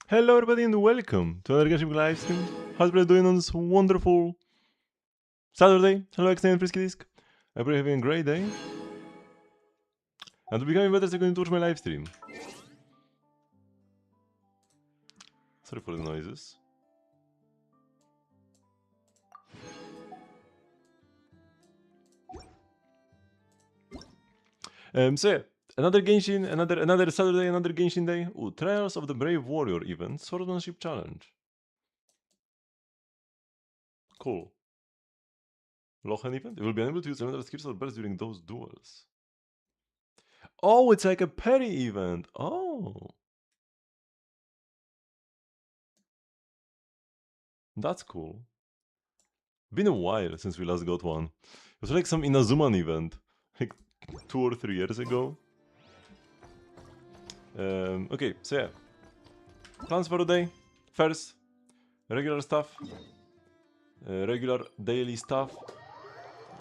Hello everybody and welcome to another Genshin live stream. How's everybody doing on this wonderful Saturday? Hello extended Frisky Disc. I hope you're having a great day. And to become better, so going to watch my live stream. Sorry for the noises. So yeah, another Genshin, another Saturday, another Genshin day. Ooh, Trials of the Brave Warrior event, Swordsmanship Challenge. Cool. Lochen event? You will be unable to use another skills or bursts during those duels. Oh, it's like a parry event. Oh. That's cool. Been a while since we last got one. It was like some Inazuman event, like 2 or 3 years ago. Okay, so yeah. Plans for the day. First, regular stuff. Regular daily stuff.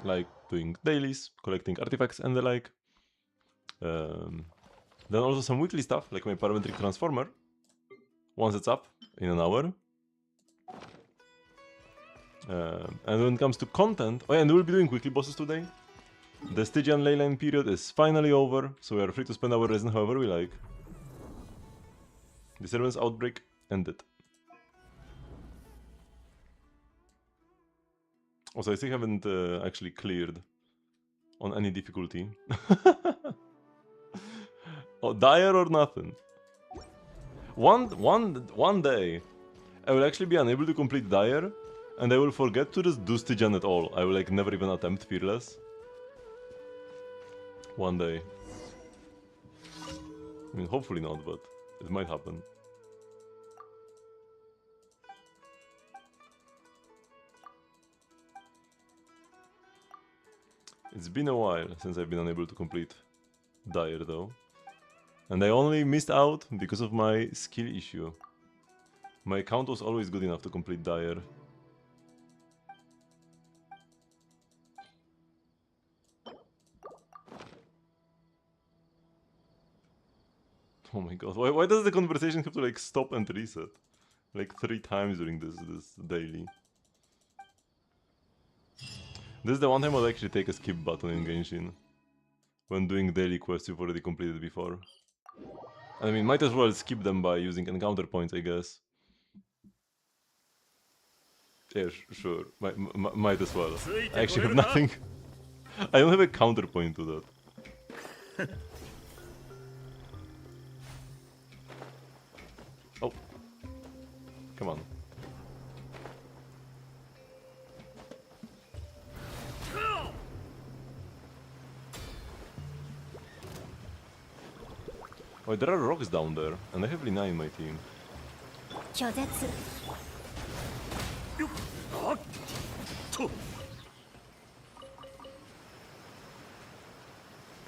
Like doing dailies, collecting artifacts and the like. Then also some weekly stuff, like my parametric transformer. Once it's up, in an hour. And when it comes to content, oh yeah, and we'll be doing weekly bosses today. The Stygian leyline period is finally over, so we are free to spend our resin however we like. The servant's outbreak ended. Also, I still haven't actually cleared on any difficulty. Oh, dire or nothing. One day, I will actually be unable to complete dire, and I will forget to just do Stygian at all. I will like never even attempt Fearless. One day. I mean, hopefully not, but it might happen. It's been a while since I've been unable to complete Dire though. And I only missed out because of my skill issue. My account was always good enough to complete Dire. Oh my god, why does the conversation have to like stop and reset? Like 3 times during this daily. This is the one time I'll actually take a skip button in Genshin. When doing daily quests you've already completed before. I mean, might as well skip them by using encounter points, I guess. Yeah, sure. Might as well. I actually have nothing. I don't have a counterpoint to that. Oh. Come on. Oh, there are rocks down there, and I have Lina in my team.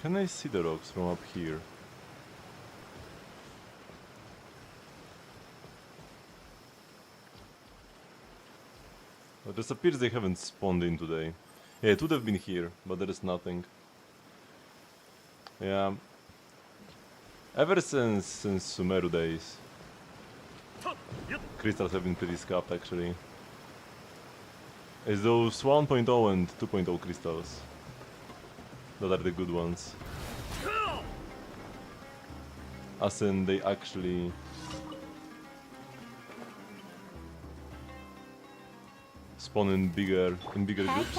Can I see the rocks from up here? But it appears they haven't spawned in today. Yeah, it would have been here, but there is nothing. Yeah. Ever since Sumeru days, crystals have been pretty scuffed actually. It's those 1.0 and 2.0 crystals that are the good ones. As in, they actually spawn in bigger groups.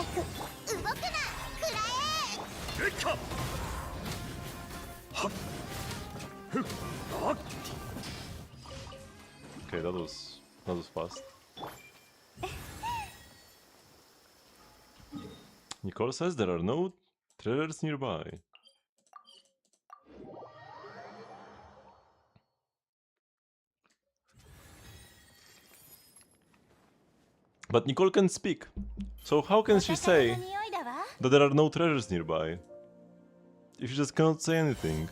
Okay, that was fast. Nicole says there are no treasures nearby. But Nicole can speak, so how can she say that there are no treasures nearby if she just cannot say anything?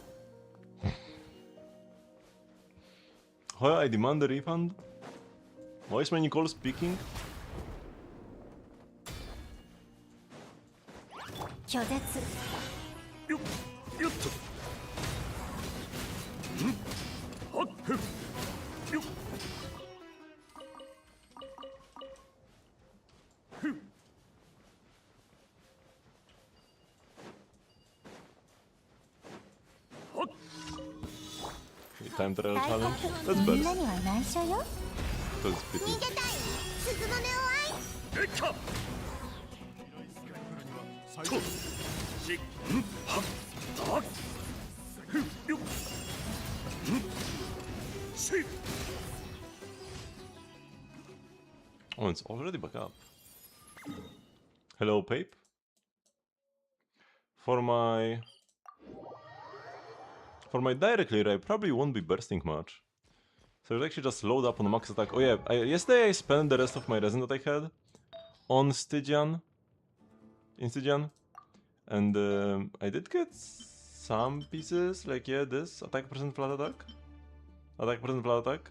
Hoya, I demand a refund? Why is my Nicole speaking? time trial challenge. That's みん better. なには内緒よ。 That's pity. 逃げたい鈴の音を愛えっかとしんはっふよっし Oh, it's already back up. Hello, Pape. For my direct clear, I probably won't be bursting much. So I'll actually just load up on max attack. Oh yeah, yesterday I spent the rest of my resin that I had on Stygian. In Stygian. And I did get some pieces, like yeah, this attack percent flat attack. Attack percent flat attack.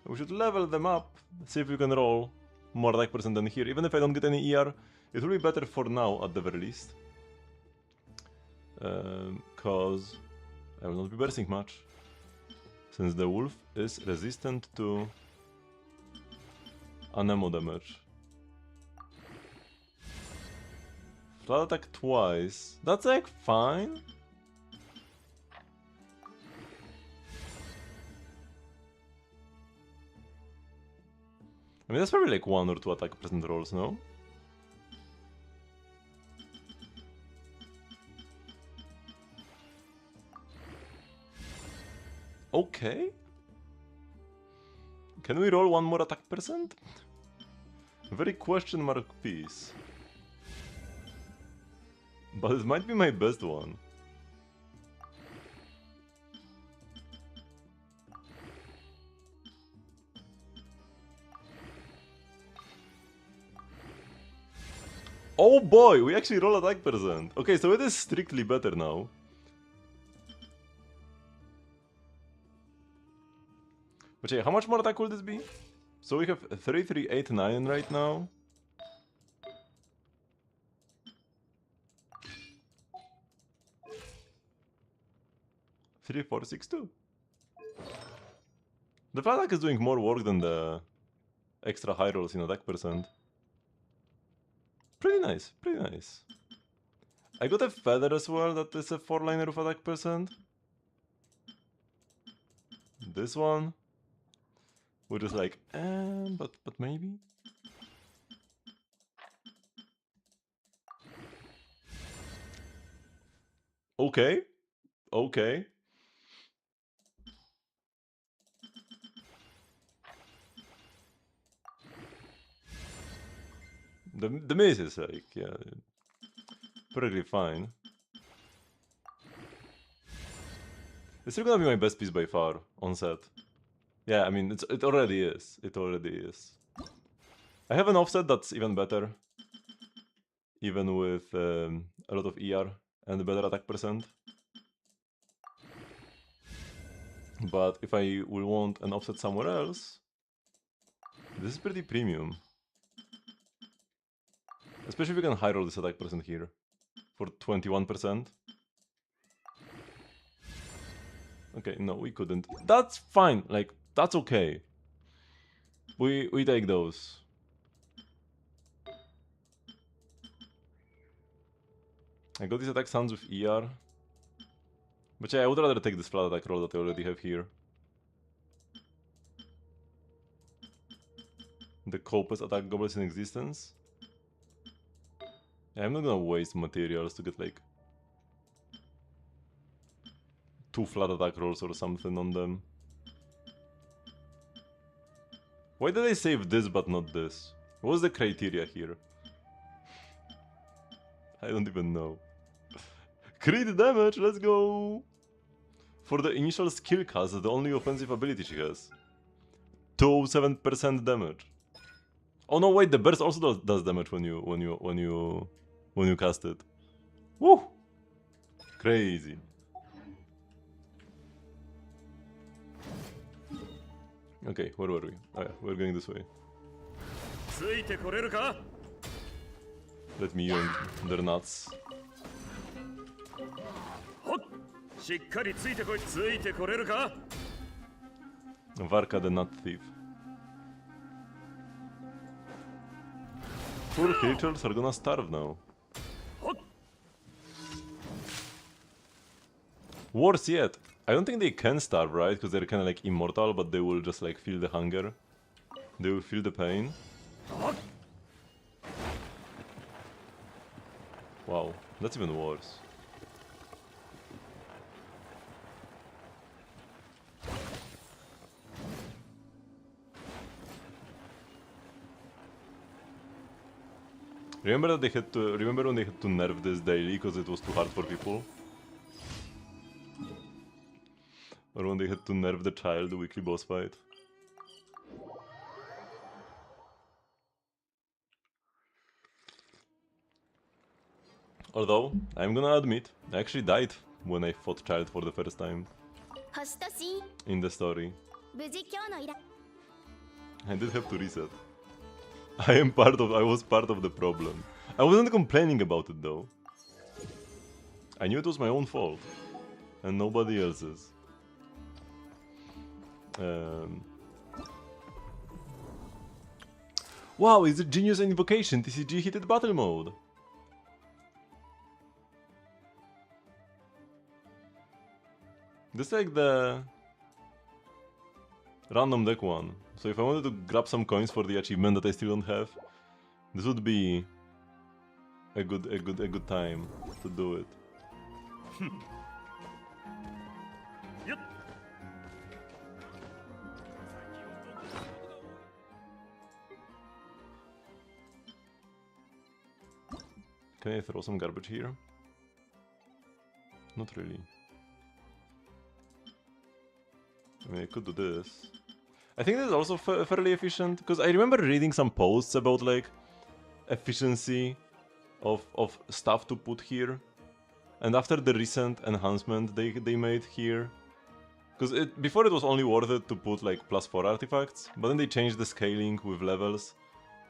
We should level them up, see if we can roll more attack percent than here. Even if I don't get any ER, it will be better for now at the very least. Cause I will not be bursting much. Since the wolf is resistant to anemo damage. Flat attack twice. That's like fine. I mean, that's probably like 1 or 2 attack percent rolls, no? Okay. Can we roll 1 more attack percent? Very question mark piece. But it might be my best one. Oh boy, we actually roll attack percent. Okay, so it is strictly better now. But yeah, how much more attack will this be? So we have 3389 right now. Three, 4, 6, 2. The flat attack is doing more work than the extra high rolls in attack percent. Pretty nice, pretty nice. I got a feather as well that is a 4-liner of attack percent. This one, which is like, but maybe. Okay, okay. The maze is like, yeah, perfectly fine. It's still gonna be my best piece by far on set. Yeah, I mean, it already is. It already is. I have an offset that's even better. Even with a lot of ER and better attack percent. But if I will want an offset somewhere else, this is pretty premium. Especially if we can high roll this attack percent here for 21%. Okay, no, we couldn't. That's fine, like, that's okay. We take those. I got this attack sounds with ER. But yeah, I would rather take this flat attack roll that I already have here. The copious attack goblins in existence. Yeah, I'm not gonna waste materials to get like 2 flat attack rolls or something on them. Why did I save this but not this? What's the criteria here? I don't even know. Crit damage, let's go! For the initial skill cast, the only offensive ability she has. 207% damage. Oh no, wait, the burst also does damage when you cast it. Woo! Crazy. Okay, where were we? Oh yeah, we're going this way. Let me yoink their nuts. Varka the Nut Thief. Poor creatures are gonna starve now. Worse yet, I don't think they can starve, right? Because they're kind of like immortal, but they will just like feel the hunger. They will feel the pain. Wow, that's even worse. Remember that they had to. Remember when they had to nerf this daily because it was too hard for people? Or when they had to nerf the child weekly boss fight? Although, I'm gonna admit, I actually died when I fought child for the first time 星とし in the story. 無事今日の依頼 I did have to reset. I was part of the problem. I wasn't complaining about it though. I knew it was my own fault. And nobody else's. Wow, it's a genius invocation, TCG heated battle mode. This is like the random deck one. So if I wanted to grab some coins for the achievement that I still don't have, this would be a good time to do it. Yep. Can I throw some garbage here? Not really. I mean, I could do this. I think this is also fairly efficient, because I remember reading some posts about, like, efficiency of stuff to put here. And after the recent enhancement they made here, because before it was only worth it to put, like, +4 artifacts, but then they changed the scaling with levels.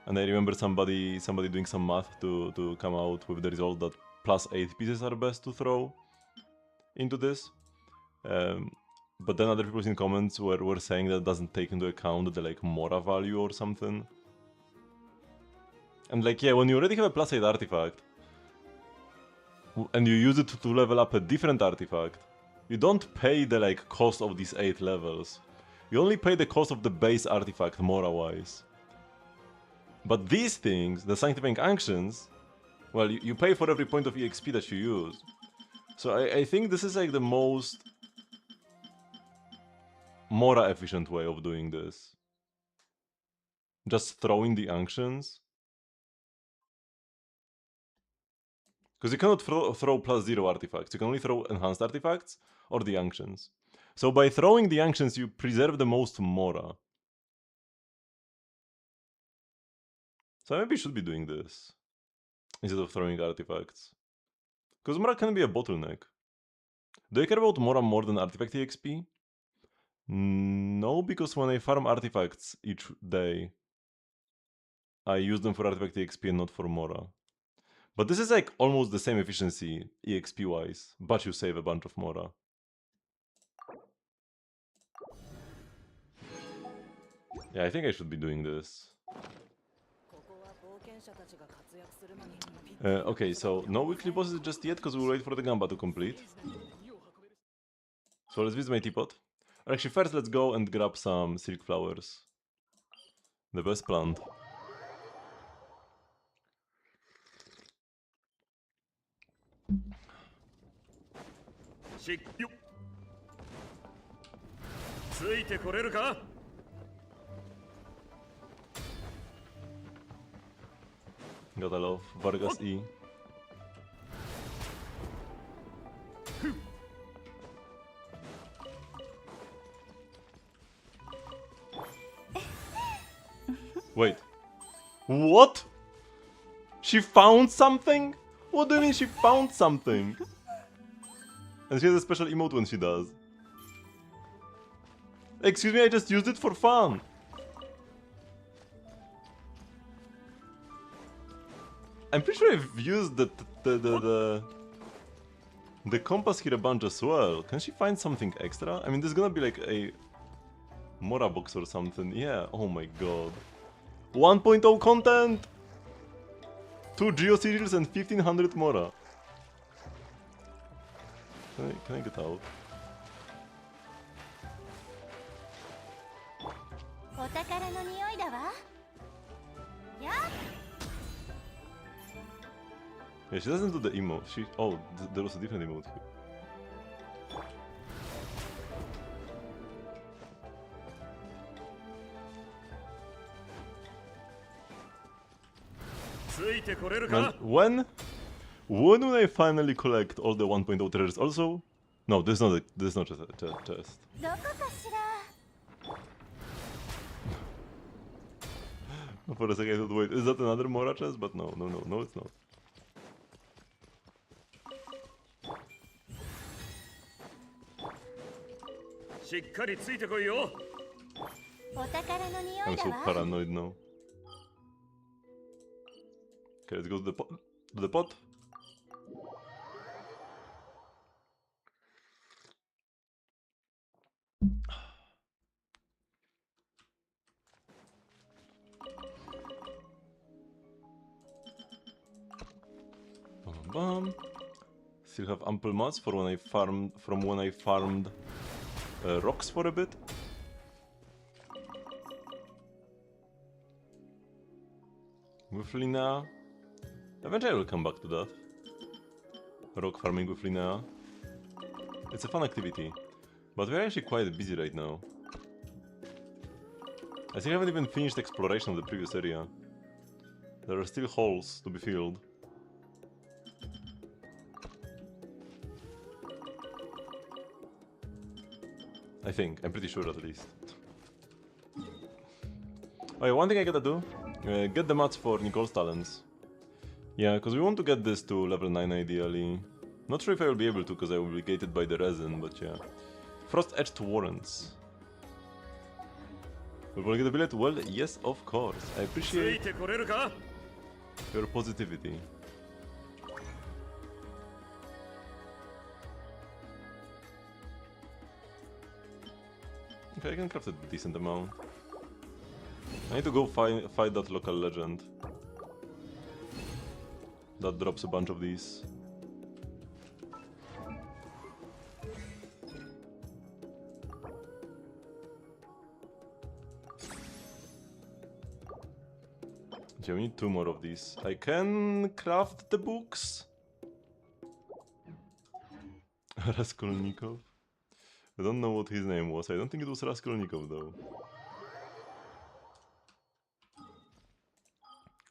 And I remember somebody doing some math to come out with the result that +8 pieces are best to throw into this. But then other people in comments were saying that it doesn't take into account the, like, Mora value or something. And, like, yeah, when you already have a +8 artifact, and you use it to level up a different artifact, you don't pay the, like, cost of these 8 levels. You only pay the cost of the base artifact Mora-wise. But these things, the Scientific Actions, well, you pay for every point of EXP that you use. So I think this is, like, the most Mora efficient way of doing this. Just throwing the actions. Because you cannot throw +0 artifacts, you can only throw enhanced artifacts or the actions. So by throwing the actions you preserve the most Mora. So maybe you should be doing this instead of throwing artifacts. Because Mora can be a bottleneck. Do I care about Mora more than artifact EXP? No, because when I farm artifacts each day, I use them for artifact EXP and not for Mora. But this is, like, almost the same efficiency EXP wise, but you save a bunch of Mora. Yeah, I think I should be doing this. Okay, so no weekly bosses just yet, because we'll wait for the Gamba to complete. So let's visit my teapot. Or actually, first let's go and grab some silk flowers. The best plant. Yo. ついてこれるか? Gotta love Vargas E. Wait. What? She found something? What do you mean she found something? And she has a special emote when she does. Excuse me, I just used it for fun. I'm pretty sure I've used the compass here a bunch as well. Can she find something extra? I mean, there's gonna be like a Mora box or something. Yeah, oh my god. 1.0 content! 2 Geo Sigils and 1500 Mora. Can I get out? お宝の匂いだわ。やっ Yeah, she doesn't do the emote. There was a different emote here. Man, when will I finally collect all the 1.0 treasures? Also, no, this is not just a chest. どこかしら。 For a second, I thought, wait, is that another Mora chest? But no, it's not. I'm so paranoid now. Okay, let's go to the pot. Bam. Still have ample mods for when I farmed rocks for a bit. With Linnea. Eventually I will come back to that. Rock farming with Linnea. It's a fun activity. But we're actually quite busy right now. I still haven't even finished exploration of the previous area. There are still holes to be filled. I think. I'm pretty sure at least. Okay, one thing I gotta do. Get the mats for Nicole's talents. Yeah, because we want to get this to level 9 ideally. Not sure if I will be able to because I will be gated by the resin, but yeah. Frost-edged warrants. We will get a billet? Well, yes, of course. I appreciate your positivity. Okay, I can craft a decent amount. I need to go fight that local legend. That drops a bunch of these. Okay, we need 2 more of these. I can craft the books. Raskolnikov. I don't know what his name was. I don't think it was Raskolnikov though.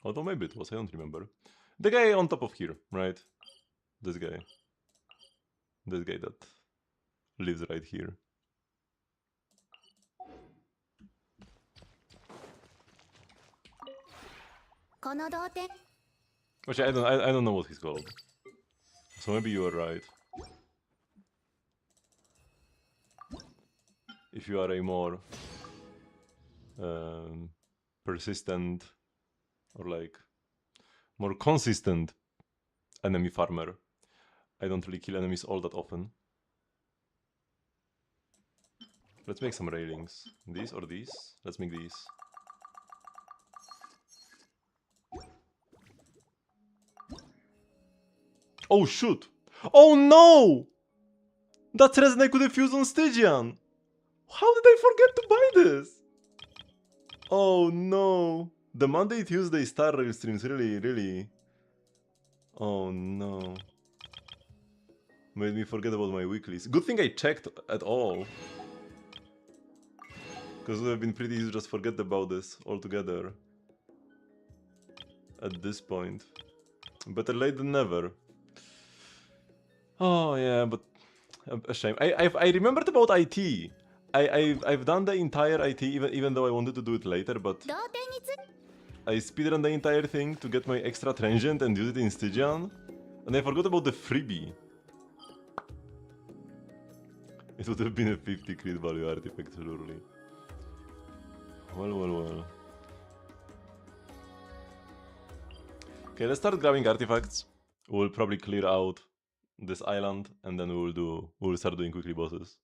Although maybe it was, I don't remember. The guy on top of here, right? This guy. This guy that lives right here. Actually, I don't know what he's called. So maybe you are right. If you are a more persistent or like more consistent enemy farmer. I don't really kill enemies all that often. Let's make some railings. These or these? Let's make these. Oh shoot! Oh no! That's resin I could have used on Stygian! How did I forget to buy this? Oh no! The Monday, Tuesday Star Rail streams really... Oh no. Made me forget about my weeklies. Good thing I checked at all. Because it would have been pretty easy to just forget about this altogether. At this point. Better late than never. Oh yeah, but a shame. I remembered about IT. I've done the entire IT even though I wanted to do it later, but I speedrun the entire thing to get my extra transient and use it in Stygian, and I forgot about the freebie. It would have been a 50 crit value artifact, surely. Well. Okay, let's start grabbing artifacts. We'll probably clear out this island, and then we'll start doing quickly bosses.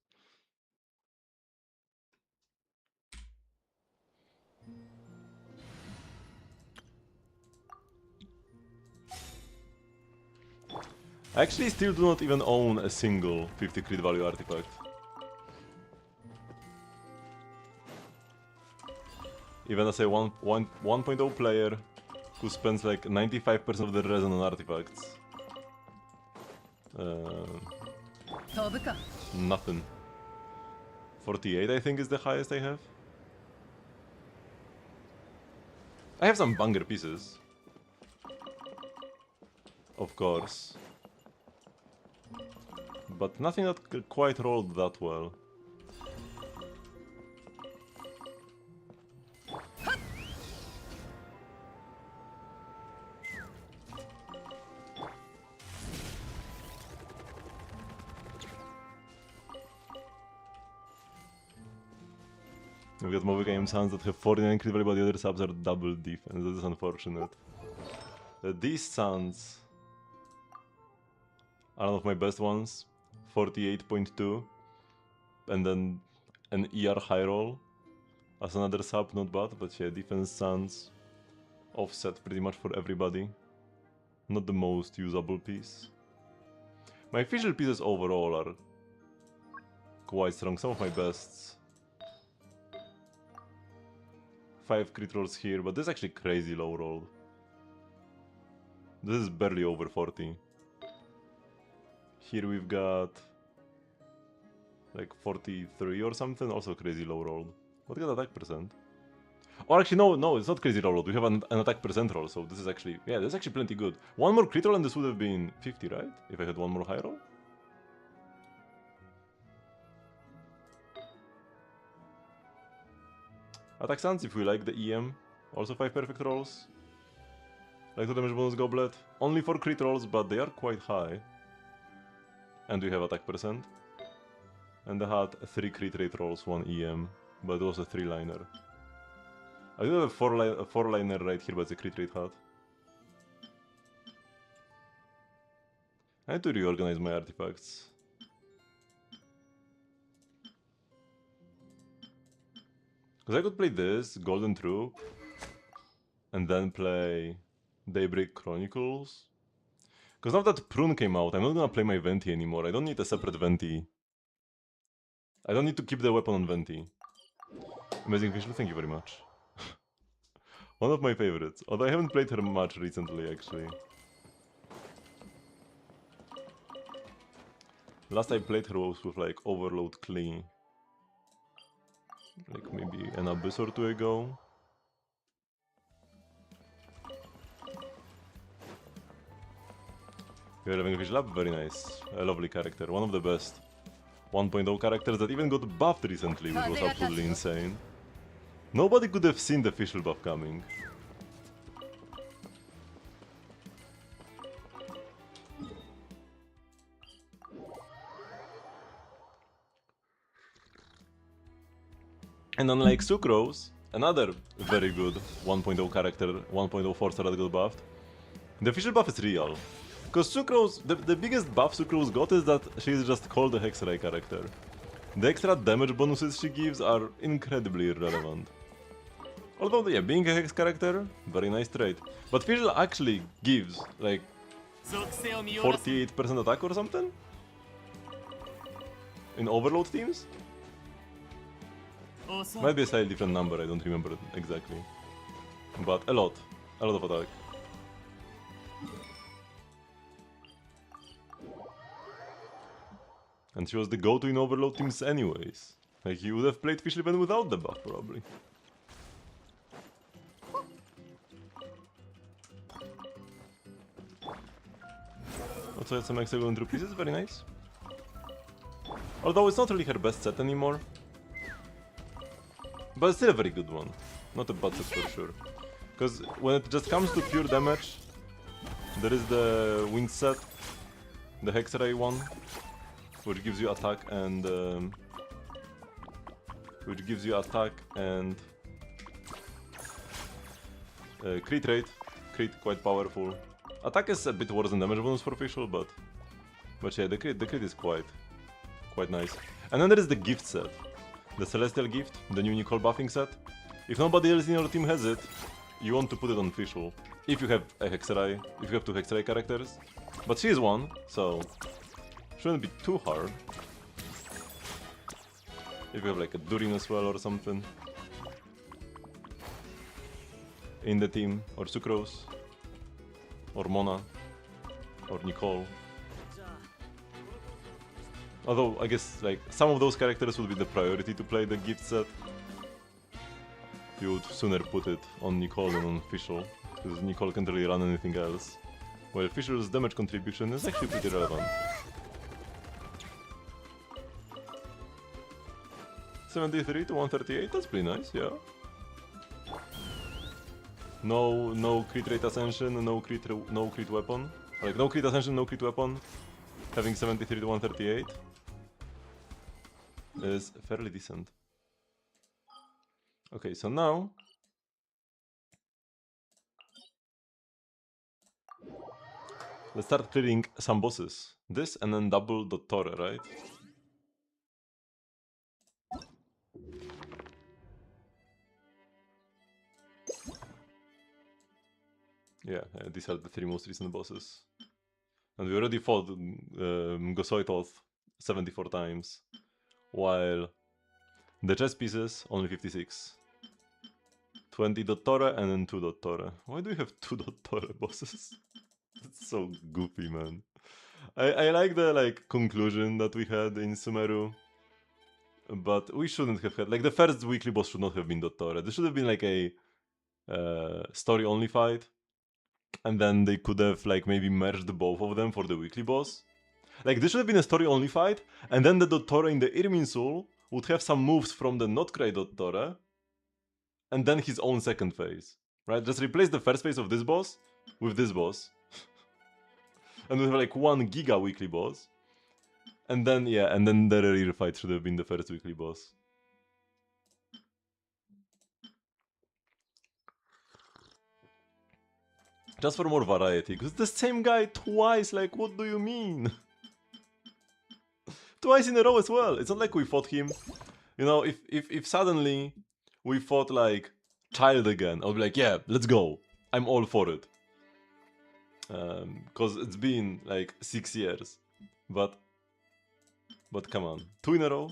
I actually still do not even own a single 50 crit value artifact. Even as a 1.0 player who spends like 95% of the resin on artifacts. Nothing. 48 I think is the highest I have. I have some banger pieces. Of course. But nothing that quite rolled that well. We've got mobile game Suns that have 49 crit value, but the other subs are double defense. That is unfortunate. These Suns are one of my best ones. 48.2. And then an ER high roll. As another sub, not bad, but yeah, defense Suns offset pretty much for everybody. Not the most usable piece. My official pieces overall are quite strong, some of my bests. 5 crit rolls here, but this is actually crazy low roll. This is barely over 40. Here we've got like 43 or something, also crazy low roll. What got attack percent? Or actually no, it's not crazy low roll, we have an attack percent roll, so this is actually, yeah, this is actually plenty good. One more crit roll and this would have been 50, right? If I had one more high roll? Attack Sans if we like the EM. Also 5 perfect rolls. Like 2 damage bonus goblet. Only 4 crit rolls, but they are quite high. And we have attack percent. And I had 3 crit rate rolls, 1 EM. But it was a 3-liner. I do have a 4-liner right here, but it's a crit rate hat. I need to reorganize my artifacts. Because I could play this, Golden Troop, and then play Daybreak Chronicles. Because now that Prune came out, I'm not gonna play my Venti anymore. I don't need a separate Venti. I don't need to keep the weapon on Venti. Amazing Visual, thank you very much. One of my favorites, although I haven't played her much recently, actually. Last I played her was with like Overload Klee. Like maybe an abyss or 2 ago. We're having a Visual Up, very nice. A lovely character, one of the best 1.0 characters that even got buffed recently, which was absolutely insane. Nobody could have seen the official buff coming. And unlike Sucrose, another very good 1.0 character, 1.0 Forcer that got buffed, the official buff is real. Because Sucrose, the biggest buff Sucrose got is that she's just called a Hexray character. The extra damage bonuses she gives are incredibly irrelevant. Although, yeah, being a Hex character, very nice trait. But Fizzle actually gives, like, 48% attack or something? In Overload teams? Might be a slightly different number, I don't remember it exactly. But a lot of attack. And she was the go-to in Overload teams anyways. Like, you would have played Fish even without the buff, probably. Also had some extra Golden pieces, very nice. Although it's not really her best set anymore. But it's still a very good one. Not a bad set for sure. Because when it just comes to pure damage, there is the Wind set, the Hexray one, which gives you attack and crit rate. Crit quite powerful. Attack is a bit worse than damage bonus for official, but yeah, the crit is quite nice. And then there is the gift set, the Celestial Gift, the new Nicole buffing set. If nobody else in your team has it, you want to put it on official. If you have a Hexray, if you have 2 Hexray characters, But she is one, so shouldn't be too hard. If you have like a Durin as well or something in the team, or Sucrose, or Mona, or Nicole. Although I guess like some of those characters would be the priority to play the gift set. You would sooner put it on Nicole than on Fischl, because Nicole can't really run anything else. While Fischl's damage contribution is actually pretty relevant. 73 to 138, that's pretty nice, yeah. No crit rate ascension, no crit weapon. Like no crit ascension, no crit weapon. Having 73 to 138 is fairly decent. Okay, so now let's start clearing some bosses. This and then double Dottore, right? Yeah, these are the three most recent bosses. And we already fought Gosoitoth 74 times, while the chess pieces only 56. 20 Dottore and then 2 Dottore. Why do we have 2 Dottore bosses? It's so goofy, man. I like the conclusion that we had in Sumeru, but we shouldn't have had, like, the first weekly boss should not have been Dottore. This should have been like a story only fight, and then they could have like maybe merged both of them for the weekly boss. Like, this should have been a story only fight, and then the Dottore in the Irminsul would have some moves from the not great Dottore, and then his own second phase, right? Just replace the first phase of this boss with this boss. And we have like one giga weekly boss. And then, yeah, and then the real fight should have been the first weekly boss. Just for more variety, because the same guy twice, like, what do you mean? Twice in a row as well. It's not like we fought him. You know, if suddenly we fought like Child again, I'll be like, yeah, let's go. I'm all for it. Because it's been like 6 years. But come on, 2 in a row?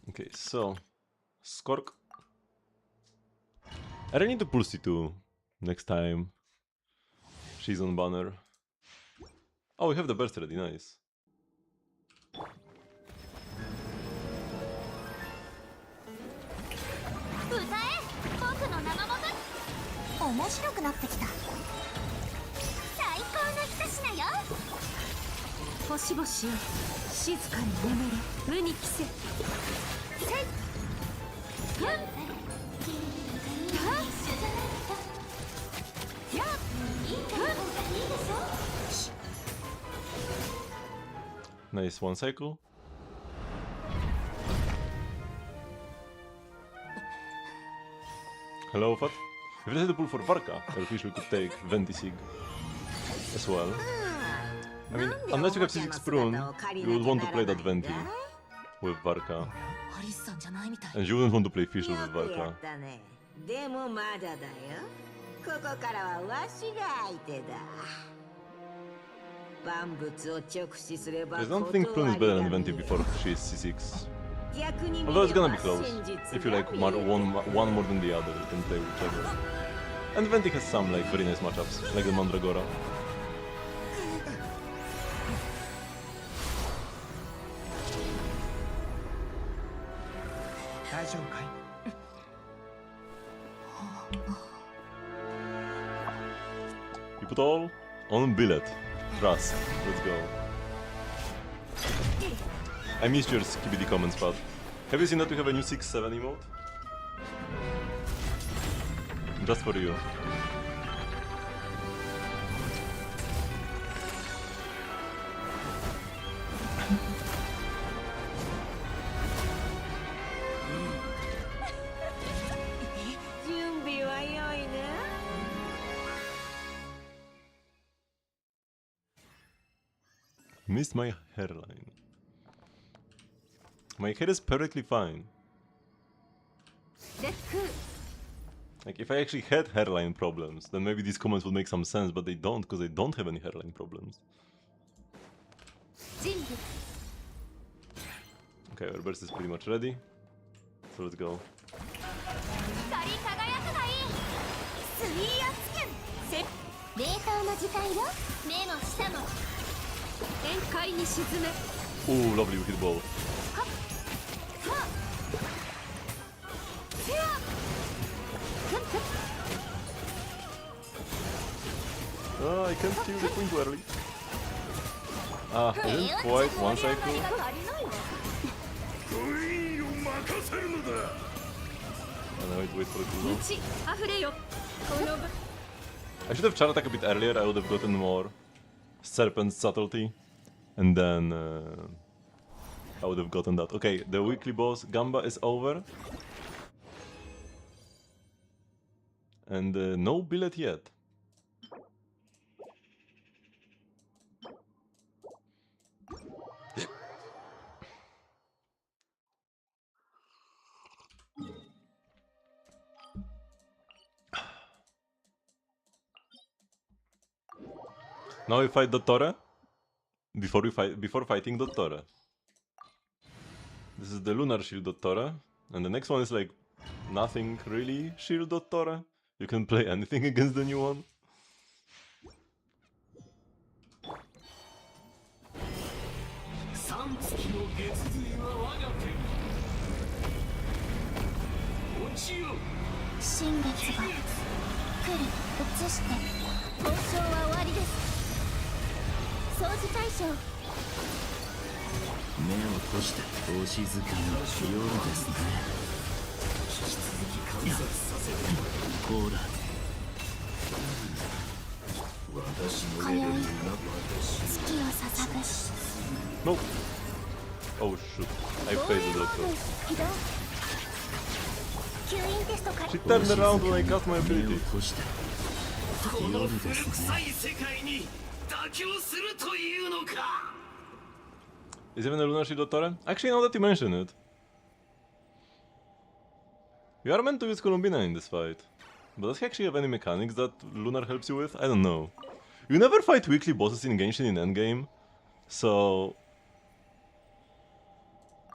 Okay, so Skork. I really need to pull C2 next time she's on banner. Oh, we have the burst ready, nice. 歌え僕の生もず面白くなってきた最高の一品よ星々よ静かに眠れ無に着せNice, one cycle. Hello, Fat. If I had to pull for Varka, I wish we could take Ventisig as well. I mean, unless you have C6 Prune, you would want to play that Venti with Varka. And you wouldn't want to play Fischl with Varka. でもまだだよ。ここからはわしが相手だ。万物を直視すれば I don't think Prune is better than Venti before she is C6. Although it's gonna be close. If you like one more than the other, you can play whichever. And Venti has some like very nice matchups, like the Mandragora. You put all on Billet. Trust. Let's go. I missed your skibidi comments, but have you seen that we have a new 6-7 emote? Just for you. Missed my hairline. My head is perfectly fine. Like, if I actually had hairline problems, then maybe these comments would make some sense, but they don't, because I don't have any hairline problems. Okay, our burst is pretty much ready. So let's go. 光り輝くがいいスイーアツケン冷凍の時間よ目も舌も宴会に沈め Ooh, lovely, we hit both. I can't kill the queen too early. Ah, I didn't quite one cycle. クイーンを任せるのだ And I wait for the cooldown. 血あふれよこの場 I should have charged attack a bit earlier, I would have gotten more serpent subtlety. And then I would have gotten that. Okay, the weekly boss Gamba is over. And no billet yet. Now we fight Dottore. Before fighting Dottore. This is the Lunar Shield Dottore. And the next one is like nothing really Shield Dottore. You can play anything against the new one. Nope. Oh shoot. I failed the Doctor. She turned around when I cast my ability. この古臭い世界に妥協するというのか Is even a Lunar Shield Dottore? Actually, now that you mention it. We are meant to use Columbina in this fight. But does he actually have any mechanics that Lunar helps you with? I don't know. You never fight weekly bosses in Genshin in endgame, so...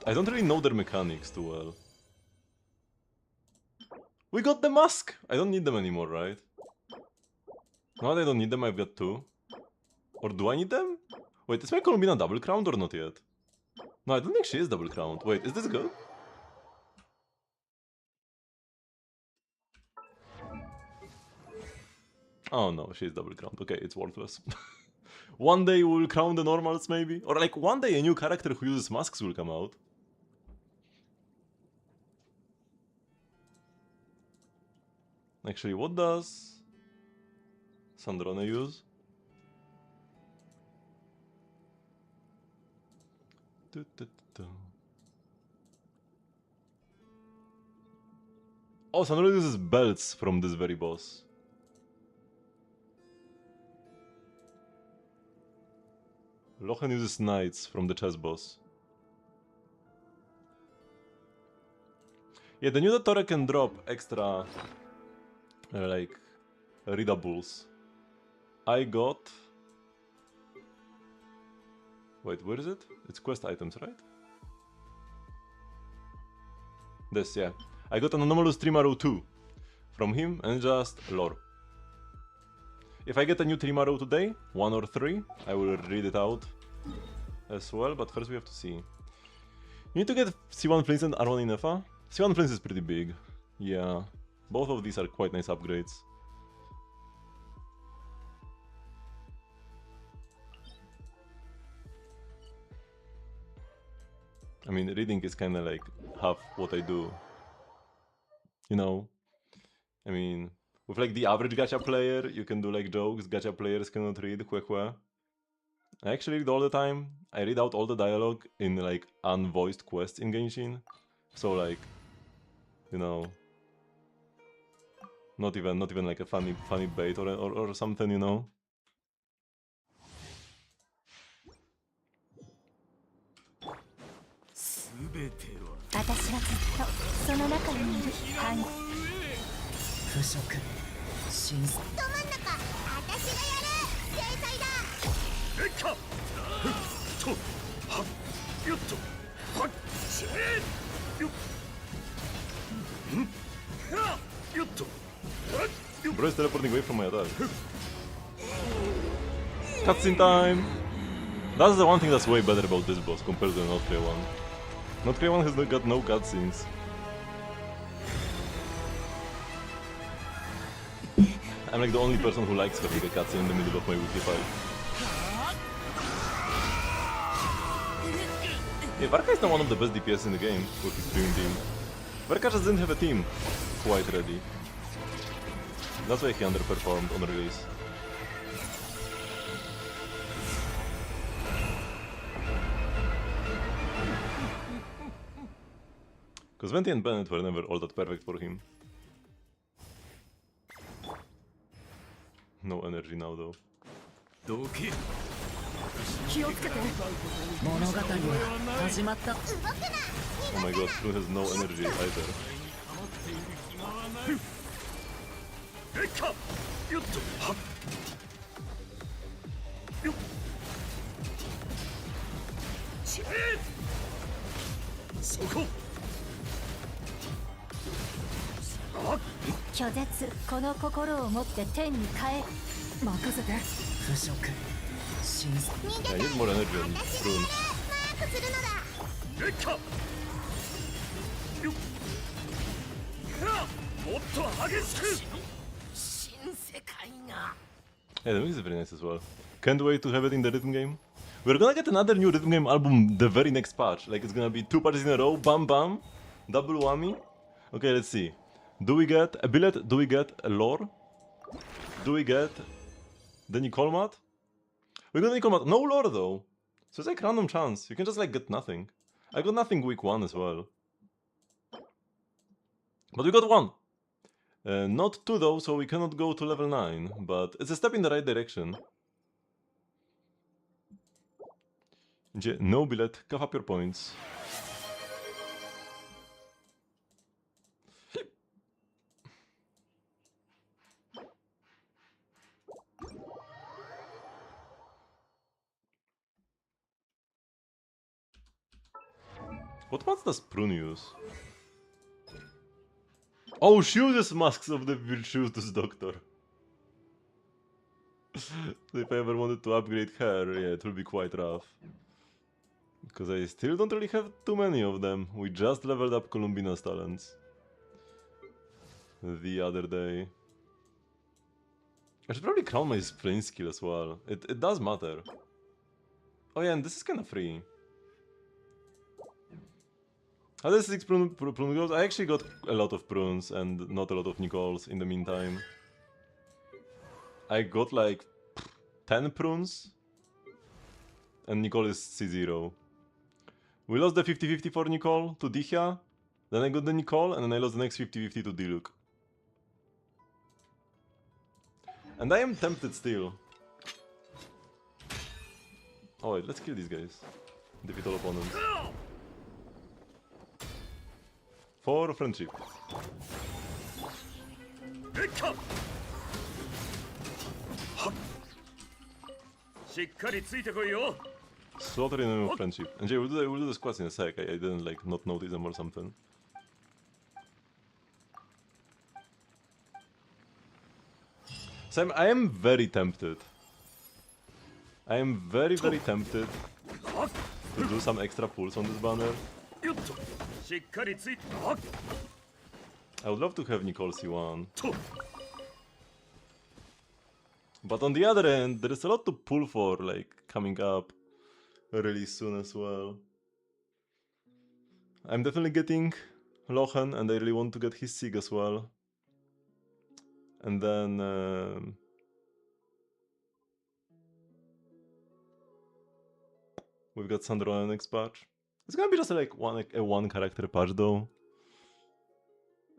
I don't really know their mechanics too well. We got the mask! I don't need them anymore, right? Now that I don't need them, I've got two. Or do I need them? Wait, is my Columbina double crowned or not yet? No, I don't think she is double crowned. Wait, is this good? Oh no, she's double crowned. Okay, it's worthless. One day we'll crown the normals maybe? Or like one day a new character who uses masks will come out. Actually, what does Sandrone use? Oh, Sandrone uses belts from this very boss. Lochen uses knights from the chess boss. Yeah, the new Dottore can drop extra, like, readables. I got... Wait, where is it? It's quest items, right? This, yeah. I got an anomalous Trimaru 2 from him and just lore. If I get a new Trimaru today, 1 or 3, I will read it out as well, but first we have to see. You need to get C1 Flint and R1 in Nefa. C1 Flint is pretty big. Yeah, both of these are quite nice upgrades. I mean, reading is kinda like half what I do. You know? I mean, with like the average gacha player, you can do like jokes, gacha players cannot read, hue. I actually read all the time. I read out all the dialogue in like unvoiced quests in Genshin. So like, you know, not even like a funny bait or something, you know. べては私はずっとその中にいるハニー。腐食神ど真ん中、私がやる。制裁だ。えっかふっとはっよっとはっしえよっんはっよっとはっよっ Bro is teleporting away from my attack. Cutscene time! That's the one thing that's way better about this boss compared to the Not Clear one. Not Clear one has got no cutscenes. I'm like the only person who likes having a cutscene in the middle of my weekly fight. Yeah, Varka is now one of the best DPS in the game with his dream team. Varka just didn't have a team quite ready. That's why he underperformed on release. Because Venti and Bennett were never all that perfect for him. No energy now though. どけ気をつけて。物語は始まった。 Oh my god, True has no energy either. えっかよっとはっよっしえそこあっ拒絶、この心を持って天に帰る。任せて。腐食神 Yeah, I need more energy on True. マークするのだ。えっかよっはっもっと激しく Yeah, the music is very nice as well. Can't wait to have it in the rhythm game. We're gonna get another new rhythm game album the very next patch. Like it's gonna be 2 patches in a row, bam bam, double whammy. Okay, let's see. Do we get a billet? Do we get a lore? Do we get the Nicole mat? We got Nicole mat. No lore though. So it's like random chance. You can just like get nothing. I got nothing week 1 as well. But we got 1. Not 2 though, so we cannot go to level 9, but it's a step in the right direction. No billet, cough up your points. What mats does Prune use? Oh, she uses Masks of the Virtuous Doctor. If I ever wanted to upgrade her, yeah, it will be quite rough. Because I still don't really have too many of them. We just leveled up Columbina's talents the other day. I should probably crown my sprint skill as well. It does matter. Oh yeah, and this is kind of free. How does 6 prune goes? I actually got a lot of prunes and not a lot of Nicoles in the meantime. I got like 10 prunes and Nicole is C0. We lost the 50-50 for Nicole to Dihya, then I got the Nicole and then I lost the next 50-50 to Diluc. And I am tempted still. Oh wait, let's kill these guys. Defeat all opponents. For friendship. えっかはっしっかりついてこいよ Slaughter in the name of friendship. And Jay, we'll do the squats in a sec. I didn't like not notice them or something. So I am very tempted. I am very tempted to do some extra pulls on this banner. よっとしっかりついてはっ I would love to have Nicole C1. と But on the other end, there is a lot to pull for, like, coming up really soon as well. I'm definitely getting Lochen, and I really want to get his Sig as well. And then... we've got Sandro on the next patch. It's gonna be just like a one character patch though.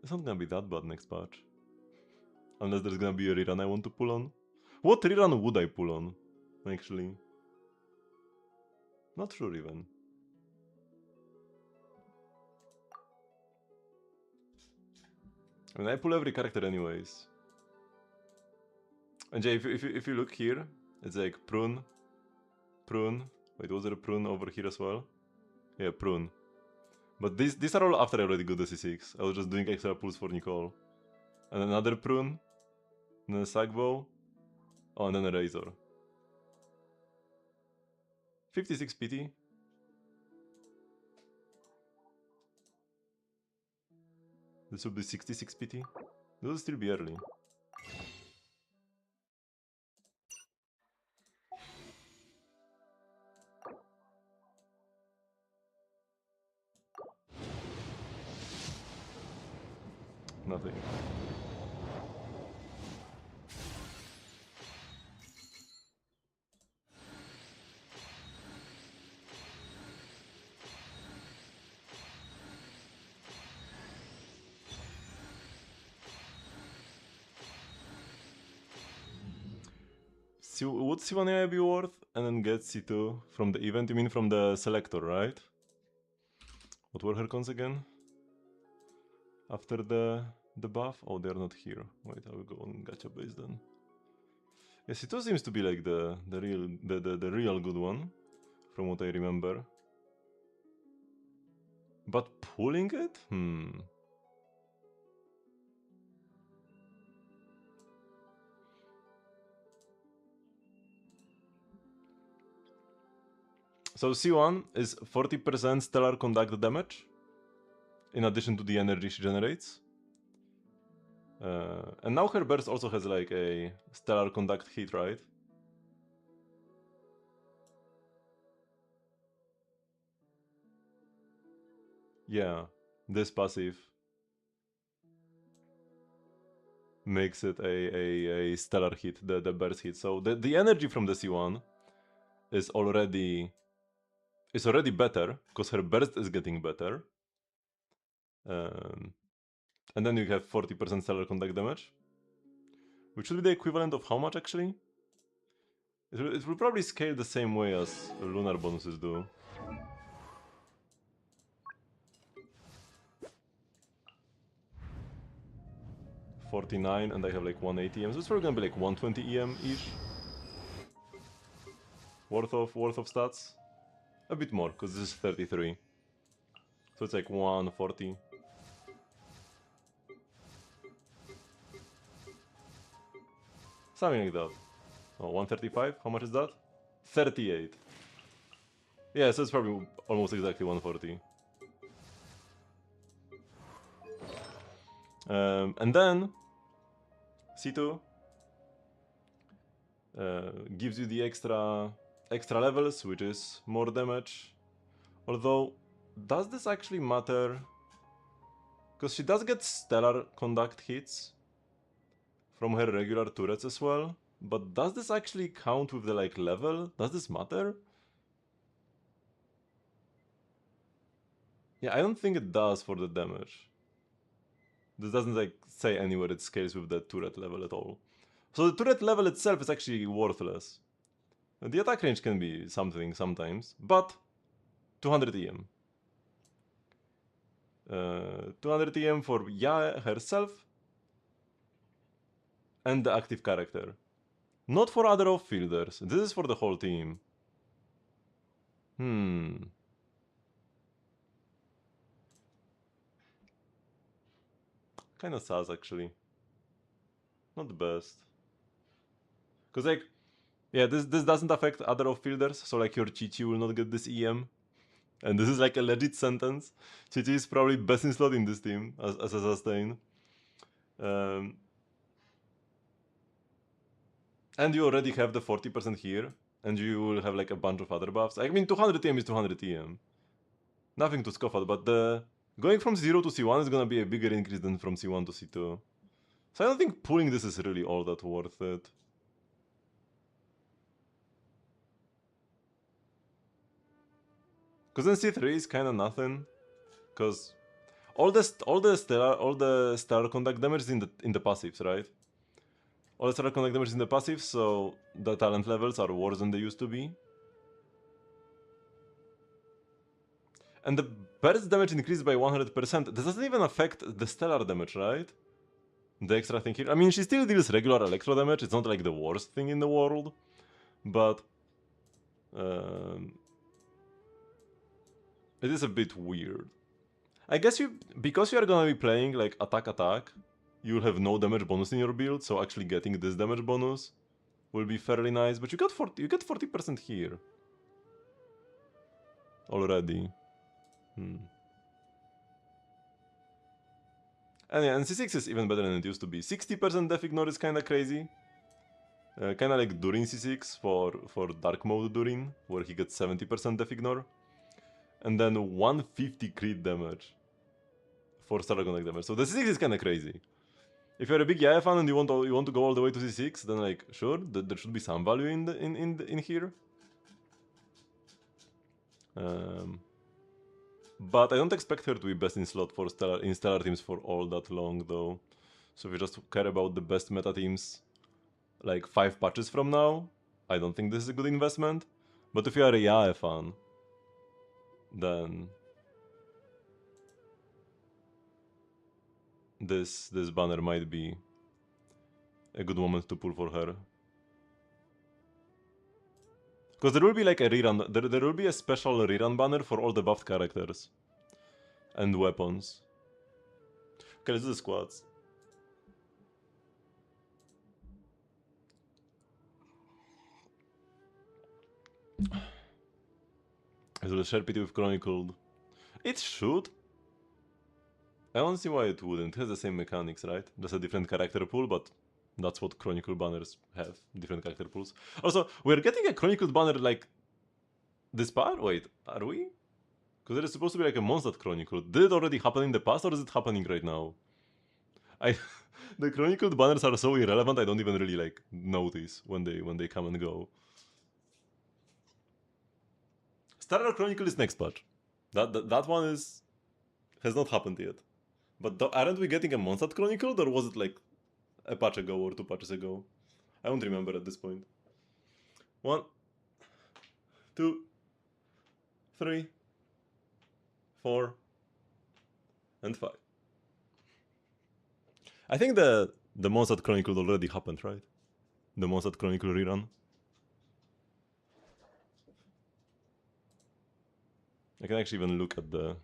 It's not gonna be that bad next patch. Unless there's gonna be a rerun I want to pull on. What rerun would I pull on, actually? Not sure even. I mean, I pull every character anyways. And Jay, if you look here, it's like prune. Wait, was there a prune over here as well? Yeah, prune. But these are all after I already got the C6. I was just doing extra pulls for Nicole. And another prune. And then a Sagbow. Oh, and then a Razor. 56 PT. This would be 66 PT. This will still be early. Nothing. Would C1 AI be worth and then get C2 from the event? You mean from the selector, right? What were her cons again? After the buff? Oh, they're not here. Wait, I will go on gacha base then. Yeah, C2 seems to be like the real good one, from what I remember. But pulling it? So C1 is 40% stellar conduct damage, in addition to the energy she generates. And now her burst also has like a stellar conduct hit, right? Yeah, this passive makes it a stellar hit, the burst hit. So the energy from the C1 is already better, because her burst is getting better. And then you have 40% stellar conduct damage, which should be the equivalent of how much actually? It will probably scale the same way as lunar bonuses do. $49 and I have like 180 EM, so it's probably gonna be like 120 EM-ish. Worth of stats. A bit more, because this is 33. So it's like 140. Something like that. Oh, 135? How much is that? 38. Yeah, so it's probably almost exactly 140. And then C2 gives you the extra levels, which is more damage. Although, does this actually matter? Because she does get stellar conduct hits from her regular turrets as well. But does this actually count with the like level? Does this matter? Yeah, I don't think it does for the damage. This doesn't like say anywhere it scales with the turret level at all. So the turret level itself is actually worthless. The attack range can be something sometimes, but 200 EM. 200 EM for Ya herself and the active character. Not for other off-fielders. This is for the whole team. Kinda sus actually. Not the best. Cause like, yeah, this doesn't affect other off-fielders, so like your Chichi will not get this EM. And this is like a legit sentence. Chichi is probably best in slot in this team as a sustain. And you already have the 40% here, and you will have like a bunch of other buffs. I mean, 200 EM is 200 EM. Nothing to scoff at, but going from 0 to C1 is gonna be a bigger increase than from C1 to C2. So I don't think pulling this is really all that worth it. Because then C3 is kinda nothing. Because all the stellar conduct damage is in the passives, right? All the stellar conduct damage is in the passives, so the talent levels are worse than they used to be. And the burst damage increased by 100%. This doesn't even affect the stellar damage, right? the extra thing here. I mean, she still deals regular electro damage. It's not like the worst thing in the world, but it is a bit weird. I guess because you are gonna be playing like attack, you'll have no damage bonus in your build, so actually getting this damage bonus will be fairly nice. But you get 40% here already. And yeah, and C6 is even better than it used to be. 60% def ignore is kinda crazy. Kinda like Durin C6 for Dark Mode Durin, where he gets 70% def ignore. And then 150 crit damage for Starter Connect damage. So the C6 is kinda crazy. If you're a big Yaya fan and you want to go all the way to C6, then like sure, there should be some value in here. But I don't expect her to be best in slot for stellar teams for all that long though. So if you just care about the best meta teams like 5 patches from now, I don't think this is a good investment. But if you are a Yae fan, then this banner might be a good moment to pull for her. Because there will be like a rerun, there will be a special rerun banner for all the buffed characters and weapons. Okay, let's do the squads. It will share PT with Chronicled. It should. I don't see why it wouldn't. It has the same mechanics, right? Just a different character pool, but that's what Chronicle banners have. Different character pools. Also, we're getting a Chronicled banner like this part? Wait, are we? Because there is supposed to be like a Mondstadt Chronicle. Did it already happen in the past or is it happening right now? The Chronicled banners are so irrelevant, I don't even really like notice when they come and go. Starter Chronicle is next patch. That one has not happened yet. But aren't we getting a Mondstadt Chronicle, or was it like a patch ago or 2 patches ago? I don't remember at this point. 1, 2, 3, 4, and 5. I think the Mondstadt Chronicle already happened, right? The Mondstadt Chronicle rerun. I can actually even look at the...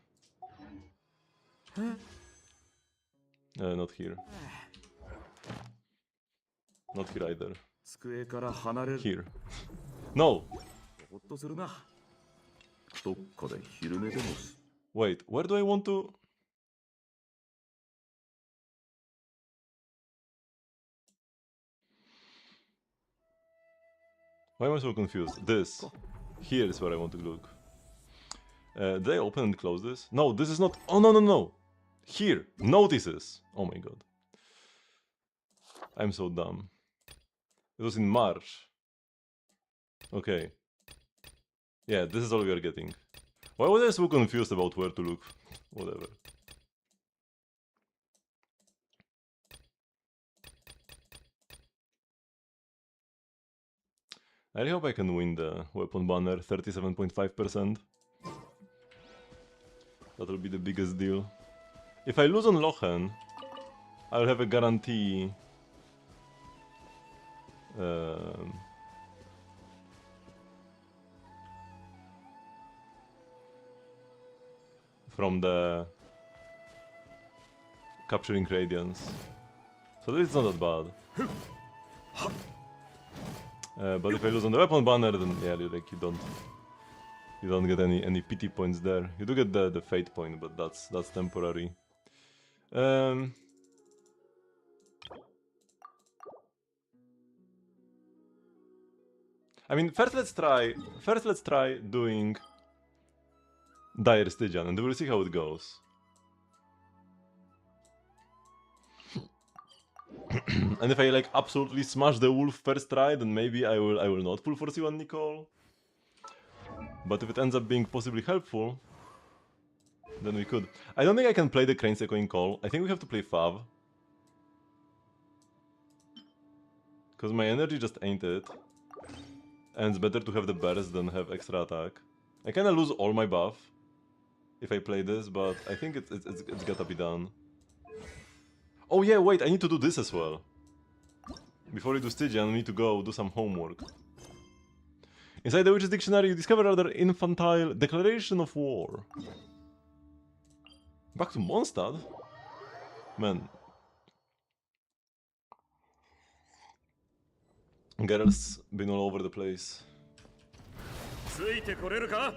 not here. Not here either. Here. No! Wait, where do I want to... Why am I so confused? This. Here is where I want to look. Did I open and close this? No, this is not... Oh, no. Here. Notices. Oh my god. I'm so dumb. It was in March. Okay. Yeah, this is all we are getting. Why was I so confused about where to look? Whatever. I really hope I can win the weapon banner, 37.5%. That will be the biggest deal. If I lose on Lochen, I'll have a guarantee... from the capturing radiance. So it's not that bad. But if I lose on the weapon banner, then yeah, like you don't get any pity points there. You do get the fate point, but that's temporary. I mean, first let's try doing Dire Stygian, and we'll see how it goes. And if I like absolutely smash the wolf first try, then maybe I will not pull for C1 Nicole. But if it ends up being possibly helpful, then we could. I don't think I can play the Crane's Echoing Call. I think we have to play Fav. Because my energy just ain't it. And it's better to have the burst than have extra attack. I kinda lose all my buff if I play this, but I think it's gotta be done. Oh yeah, wait, I need to do this as well. Before you do Stygian, I need to go do some homework. Inside the Witch's Dictionary, you discover rather infantile declaration of war. Back to Mondstadt? Man. Girls been all over the place. ついてこれるか？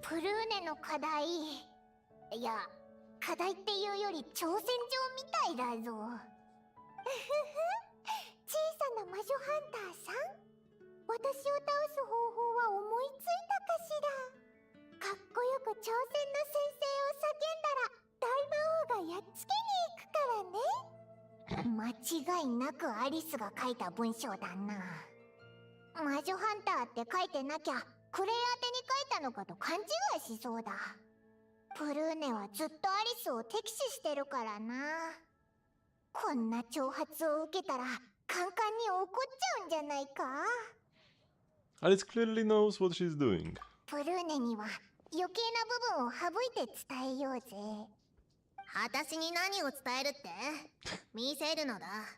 プルーネの課題、いや課題っていうより挑戦状みたいだぞ。小さな魔女ハンターさん、私を倒す方法は思いついたかしら。かっこよく挑戦の宣誓を叫んだら大魔王がやっつけに行くからね。間違いなくアリスが書いた文章だな。魔女ハンターって書いてなきゃクレイ宛てに書いたのかと勘違いしそうだ。プルーネはずっとアリスを敵視してるからな。こんな挑発を受けたらカンカンに怒っちゃうんじゃないか。 Alice clearly knows what she's doing. プルーネには余計な部分を省いて伝えようぜ。私に何を伝えるって見せるのだ。うわあ、違うん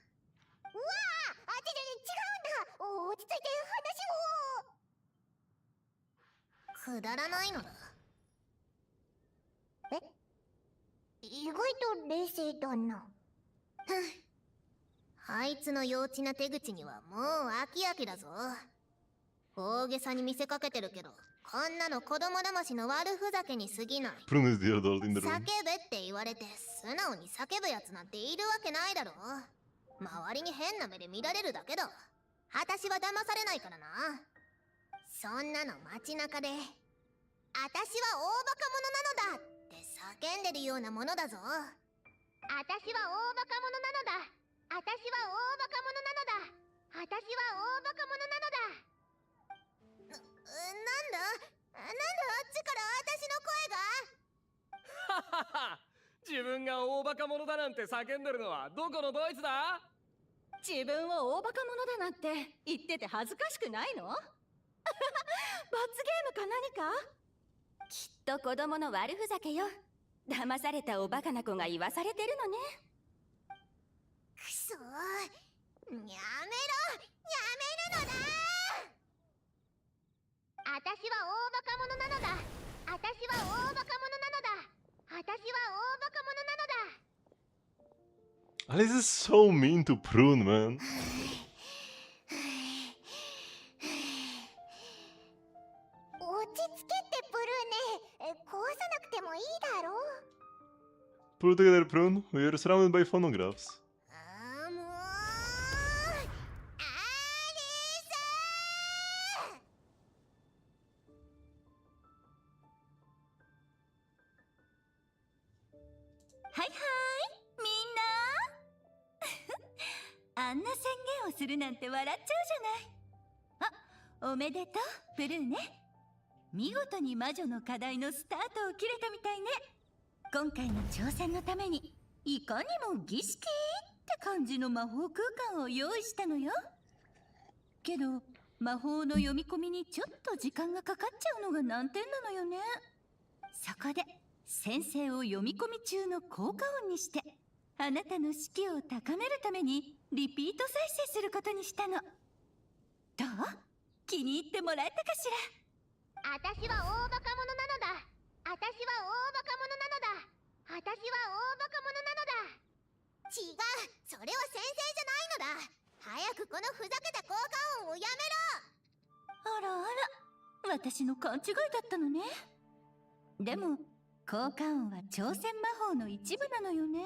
だ。落ち着いて話を。くだらないのだ。意外と冷静だな。あいつの幼稚な手口にはもう飽き飽きだぞ。大げさに見せかけてるけど、こんなの子供騙しの悪ふざけに過ぎない。Prune is the adult in the 叫 room. べって言われて素直に叫ぶやつなんているわけないだろ。周りに変な目で見られるだけだ。私は騙されないからな。そんなの街中で私は大バカ者なのだって叫んでるようなものだぞ。私は大バカ者なのだ。私は大バカ者なのだ。私は大バカ者なのだ。なんだあっちから私の声が。ははは自分が大バカ者だなんて叫んでるのはどこのドイツだ？自分を大バカ者だなんて言ってて恥ずかしくないの？罰ゲームか何か？きっと子供の悪ふざけよ。騙されたおバカな子が言わされてるのね。くそー、やめるのだ。私は大バカ者なのだ。私は大バカ者なのだ。私は大バカ者なのだ。Alice is so mean to Prune, man. 落ち着けってプルーネ。壊さなくてもいいだろ。 Pull together, Prune. We are surrounded by phonographs. もうアリはいはい、みんなあんな宣言をするなんて笑っちゃうじゃない。あ、おめでとう、プルーネ。見事に魔女の課題のスタートを切れたみたいね。今回の挑戦のためにいかにも儀式って感じの魔法空間を用意したのよ。けど魔法の読み込みにちょっと時間がかかっちゃうのが難点なのよね。そこで先生を読み込み中の効果音にしてあなたの士気を高めるためにリピート再生することにしたの。どう？気に入ってもらえたかし私は大バカ者なのだ。私は大バカ者なのだ。私は大バカ者なのだ。違う、それは先生じゃないのだ。早くこのふざけた効果音をやめろ。あらあら、私の勘違いだったのね。でも効果音は挑戦魔法の一部なのよね。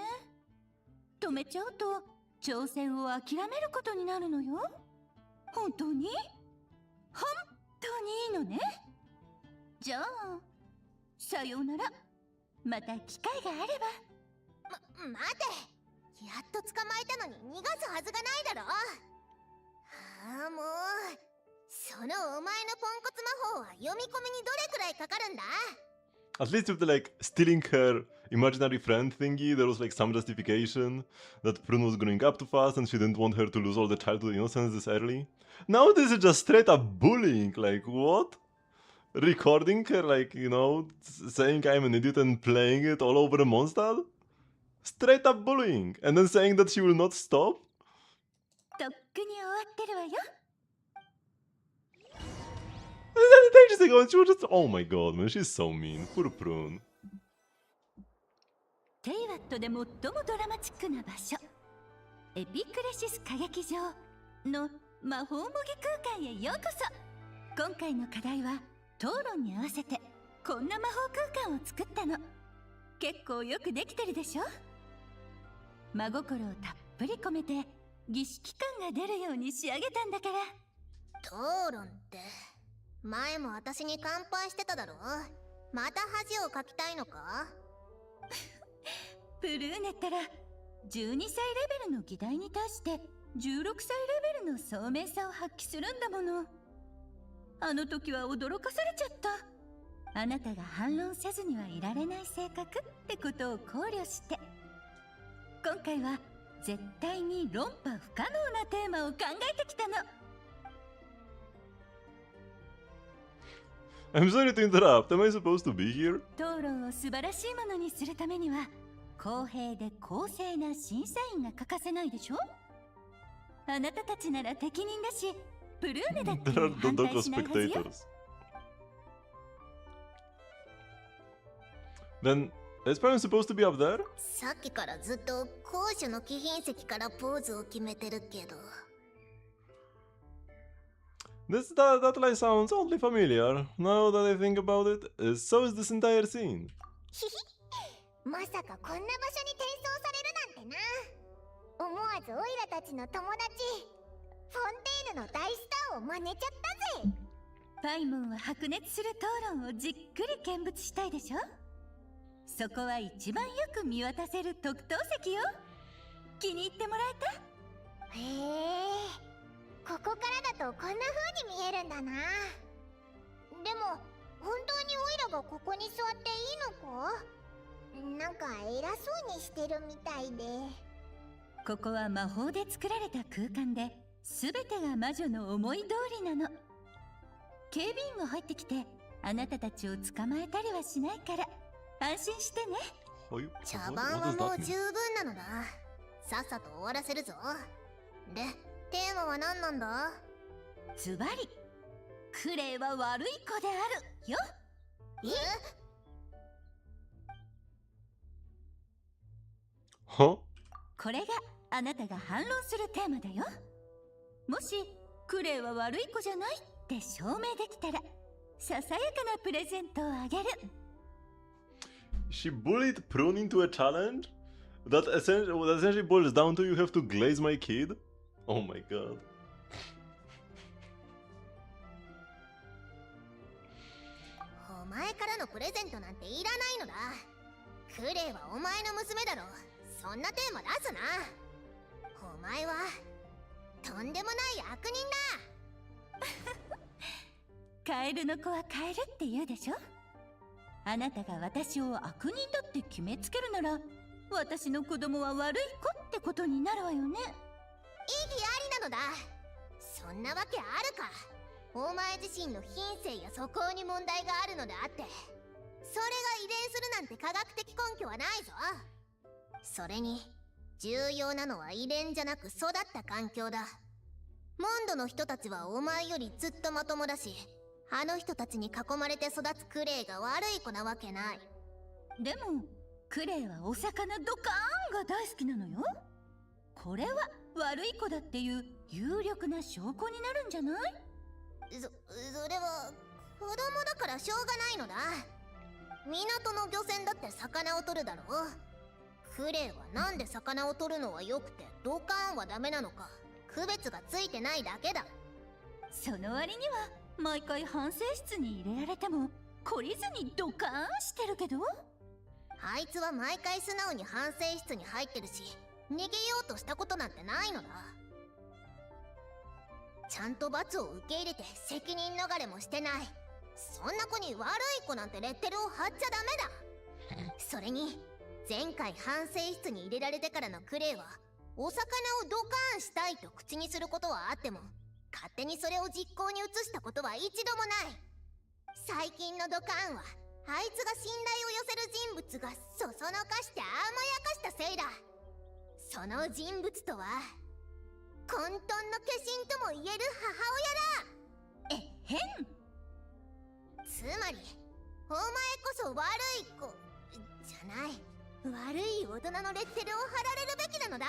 止めちゃうと挑戦を諦めることになるのよ。本当に？本当にいいのね。じゃあさようなら。また機会があれば。待て、やっと捕まえたのに逃がすはずがないだろ。もうそのお前のポンコツ魔法は読み込みにどれくらいかかるんだ？ At least with the, like, stealing her imaginary friend thingy, there was like some justification that Prune was growing up too fast and she didn't want her to lose all the childhood innocence this early. Now this is just straight up bullying, like, what? recording her, like, you know, saying I'm an idiot and playing it all over a monster? Straight up bullying, and then saying that she will not stop? とっくに終わってるわよ。Ages ago, and she was just, oh my god, man, she's so mean. Poor prune. テイワットで最もドラマチックな場所、エピクレシス歌劇場の魔法模擬空間へようこそ。今回の課題は討論に合わせてこんな魔法空間を作ったの。結構よくできてるでしょ。真心をたっぷり込めて儀式感が出るように仕上げたんだから。討論って前も私に乾杯してただろ。また恥をかきたいのか？プルーネったら12歳レベルの議題に対して16歳レベルの聡明さを発揮するんだもの。あの時は驚かされちゃった。あなたが反論せずにはいられない性格ってことを考慮して、今回は絶対に論破不可能なテーマを考えてきたの。I'm sorry to interrupt. Am I supposed to be here? 討論を素晴らしいものにするためには公平で公正な審査員が欠かせないでしょ。あなたたちなら適任だし、プルーネだって There are 反 the 対 Doko しないはずよ。 spectators. Then, is Prime supposed to be up there? さっきからずっと高所の貴賓席からポーズを決めてるけど。That line sounds oddly familiar. Now that I think about it, so is this entire scene. ひひ、まさかこんな場所に転送されるなんてな。思わずオイラたちの友達フォンテーヌの大スターを真似ちゃったぜ。パイモンは白熱する討論をじっくり見物したいでしょ。そこは一番よく見渡せる特等席よ。気に入ってもらえた？へえ、ここからだとこんな風に見えるんだな。でも本当にオイラがここに座っていいのか？なんか偉そうにしてるみたいで。ここは魔法で作られた空間で、全てが魔女の思い通りなの。警備員が入ってきてあなたたちを捕まえたりはしないから安心してね。茶番はもう十分なのだ。さっさと終わらせるぞ。で、テーマは何なんだ？ズバリ、クレイは悪い子であるよ。Huh? これがあなたが反論するテーマだよ。もしクレイは悪い子じゃないって証明できたら、ささやかなプレゼントをあげる。She bullied Prune into a challenge? That essentially boils down to you have to glaze my kid? Oh my god. お前からのプレゼントなんていらないのだ。クレイはお前の娘だろ。そんなテーマ出すな。お前はとんでもない悪人だ。カエルの子はカエルって言うでしょ。あなたが私を悪人だって決めつけるなら、私の子供は悪い子ってことになるわよね。意義ありなのだ。そんなわけあるか。お前自身の品性や素行に問題があるのであって、それが遺伝するなんて科学的根拠はないぞ。それに重要なのは遺伝じゃなく育った環境だ。モンドの人たちはお前よりずっとまともだし、あの人たちに囲まれて育つクレイが悪い子なわけない。でもクレイはお魚ドカーンが大好きなのよ。これは悪い子だっていう有力な証拠になるんじゃない？それは子供だからしょうがないのだ。港の漁船だって魚を取るだろう。クレイはなんで魚を取るのはよくてドカーンはダメなのか区別がついてないだけだ。その割には毎回反省室に入れられても懲りずにドカーンしてるけど。あいつは毎回素直に反省室に入ってるし、逃げようとしたことなんてないのだ。ちゃんと罰を受け入れて責任逃れもしてない。そんな子に悪い子なんてレッテルを貼っちゃダメだ。それに前回反省室に入れられてからのクレイはお魚をドカーンしたいと口にすることはあっても、勝手にそれを実行に移したことは一度もない。最近のドカーンはあいつが信頼を寄せる人物がそそのかして甘やかしたせいだ。その人物とは混沌の化身とも言える母親だ。えへん。つまりお前こそ悪い子じゃない、悪い大人のレッテルを貼られるべきなのだ。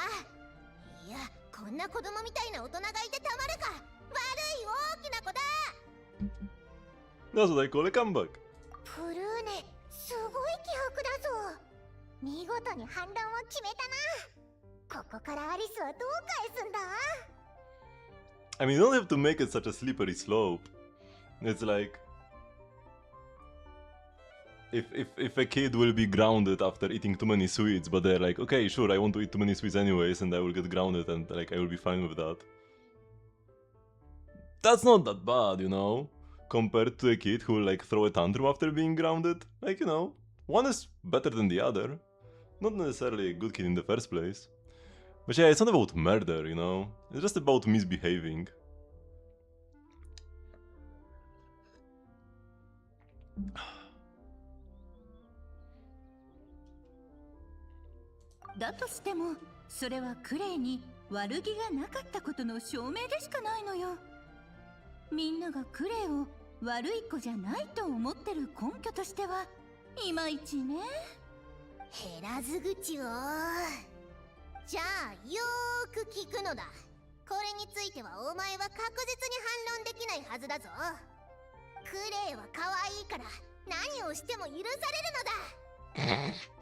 いや、こんな子供みたいな大人がいてたまるか。悪い大きな子だ。 That's what I call a comeback. プルーネ、すごい気迫だぞ。見事に反論を決めたな。ここからアリスはどう返すんだ？ I mean, you don't have to make it such a slippery slope. It's like if a kid will be grounded after eating too many sweets, but they're like, okay, sure, I want to eat too many sweets anyways, and I will get grounded, and like I will be fine with that. That's not that bad, you know, compared to a kid who will like throw a tantrum after being grounded. Like, you know, one is better than the other. Not necessarily a good kid in the first place. But yeah, it's not about murder, you know? It's just about misbehaving. だとしても、それはクレイに悪気がなかったことの証明でしかないのよ。みんながクレイを悪い子じゃないと思ってる根拠としてはいまいちね。減らず口を。じゃあよーく聞くのだ。これについてはお前は確実に反論できないはずだぞ。クレイは可愛いから何をしても許されるのだ。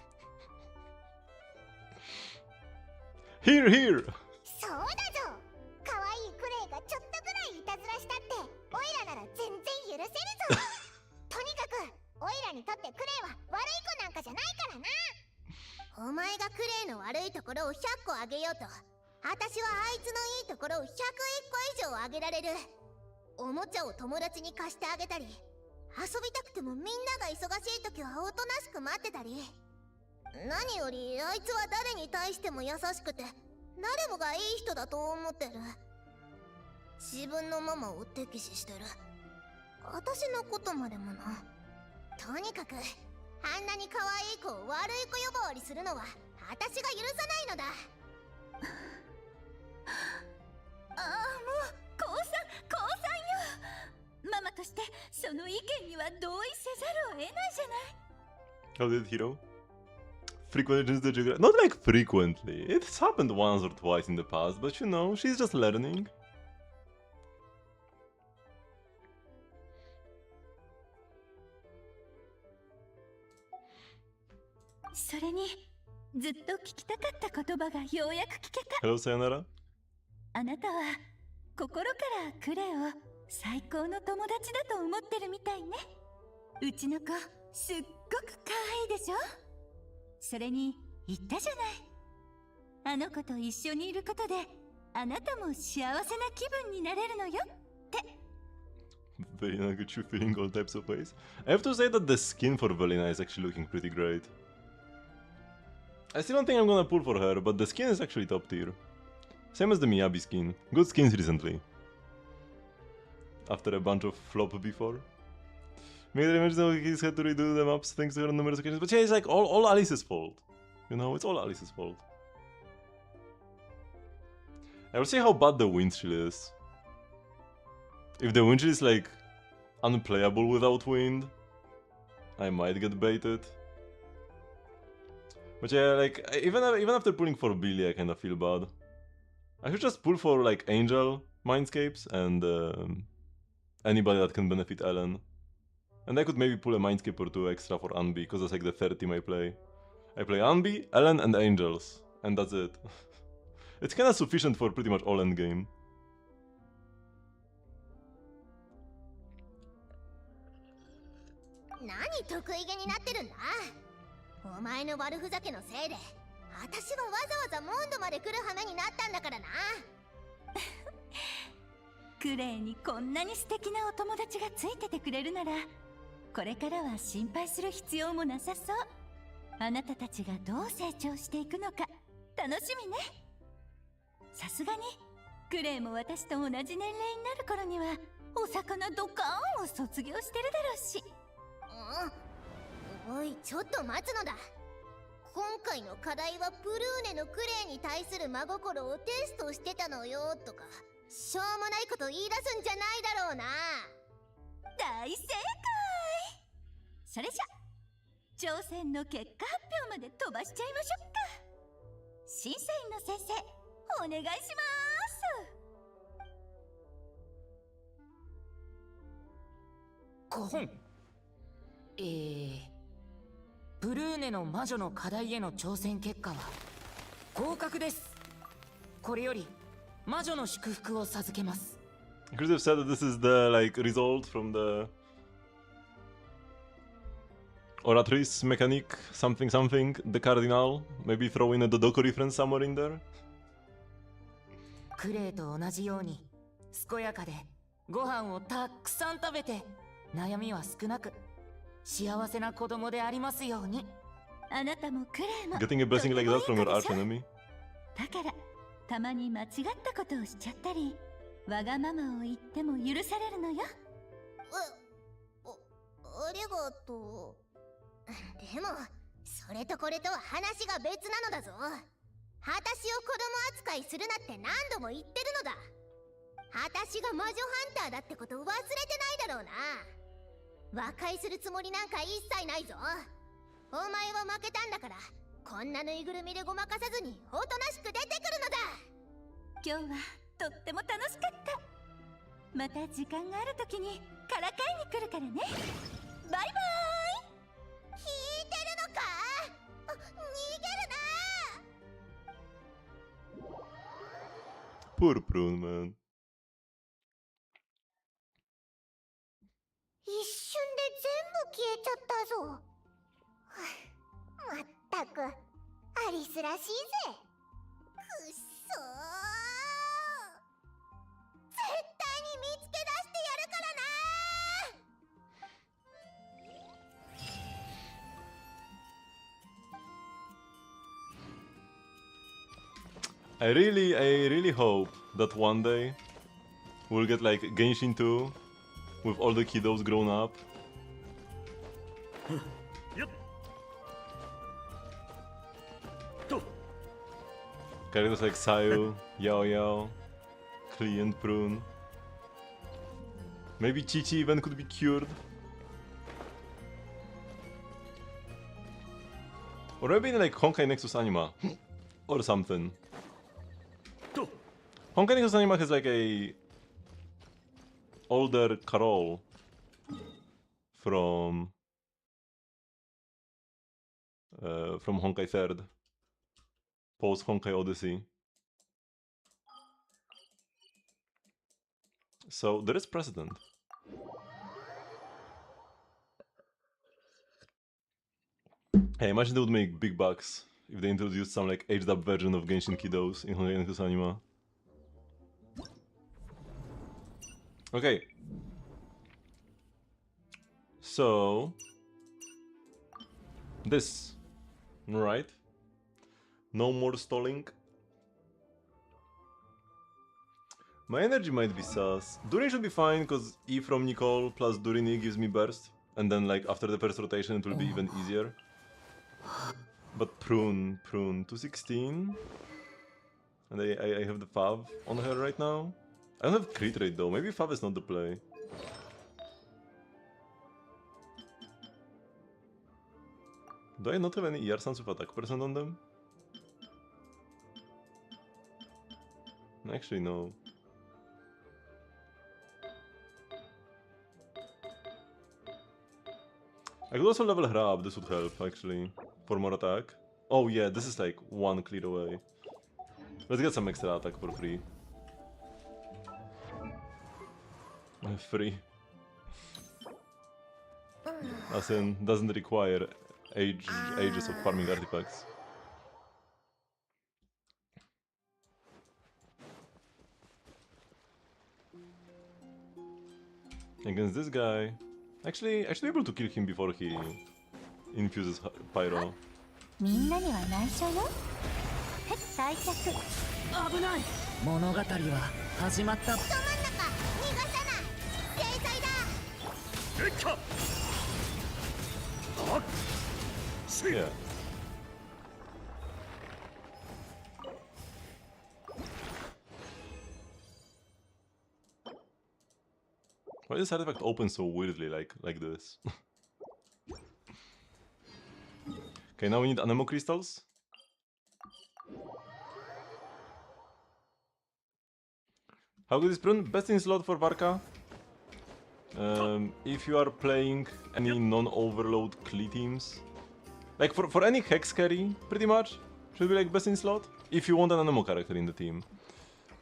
Here, here! そうだぞ。可愛いクレイがちょっとぐらいいたずらしたってオイラなら全然許せるぞ。とにかくオイラにとってクレイは悪い子なんかじゃないからな。お前がクレイの悪いところを100個あげようと、私はあいつのいいところを101個以上あげられる。おもちゃを友達に貸してあげたり、遊びたくてもみんなが忙しい時はおとなしく待ってたり。何よりあいつは誰に対しても優しくて誰もがいい人だと思ってる。自分のママを敵視してる。私のことまでもな。とにかくあんなに可愛い子を悪い子呼ばわりするのは私が許さないのだ。ああ、もう降参よ。ママとしてその意見には同意せざるを得ないじゃない。 How did Hiro? Frequently just the geography. Not like frequently. It's happened once or twice in the past, but you know, she's just learning. それにずっと聞きたかった言葉がようやく聞けた。 Hello, Sayonara. あなたは心からクレイを最高の友達だと思ってるみたいね。うちの子すっごく可愛いでしょ。それに言ったじゃない。あの子と一緒にいることであなたも幸せな気分になれるのよって。 Velina got you feeling all types of ways. I have to say that the skin for Velina is actually looking pretty great. I still don't think I'm gonna pull for her, but the skin is actually top tier. Same as the Miyabi skin. Good skins recently. After a bunch of flop before. Maybe the imagine how he's had to redo the maps thanks to her on numerous occasions. But yeah, it's like all Alice's fault. You know, it's all Alice's fault. I will see how bad the windshield is. If the windshield is like unplayable without wind, I might get baited. But yeah, like even after pulling for Billy, I kind of feel bad. I should just pull for like Angel, Mindscapes, and anybody that can benefit Ellen. And I could maybe pull a Mindscape or two extra for Anbi, because that's like the third team I play. I play Anbi, Ellen, and Angels, and that's it. It's kinda sufficient for pretty much all endgame. 何得意げになってるんだ。お前の悪ふざけのせいで私はわざわざモンドまで来る羽目になったんだからな。クレイにこんなに素敵なお友達がついててくれるなら、これからは心配する必要もなさそう。あなたたちがどう成長していくのか楽しみね。さすがにクレイも私と同じ年齢になる頃にはお魚ドカーンを卒業してるだろうし。おい、ちょっと待つのだ。今回の課題はプルーネのクレイに対する真心をテストしてたのよとか、しょうもないこと言い出すんじゃないだろうな。大正解。それじゃ挑戦の結果発表まで飛ばしちゃいましょうか。審査員の先生、お願いします。ブルーネの魔女の課題への挑戦結果は合格です。これより魔女の祝福を授けます。Chris have said that this is the like result from the Oratrice mechanic, something something, the cardinal. Maybe throw in a Dodoko reference somewhere in there. クレイと同じように健やかでご飯をたくさん食べて悩みは少なく幸せな子供でありますように。あなたもクレイも Getting a blessing like that from your arch enemy. だからたまに間違ったことをしちゃったり、わがままを言っても許されるのよ。ありがとう。でもそれとこれとは話が別なのだぞ。私を子供扱いするなって何度も言ってるのだ。私が魔女ハンターだってこと忘れてないだろうな。和解するつもりなんか一切ないぞ。お前は負けたんだから、こんなぬいぐるみでごまかさずにおとなしく出てくるのだ。今日はとっても楽しかった。また時間があるときにからかいに来るからね。バイバイ。聞いてるのか？逃げるな。 Poor prune, man. 一瞬で全部消えちゃったぞ。はあ、まったくアリスらしいぜ。くっそー。絶対に見つけ出してやるからな。 I really hope that one day we'll get like Genshin 2 with all the kiddos grown up. よっと Characters like Sayu, Yao Yao, Klee and Prune. Maybe Chi-Chi even could be cured. Or maybe in like Honkai Nexus Anima or something. と Honkai Nexus Anima has like a older Carol from Honkai 3rd, post Honkai Odyssey. So there is precedent. Hey, imagine they would make big bucks if they introduced some like aged up version of Genshin Kiddos in Honkai Nexus Anima. Okay. So this, right? No more stalling. My energy might be sus. Durin should be fine because E from Nicole plus Durin E gives me burst, and then like after the first rotation it will be even easier. But Prune 216, and I have the Fav on her right now. I don't have crit rate though. Maybe Fav is not the play. Do I not have any ER sans with attack percent on them? Actually, no. I could also level her up, this would help actually, for more attack. Oh yeah, this is like one clear away. Let's get some extra attack for free. Free. As in, doesn't require ages of farming artifacts. Against this guy, actually, I should be able to kill him before he infuses pyro. みんなには内緒よ。退却。危ない。物語は始まった。ど真ん中逃がさない。Yeah. Why is this artifact open so weirdly like this? Okay, now we need anemo crystals. How good is Prune? Best in slot for Varka. If you are playing any non-overload Klee teams, like for any Hex carry, pretty much, should be like best in slot. If you want an anemo character in the team.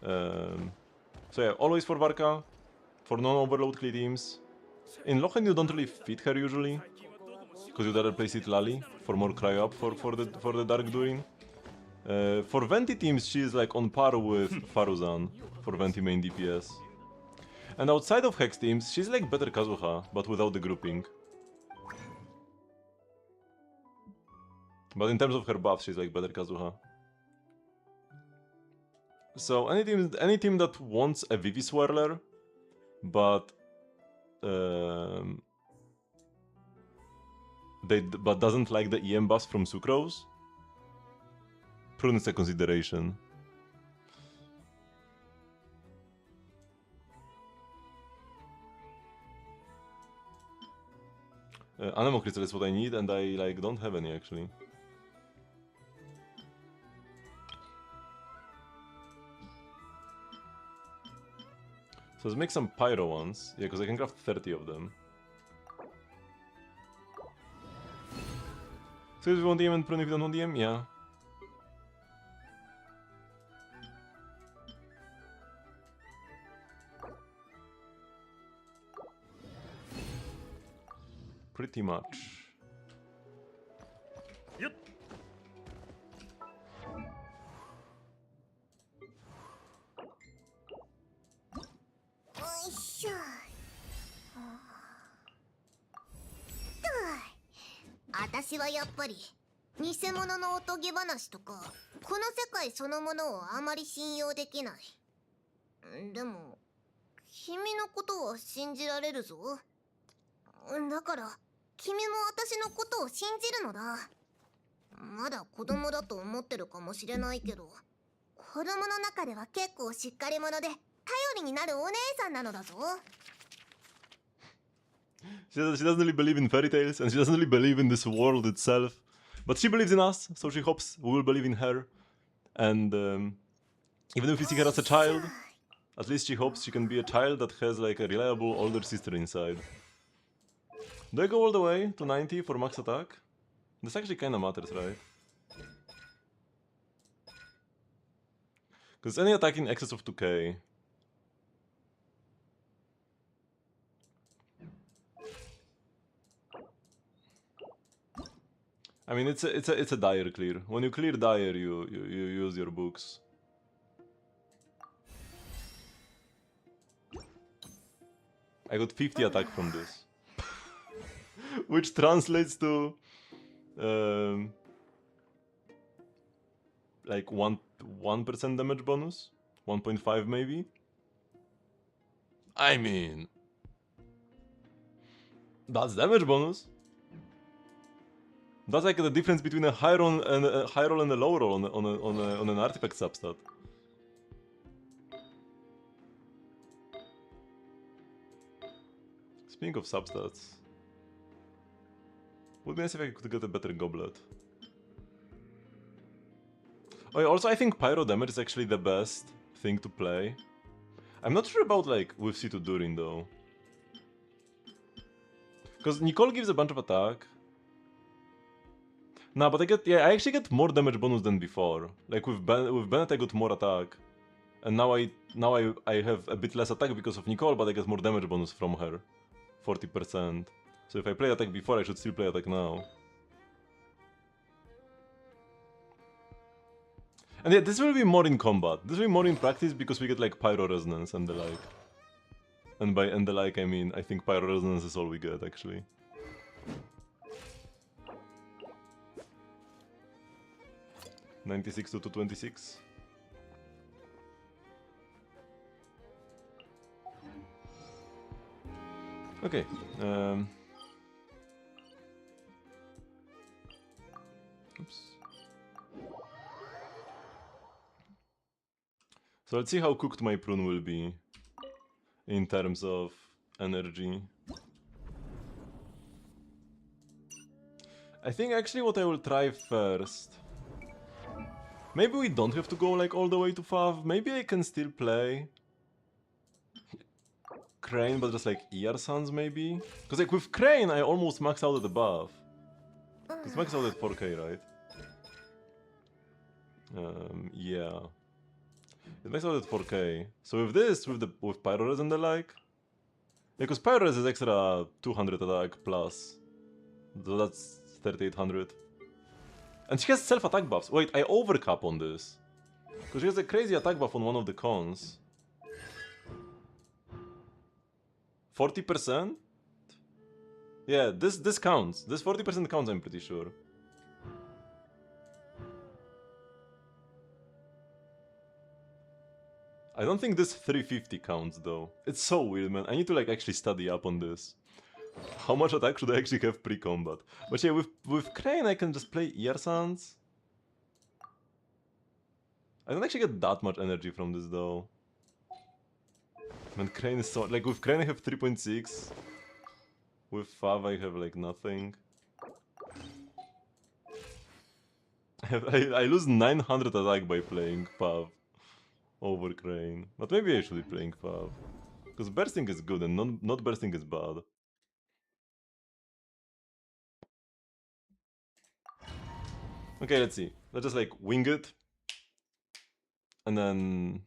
So yeah, always for Varka, for non-overload Klee teams. In Lochen you don't really fit her usually, because you'd rather play Citlali for more cryo up for the Dark Durin. For Venti teams, she is like on par with Faruzan for Venti main DPS. And outside of Hex teams, she's like better Kazuha, but without the grouping. But in terms of her buff, she's like better Kazuha. So any team that wants a Vivi Swirler, but doesn't like the EM buffs from Sucrose, Prune is a consideration. Anemo Crystal is what I need, and I like don't have any actually. So let's make some Pyro ones, yeah, because I can craft 30 of them. So if you want DM and Prune if you don't want DM, yeah. Pretty much. Yep. Oh, 私はやっぱり偽物のおとぎ話とかこの世界そのものをあまり信用できない。でも君のことは信じられるぞ。だから君も私のことを信じるのだ。まだ子供だと思ってるかもしれないけど、子供の中では結構しっかり者で頼りになるお姉さんなのだぞ。She doesn't really believe in fairy tales, and she doesn't really believe in this world itself. But she believes in us, so she hopes we will believe in her. And even if we see her as a child, at least she hopes she can be a child that has like a reliable older sister inside. Do I go all the way to 90 for max attack? This actually kinda matters, right? Because any attack in excess of 2k... I mean, it's a dire clear. When you clear dire, you use your books. I got 50 attack from this, which translates to like 1% damage bonus, 1.5 maybe. I mean, that's damage bonus. That's like the difference between a high roll and a low roll on an artifact substat. Speaking of substats, would be nice if I could get a better goblet. Oh yeah, also I think pyro damage is actually the best thing to play. I'm not sure about like with C2 Durin though. Because Nicole gives a bunch of attack. Nah, but I actually get more damage bonus than before. Like with Bennett I got more attack. And now I have a bit less attack because of Nicole, but I get more damage bonus from her. 40%. So if I play attack before, I should still play attack now. And yeah, this will be more in combat. This will be more in practice because we get like Pyro Resonance and the like. And by and the like I mean, I think Pyro Resonance is all we get actually. $96 to $226. Okay. Oops. So let's see how cooked my prune will be in terms of energy. I think actually what I will try first... Maybe we don't have to go like all the way to Fav. Maybe I can still play Crane, but just like ER Suns maybe? Because like with Crane I almost maxed out at the buff. It's maxed out at 4k, right? Yeah. It maxed out at 4k. So with this, with Pyro-Res and the like... Because Pyro-Res is extra 200 attack plus. So that's 3800. And she has self-attack buffs. Wait, I overcap on this. Because she has a crazy attack buff on one of the cons. 40%? Yeah, this counts. This 40% counts, I'm pretty sure. I don't think this 350 counts though. It's so weird, man. I need to like actually study up on this. How much attack should I actually have pre-combat? But yeah, with Crane I can just play Ear Sounds. I don't actually get that much energy from this though. Man, Crane is so... Like with Crane I have 3.6. With Fav I have like nothing. I lose 900 attack by playing Fav over Crane. But maybe I should be playing Fav. Because bursting is good and not bursting is bad. Okay, let's see. Let's just like wing it. And then...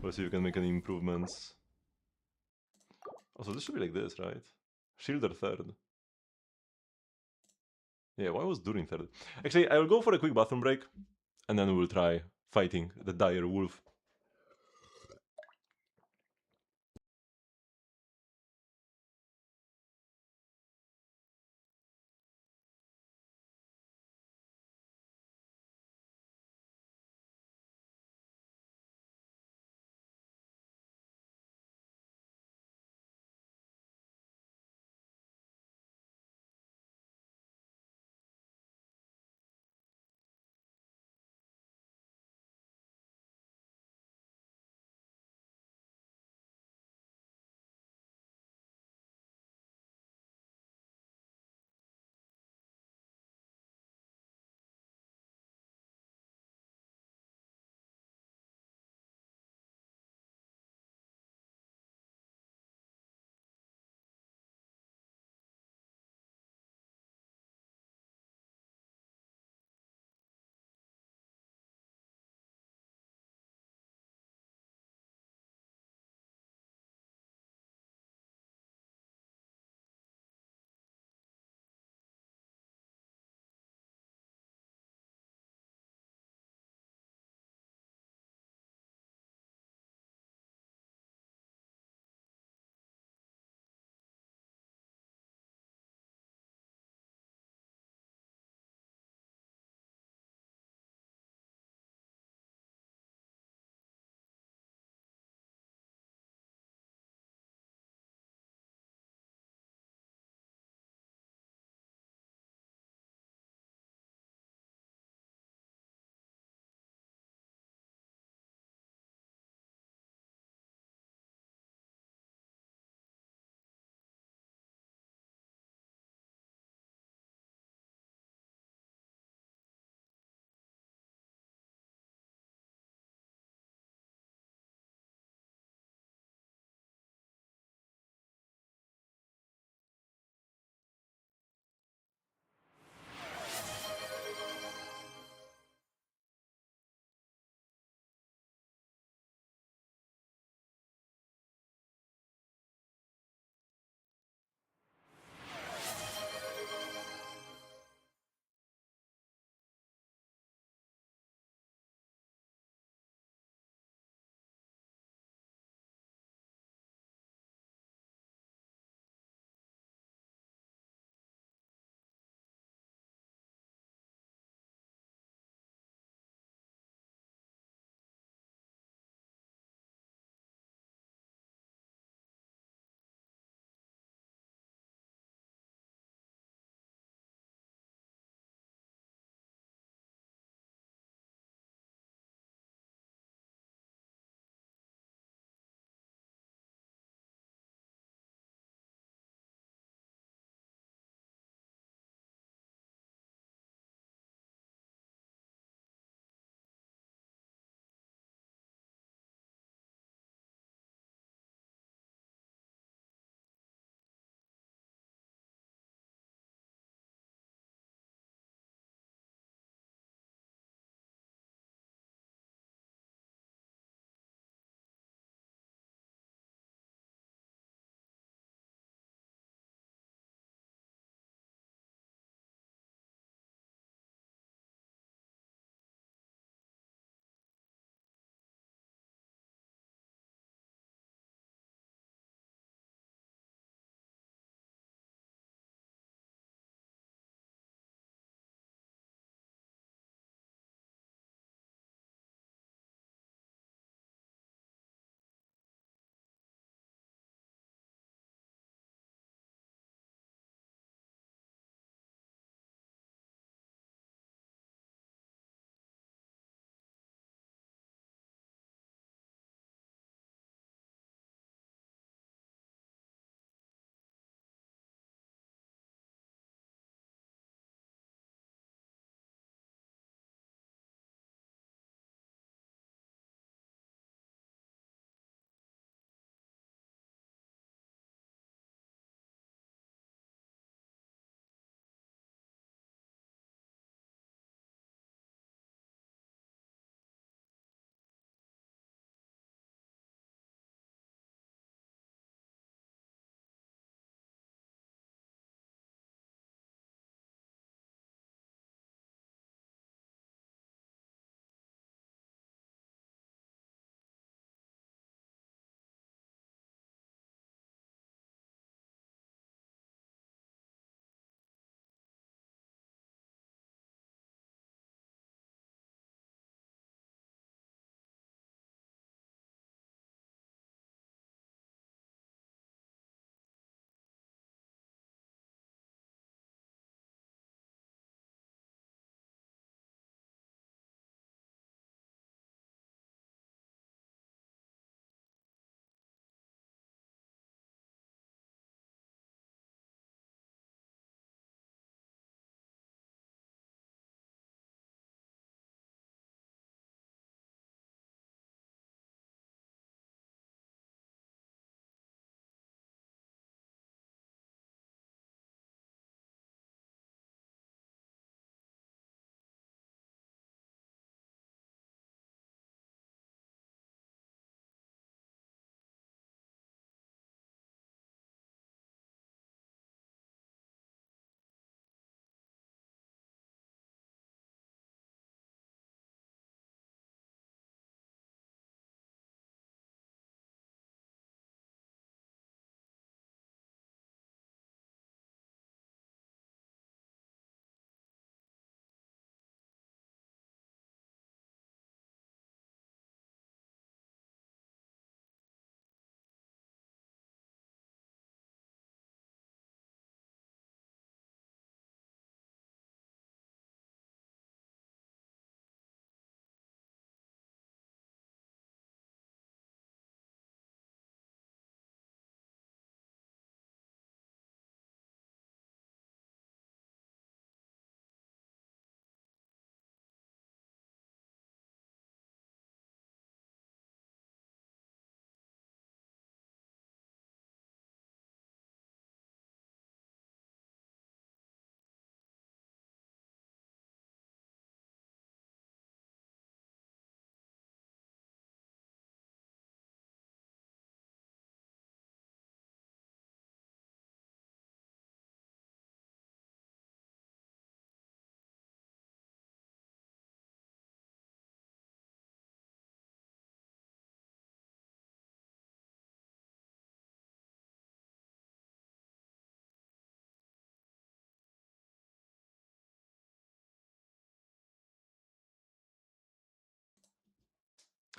We'll see if we can make any improvements. Also, this should be like this, right? Shielder third. Yeah, why was Durin third? Actually, I will go for a quick bathroom break. And then we'll try fighting the dire wolf.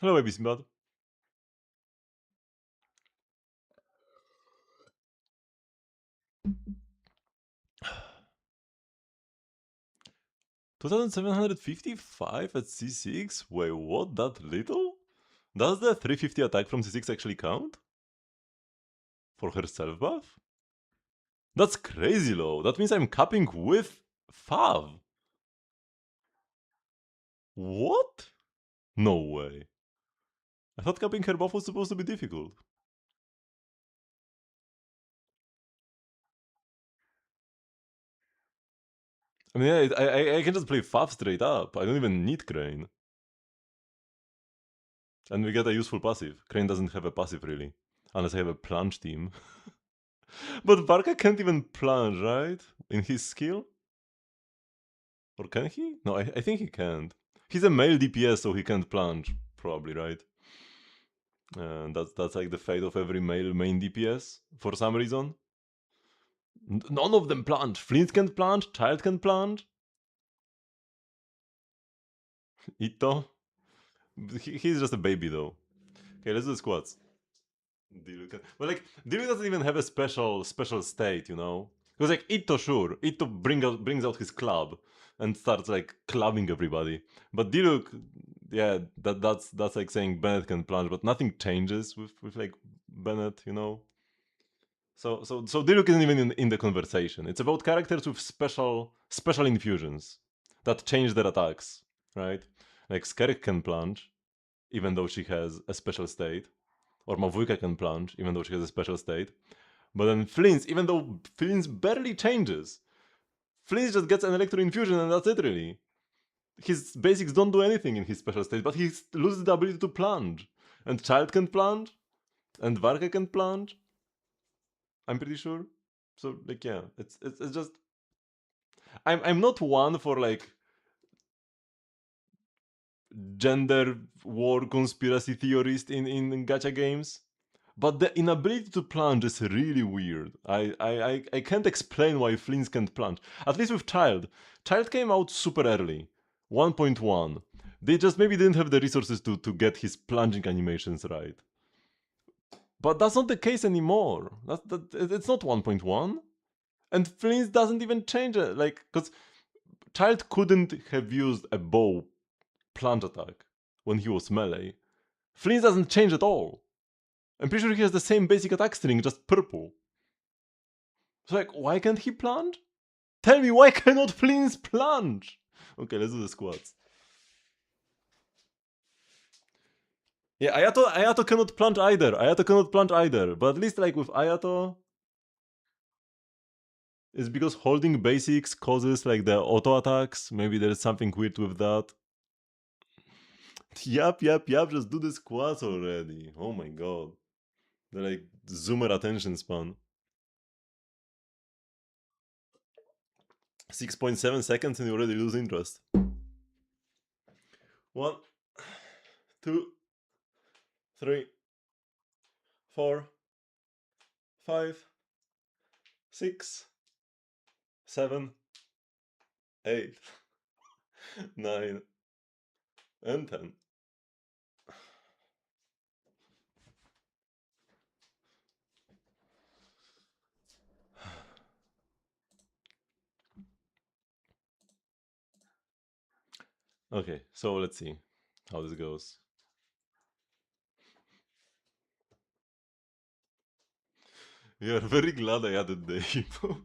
Hello, baby Simbad. $2,755 at C6? Wait, what? That little? Does the 350 attack from C6 actually count? For her self buff? That's crazy low. That means I'm capping with Fav. What? No way. I thought capping her buff was supposed to be difficult. I mean, yeah, I can just play Fav straight up. I don't even need Crane. And we get a useful passive. Crane doesn't have a passive really. Unless I have a plunge team. But Barca can't even plunge, right? In his skill? Or can he? No, I think he can't. He's a male DPS, so he can't plunge, probably, right? That's like the fate of every male main DPS, for some reason. None of them plunge. Flint can plunge, Child can plunge. Ito? He's just a baby, though. Okay, let's do squats. But like, Dilu doesn't even have a special state, you know? Because like Ito, sure, Ito brings out his club and starts like clubbing everybody. But Diluc, yeah, that's like saying Bennett can plunge, but nothing changes with like Bennett, you know? So Diluc isn't even in the conversation. It's about characters with special infusions that change their attacks, right? Like Skerrick can plunge, even though she has a special state. Or Mavujka can plunge, even though she has a special state. But then Flints, even though Flints barely changes, Flints just gets an Electro Infusion and that's it really. His basics don't do anything in his special state, but he loses the ability to plunge. And Child can plunge, and Varka can plunge. I'm pretty sure. So like yeah, it's just I'm not one for like gender war conspiracy theorist in gacha games. But the inability to plunge is really weird. I can't explain why Flints can't plunge. At least with Child. Child came out super early. 1.1. They just maybe didn't have the resources to get his plunging animations right. But that's not the case anymore. It's not 1.1. And Flints doesn't even change it. Like, because Child couldn't have used a bow plunge attack when he was melee. Flints doesn't change at all. I'm pretty sure he has the same basic attack string, just purple. So like, why can't he plunge? Tell me, why cannot Flints plunge? Okay, let's do the squats. Yeah, Ayato cannot plunge either. But at least like with Ayato, it's because holding basics causes like the auto attacks. Maybe there's something weird with that. Yap, just do the squats already. Oh my god. They're like zoomer attention span. 6.7 seconds and you already lose interest. 1, 2, 3, 4, 5, 6, 7, 8, 9, and 10. Okay, so let's see how this goes. We are very glad I added the emote.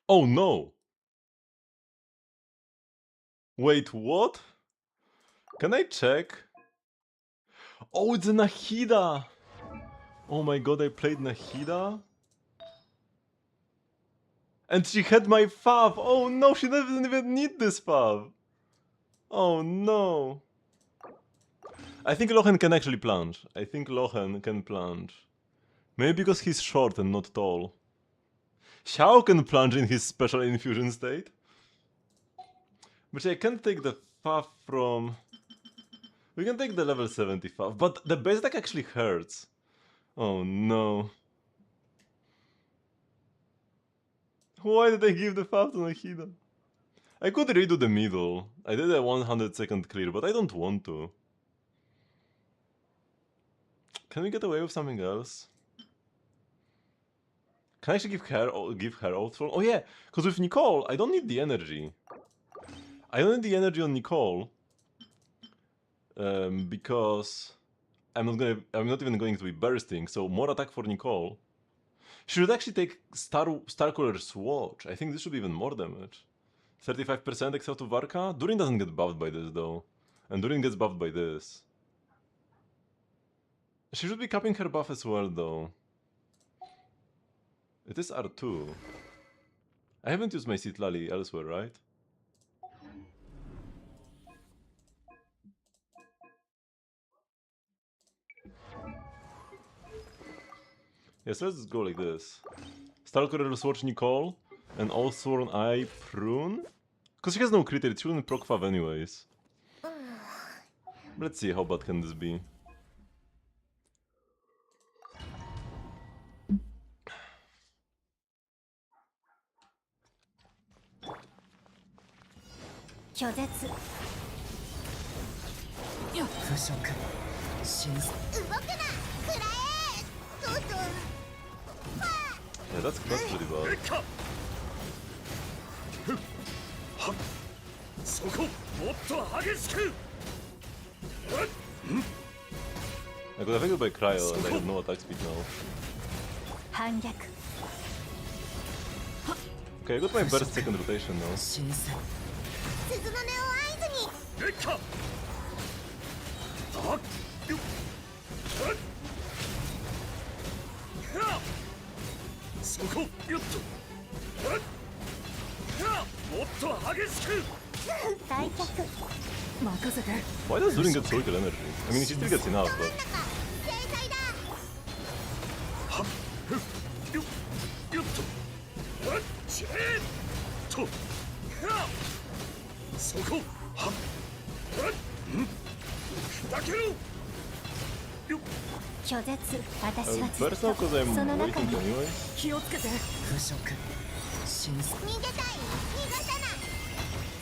Oh no! Wait, what? Can I check? Oh, it's a Nahida! Oh my god, I played Nahida? And she had my fav! Oh no, she doesn't even need this fav! Oh no! I think Lochen can actually plunge. I think Lochen can plunge. Maybe because he's short and not tall. Xiao can plunge in his special infusion state. But I can't take the fav from... We can take the level 75, but the base attack actually hurts. Oh no. Why did they give the FAF to Nahida? I could redo the middle. I did a 100-second clear, but I don't want to. Can we get away with something else? Can I actually give her Outflow? Oh yeah, because with Nicole, I don't need the energy. I don't need the energy on Nicole. Because I'm not even going to be bursting, so more attack for Nicole. She should actually take Starcaller's Watch. I think this should be even more damage. 35% except to Varka? Durin doesn't get buffed by this though. And Durin gets buffed by this. She should be capping her buff as well though. It is R2. I haven't used my Citlali elsewhere, right? Yes, let's go like this. Starcaller's Watch Nicole, and Allsworn Eye Prune? Because she has no crit rate, she wouldn't proc fav anyways. Let's see how bad can this be. Yeah, that's pretty bad. そこもっと激しく I got affected by Cryo and I have no attack speed now. 反逆 Okay, I got my burst second rotation now. 鈴の音を合図にレッカあっよっはっそこよっとはっはっもっと激しく 退却 Why does Durin get so little energy? I mean, she still gets enough, but... 制裁だはっふっよっよっとはっしれーとはっそこはっはっんだけろよっ拒絶 I 私 will はずっ burst と now because I'm その中 waiting に anyway. 気をつけて腐食新鮮逃げたい逃がさない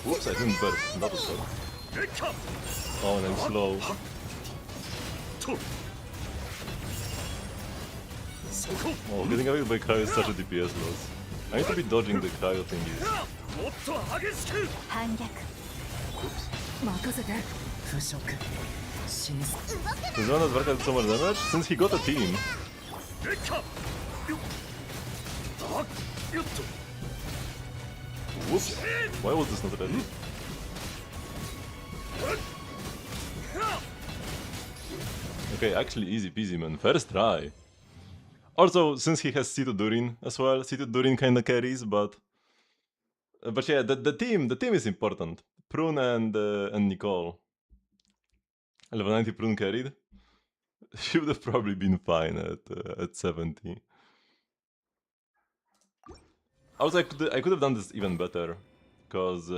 Whoops, I didn't burst. That was bad. レッカ Oh, and I'm slow. とそこ Oh, getting affected by Cryo is such a DPS loss. I need to be dodging the Cryo thingies. もっと激しく反逆任せて腐食新鮮 Does one has Varka did so much damage? Since he got a team. レッカよっあよっと Whoops. Why was this not ready? Okay, actually easy peasy, man. First try. Also, since he has C2 Durin as well, C2 Durin kinda carries, but yeah, the team is important. Prune and Nicole. Level 90 Prune carried. She would have probably been fine at 70. Also, I could have done this even better, cause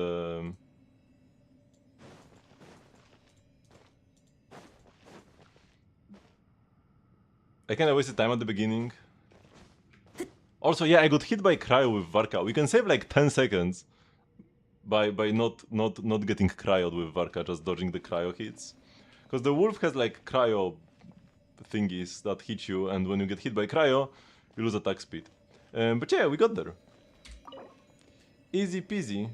I kinda wasted time at the beginning. Also, yeah, I got hit by Cryo with Varka. We can save like 10 seconds by not getting cryoed with Varka, just dodging the cryo hits. Because the wolf has like cryo thingies that hit you, and when you get hit by cryo, you lose attack speed. But yeah, we got there. Easy peasy.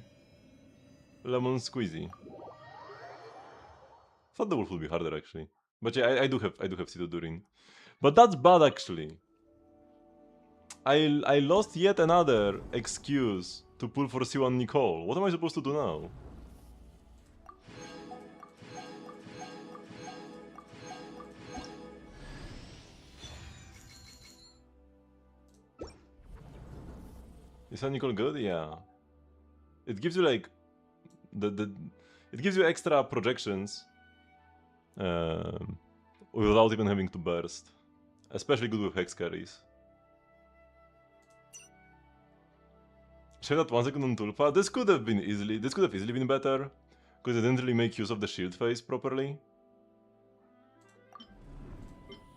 Lemon squeezy. Thought the wolf would be harder actually. But yeah, I do have Cito Durin. But that's bad actually. I lost yet another excuse to pull for C1 Nicole. What am I supposed to do now? Is that Nicole good? Yeah. It gives you like it gives you extra projections without even having to burst. Especially good with hex carries. Share that 1 second on Tulpa. This could have easily been better, because I didn't really make use of the shield phase properly.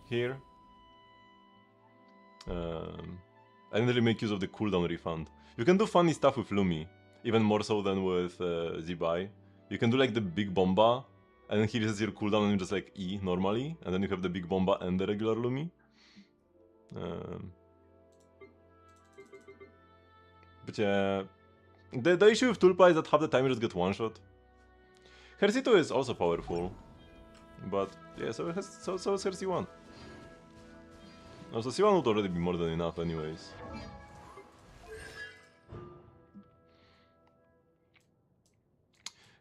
Here. I didn't really make use of the cooldown refund. You can do funny stuff with Lumi, even more so than with Zibai. You can do like the big bomba, and then he resets your cooldown and you just like E normally, and then you have the big bomba and the regular Lumi. But yeah, the issue with Tulpa is that half the time you just get one shot. Her C2 is also powerful, but yeah, so is her C1. Also, C1 would already be more than enough anyways.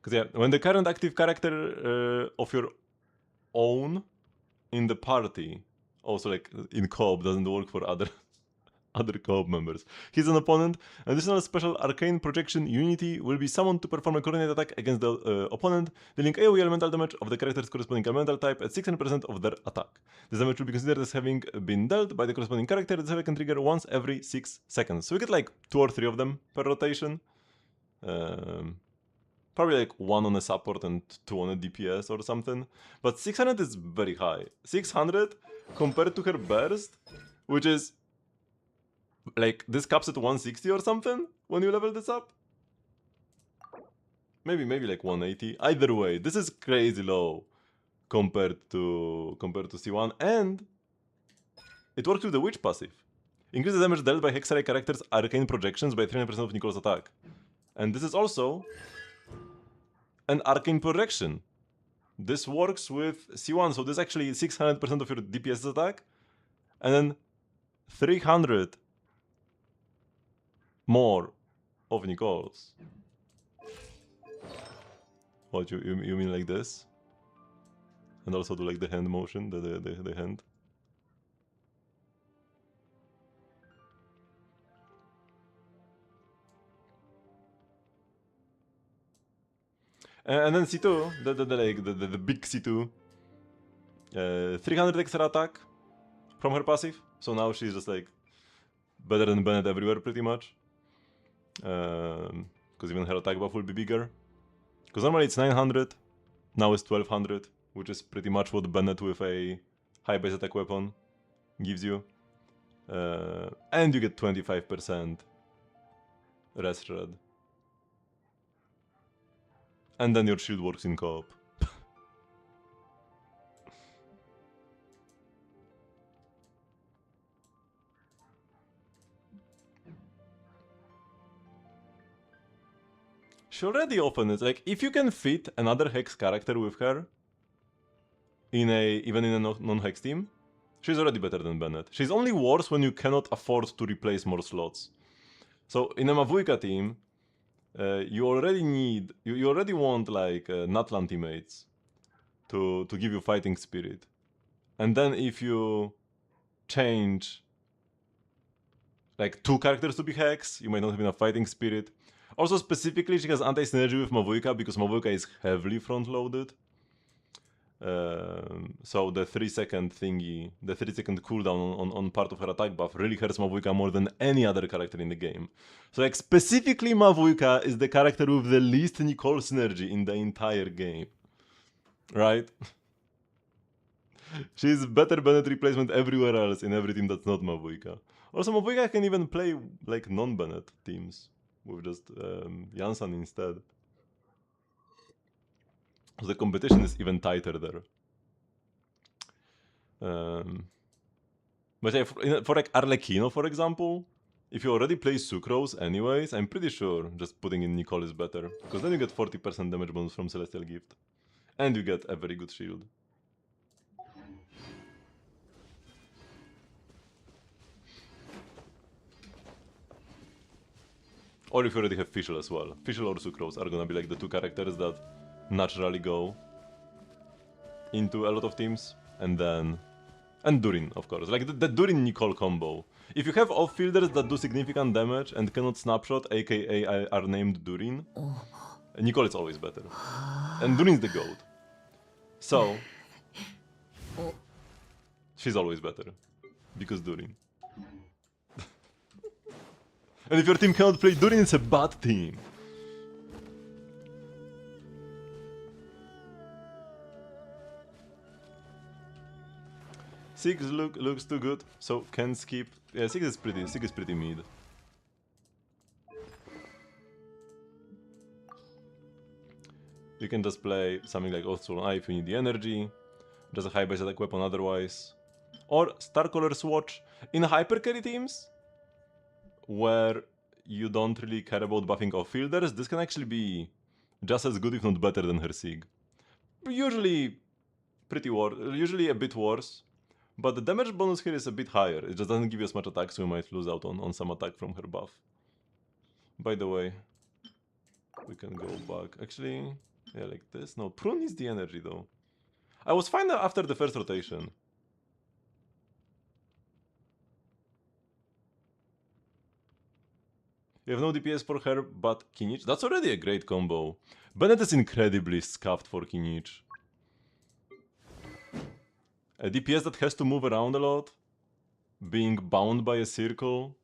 Because yeah, when the current active character of your own in the party, also like in co-op, doesn't work for other co-op members. He's an opponent. Additional special arcane projection unity will be summoned to perform a coordinated attack against the opponent, dealing AoE elemental damage of the character's corresponding elemental type at 16% of their attack. This damage will be considered as having been dealt by the corresponding character. This effect can trigger once every 6 seconds. So we get like 2 or 3 of them per rotation. Probably like 1 on a support and 2 on a DPS or something. But 600 is very high. 600 compared to her burst, which is like, this caps at 160 or something when you level this up? Maybe like 180. Either way, this is crazy low compared to C1, and it works with the Witch passive. Increase the damage dealt by Hexarray characters' arcane projections by 300% of Nicole's attack. And this is also an arcane projection. This works with C1, so this actually 600% of your DPS attack, and then 300 more of Nicole's. What, you mean like this? And also do like the hand motion, the hand? And then C2, the big C2, 300 extra attack from her passive. So now she's just like better than Bennett everywhere pretty much. Because even her attack buff will be bigger. Because normally it's 900, now it's 1200, which is pretty much what Bennett with a high base attack weapon gives you. And you get 25% rest shred. And then your shield works in co-op. She already often is like, if you can fit another Hex character with her even in a non-Hex team, she's already better than Bennett. She's only worse when you cannot afford to replace more slots. So in a Mavuyka team, you already want like Natlan teammates to give you fighting spirit. And then if you change like 2 characters to be Hex, you might not have enough fighting spirit. Also, specifically, she has anti-synergy with Mavuyka because Mavuyka is heavily front-loaded. So the 3-second thingy, the 3-second cooldown on part of her attack buff really hurts Mavuyka more than any other character in the game. So like, specifically Mavuyka is the character with the least Nicole synergy in the entire game. Right? She's better Bennett replacement everywhere else in every team that's not Mavuyka. Also, Mavuyka can even play like non-Bennett teams with just Jansan instead. So the competition is even tighter there. But yeah, for like Arlecchino, for example, if you already play Sucrose anyways, I'm pretty sure just putting in Nicole is better. Because then you get 40% damage bonus from Celestial Gift. And you get a very good shield. Or if you already have Fischl as well. Fischl or Sucrose are gonna be like the 2 characters that naturally go into a lot of teams. And then... and Durin, of course. Like the Durin-Nicole combo. If you have off-fielders that do significant damage and cannot snapshot, aka are named Durin, Nicole is always better. And Durin's the GOAT. So... she's always better. Because Durin. And if your team cannot play Durin, it's a bad team. 6 looks too good, so can skip. Yeah, 6 is pretty mid. You can just play something like Oathsworn Eye if you need the energy, just a high base attack weapon otherwise. Or Starcaller Swatch in hyper carry teams, where you don't really care about buffing off fielders, this can actually be just as good if not better than her Sig. Usually usually a bit worse, but the damage bonus here is a bit higher. It just doesn't give you as much attack, so you might lose out on some attack from her buff. By the way, we can go back. Actually, yeah, like this. No, Prune needs the energy though. I was fine after the first rotation. You have no DPS for her, but Kinich. That's already a great combo. Bennett is incredibly scuffed for Kinich. A DPS that has to move around a lot, being bound by a circle,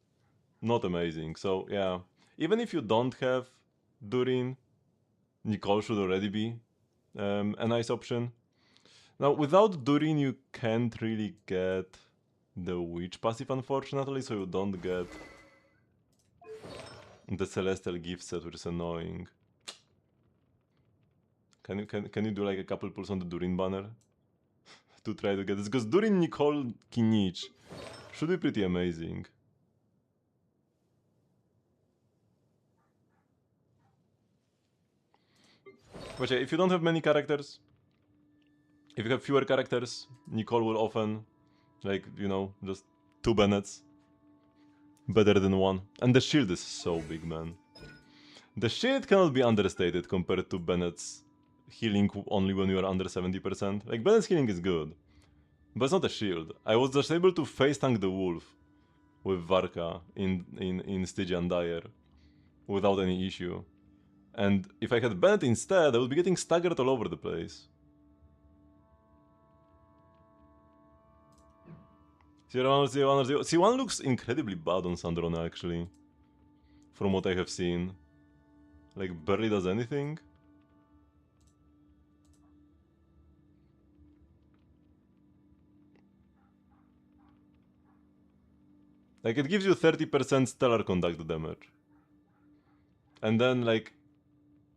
not amazing. So yeah, even if you don't have Durin, Nicole should already be a nice option. Now, without Durin, you can't really get the Witch passive, unfortunately, so you don't get the Celestial gift set, which is annoying. Can you do like a couple pulls on the Durin banner to try to get this? Because Durin, Nicole, Kinich should be pretty amazing. But yeah, if you don't have many characters, if you have fewer characters, Nicole will often, like, you know, just 2 Bennets. Better than 1. And the shield is so big, man. The shield cannot be understated compared to Bennett's healing only when you are under 70%. Like, Bennett's healing is good, but it's not a shield. I was just able to face tank the wolf with Varka in Stygian Dire without any issue. And if I had Bennett instead, I would be getting staggered all over the place. 0-1, 0-1, 0. C1 looks incredibly bad on Sandrone, actually. From what I have seen. Like, barely does anything. Like, it gives you 30% stellar conduct damage. And then, like,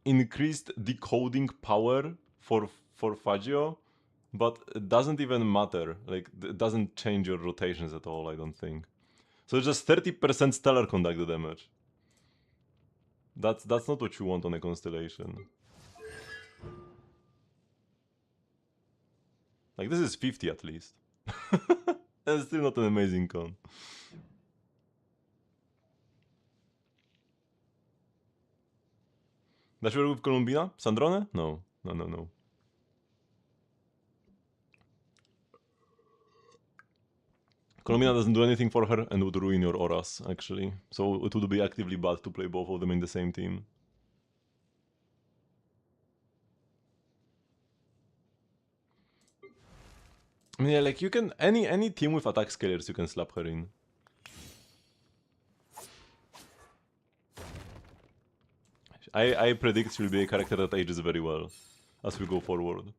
increased decoding power for Fagio. But it doesn't even matter. Like, it doesn't change your rotations at all, I don't think. So it's just 30% stellar conduct damage. That's not what you want on a constellation. Like, this is 50 at least. That's still not an amazing con. Does she work with Columbina? Sandrone? No. No. Columbina doesn't do anything for her and would ruin your auras, actually. So it would be actively bad to play both of them in the same team. I mean, yeah, like, you can... Any team with attack scalers, you can slap her in. I predict she'll be a character that ages very well as we go forward.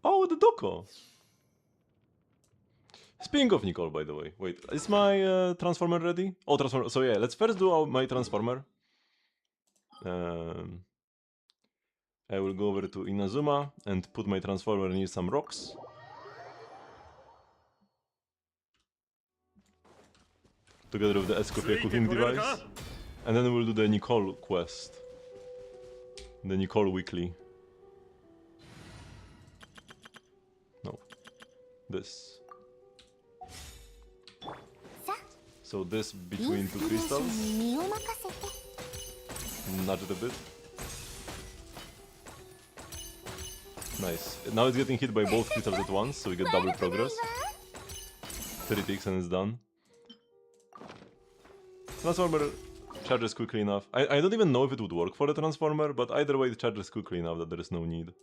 Oh, the Doko! Speaking of Nicole, by the way, wait, is my transformer ready? Oh, transformer. So yeah, let's first do my transformer. I will go over to Inazuma and put my transformer near some rocks. Together with the Escoffier cooking device. And then we'll do the Nicole quest. The Nicole weekly. No. This. So this between 2 crystals. Nudge it a bit. Nice. Now it's getting hit by both crystals at once, so we get double progress. 30 ticks and it's done. Transformer charges quickly enough. I don't even know if it would work for a transformer, but either way it charges quickly enough that there is no need.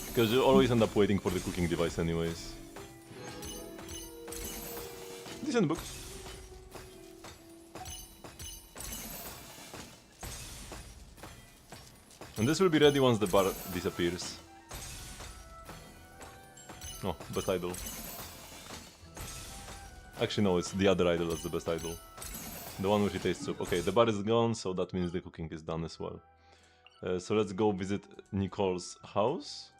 Because you always end up waiting for the cooking device anyways. Decent book. And this will be ready once the bar disappears. Oh, best idol. Actually no, it's the other idol that's the best idol. The one which tastes soup. Okay, the bar is gone, so that means the cooking is done as well. So let's go visit Nicole's house.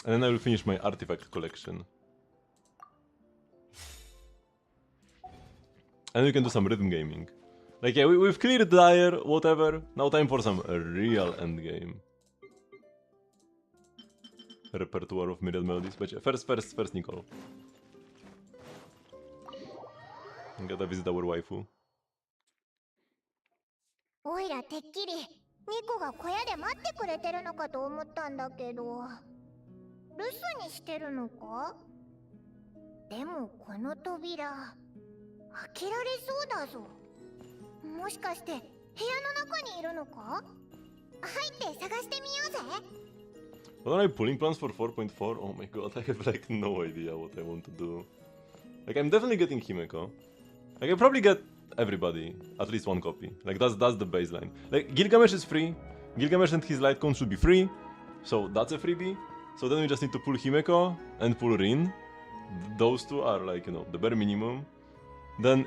And then I will finish my artifact collection. And we can do some rhythm gaming. Like, yeah, we've cleared Dire, whatever. Now time for some real endgame. Repertoire of myriad melodies. But yeah, first Nicole. Gotta visit our waifu. おいらてっきりニコが小屋で待ってくれてるのかと思ったんだけど、留守にしてるのか？でもこの扉開けられそうだぞ。もしかして部屋の中にいるのか？入って探してみようぜ。What are my pulling plans for 4.4? Oh my god, I have like no idea what I want to do. Like, I'm definitely getting Himeko. I can probably get everybody at least one copy. Like, that's the baseline. Like, Gilgamesh is free. Gilgamesh and his light cone should be free. So that's a freebie. So then we just need to pull Himeko and pull Rin. Those two are like, you know, the bare minimum. Then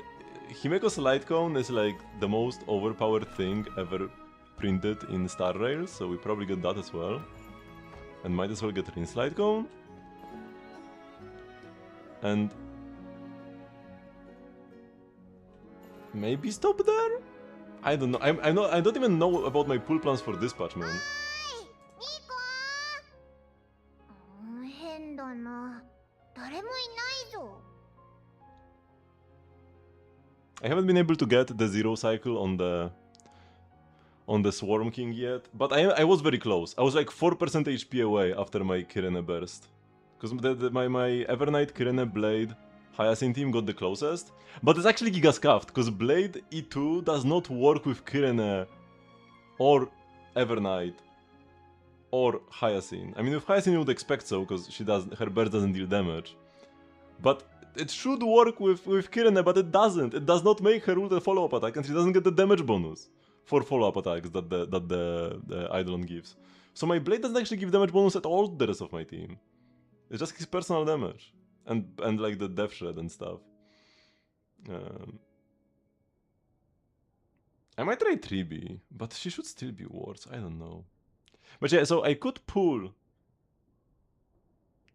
Himeko's light cone is like the most overpowered thing ever printed in Star Rail, so we probably get that as well. And might as well get Rin's light cone. And maybe stop there? I don't know. I don't even know about my pull plans for dispatch, man. 変だな。誰もいないぞ。 I haven't been able to get the zero cycle on the Swarm King yet, but I was very close. I was like 4% HP away after my Kirene burst. Because my Evernight, Kirene, Blade, Hyacinth team got the closest. But it's actually Giga Scuffed, because Blade E2 does not work with Kirene or Evernight or Hyacinth. I mean, with Hyacinth you would expect so, because her burst doesn't deal damage. But it should work with Kirene, but it doesn't. It does not make her ult a follow-up attack, and she doesn't get the damage bonus for follow-up attacks that the Eidolon gives. So my Blade doesn't actually give damage bonus at all to the rest of my team. It's just his personal damage. And like the Death Shred and stuff. I might try 3B, but she should still be worse, I don't know. But yeah, so I could pull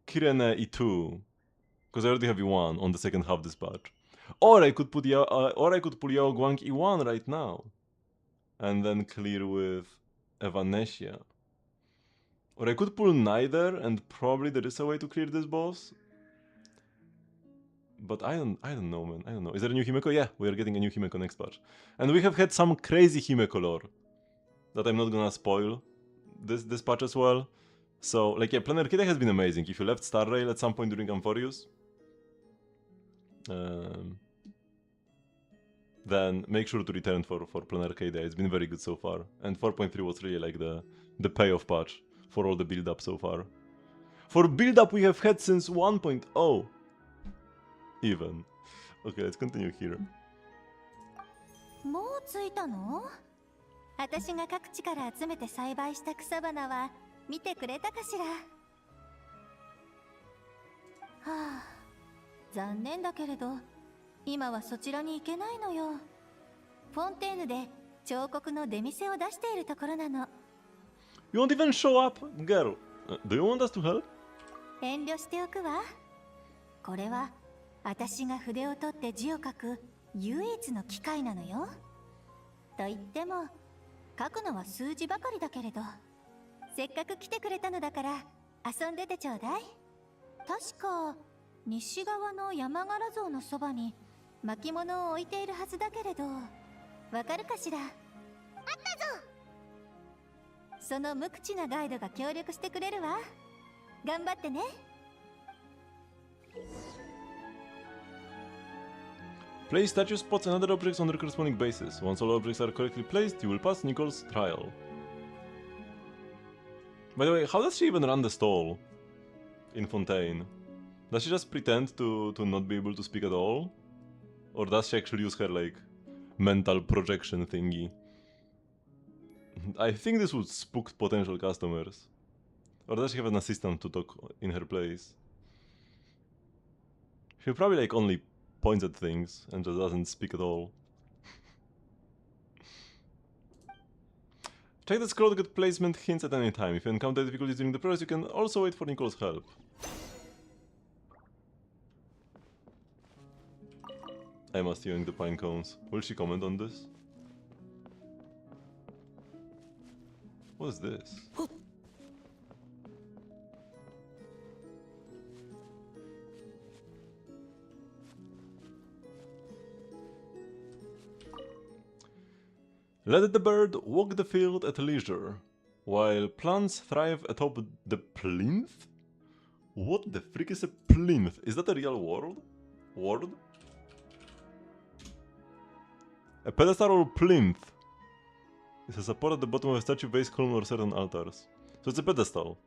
Kirene E2, because I already have E1 on the second half dispatch. Or I could pull Yao Guang E1 right now. And then clear with Evanesia. Or I could pull neither, and probably there is a way to clear this boss. But I don't know, man. I don't know. Is there a new Himeko? Yeah, we are getting a new Himeko next patch. And we have had some crazy Himeko lore that I'm not gonna spoil this patch as well. So, like, yeah, Planar Kid has been amazing. If you left Star Rail at some point during Amphorius, then make sure to return for Planar Arcadia. It's been very good so far. And 4.3 was really like the payoff patch for all the build-up so far. For build-up we have had since 1.0 even. Okay, let's continue here. もう着いたの？私が各地から集めて栽培した草花は見てくれたかしら？はあ、残念だけれど今はそちらに行けないのよ。フォンテーヌで彫刻の出店を出しているところなの。You won't even show up, girl. Do you want us to help? 遠慮しておくわ。これは私が筆を取って字を書く唯一の機会なのよ。と言っても書くのは数字ばかりだけれど、せっかく来てくれたのだから遊んでてちょうだい。確か西側の山柄像のそばに巻物を置いているはずだけれど、わかるかしら？あったぞ。その無口なガイドが協力してくれるわ。頑張ってね。Place statue spots and other objects on their corresponding bases. Once all objects are correctly placed, you will pass Nicole's trial. By the way, how does she even run the stall in Fontaine? Does she just pretend to not be able to speak at all? Or does she actually use her, like, mental projection thingy? I think this would spook potential customers. Or does she have an assistant to talk in her place? She probably, like, only points at things and just doesn't speak at all. Check the scroll to get placement hints at any time. If you encounter difficulties during the process, you can also wait for Nicole's help. I must viewing the pine cones. Will she comment on this? What is this? Let the bird walk the field at leisure, while plants thrive atop the plinth? What the frick is a plinth? Is that a real word? A pedestal or plinth is a support at the bottom of a statue, base, column, or certain altars. So it's a pedestal.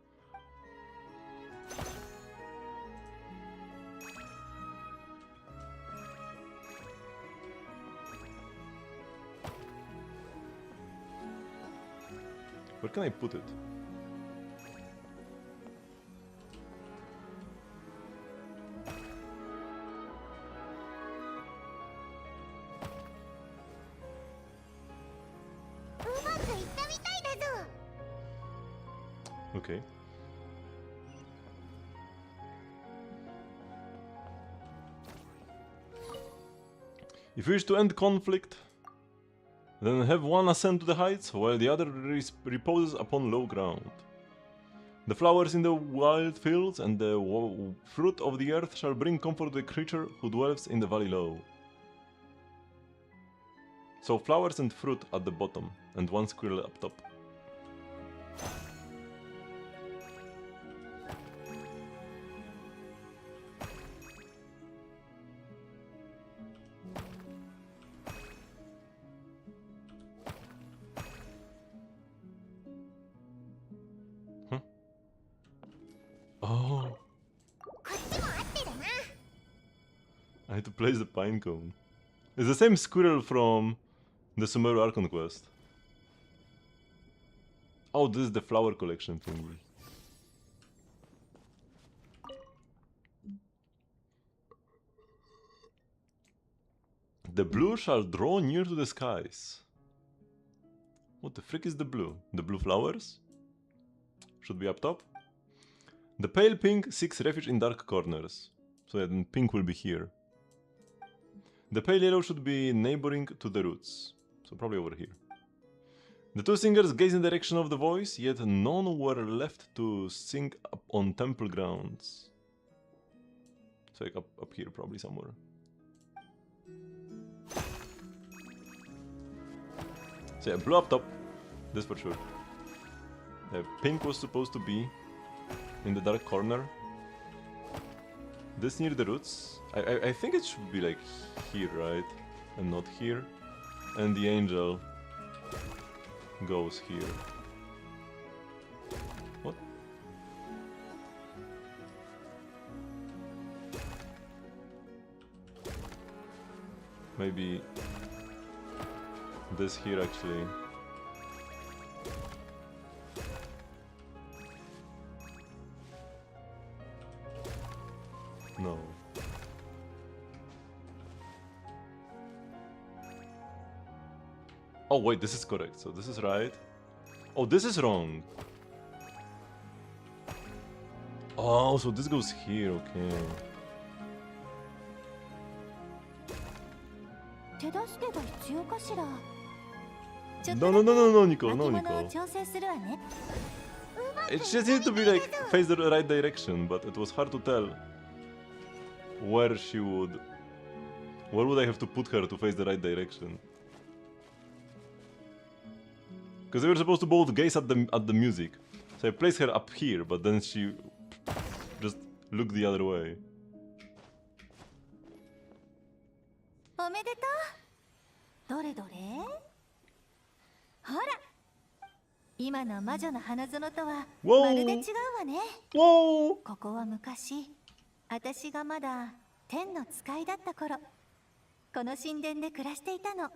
Where can I put it? Okay. If you wish to end conflict, then have one ascend to the heights, while the other reposes upon low ground. The flowers in the wild fields and the fruit of the earth shall bring comfort to the creature who dwells in the valley low. So flowers and fruit at the bottom, and one squirrel up top. Oh. I had to place the pine cone. It's the same squirrel from the Sumeru Archon quest. Oh, this is the flower collection thingy. The blue shall draw near to the skies. What the frick is the blue? The blue flowers? Should be up top? The pale pink seeks refuge in dark corners. So then pink will be here. The pale yellow should be neighboring to the roots. So probably over here. The two singers gaze in the direction of the voice, yet none were left to sing up on temple grounds. So like up here probably somewhere. So yeah, blue up top. This for sure. Pink was supposed to be in the dark corner. This near the roots. I think it should be like here, right? And not here. And the angel goes here. What? Maybe this here actually. No. Oh wait, this is correct. So this is right. Oh, this is wrong. Oh, so this goes here, okay. No, Nico, no, Nico. It just needed to be like face the right direction, but it was hard to tell where she would. Where would I have to put her to face the right direction? Because they were supposed to both gaze at the music. So I placed her up here, but then she just looked the other way. おめでとう。どれどれ？ほら。今の魔女の花園とはまるで違うわね。ここは昔、私がまだ天の使いだった頃。この神殿で暮らしていたの。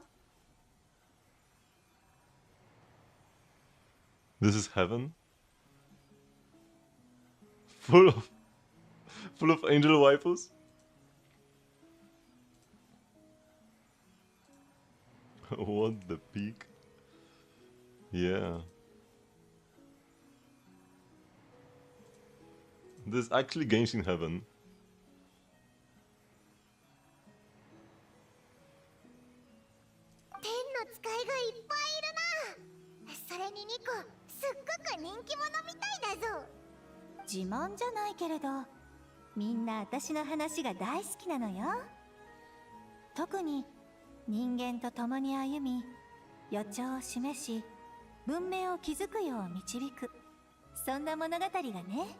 This is heaven? Full of angel waifus? What the peak? Yeah. This is actually Genshin Heaven. 天の使いがいっぱいいるな。それにニコ、すっごく人気者みたいだぞ。自慢じゃないけれど、みんな私の話が大好きなのよ。特に人間と共に歩み、予兆を示し、文明を築くよう導く、そんな物語がね、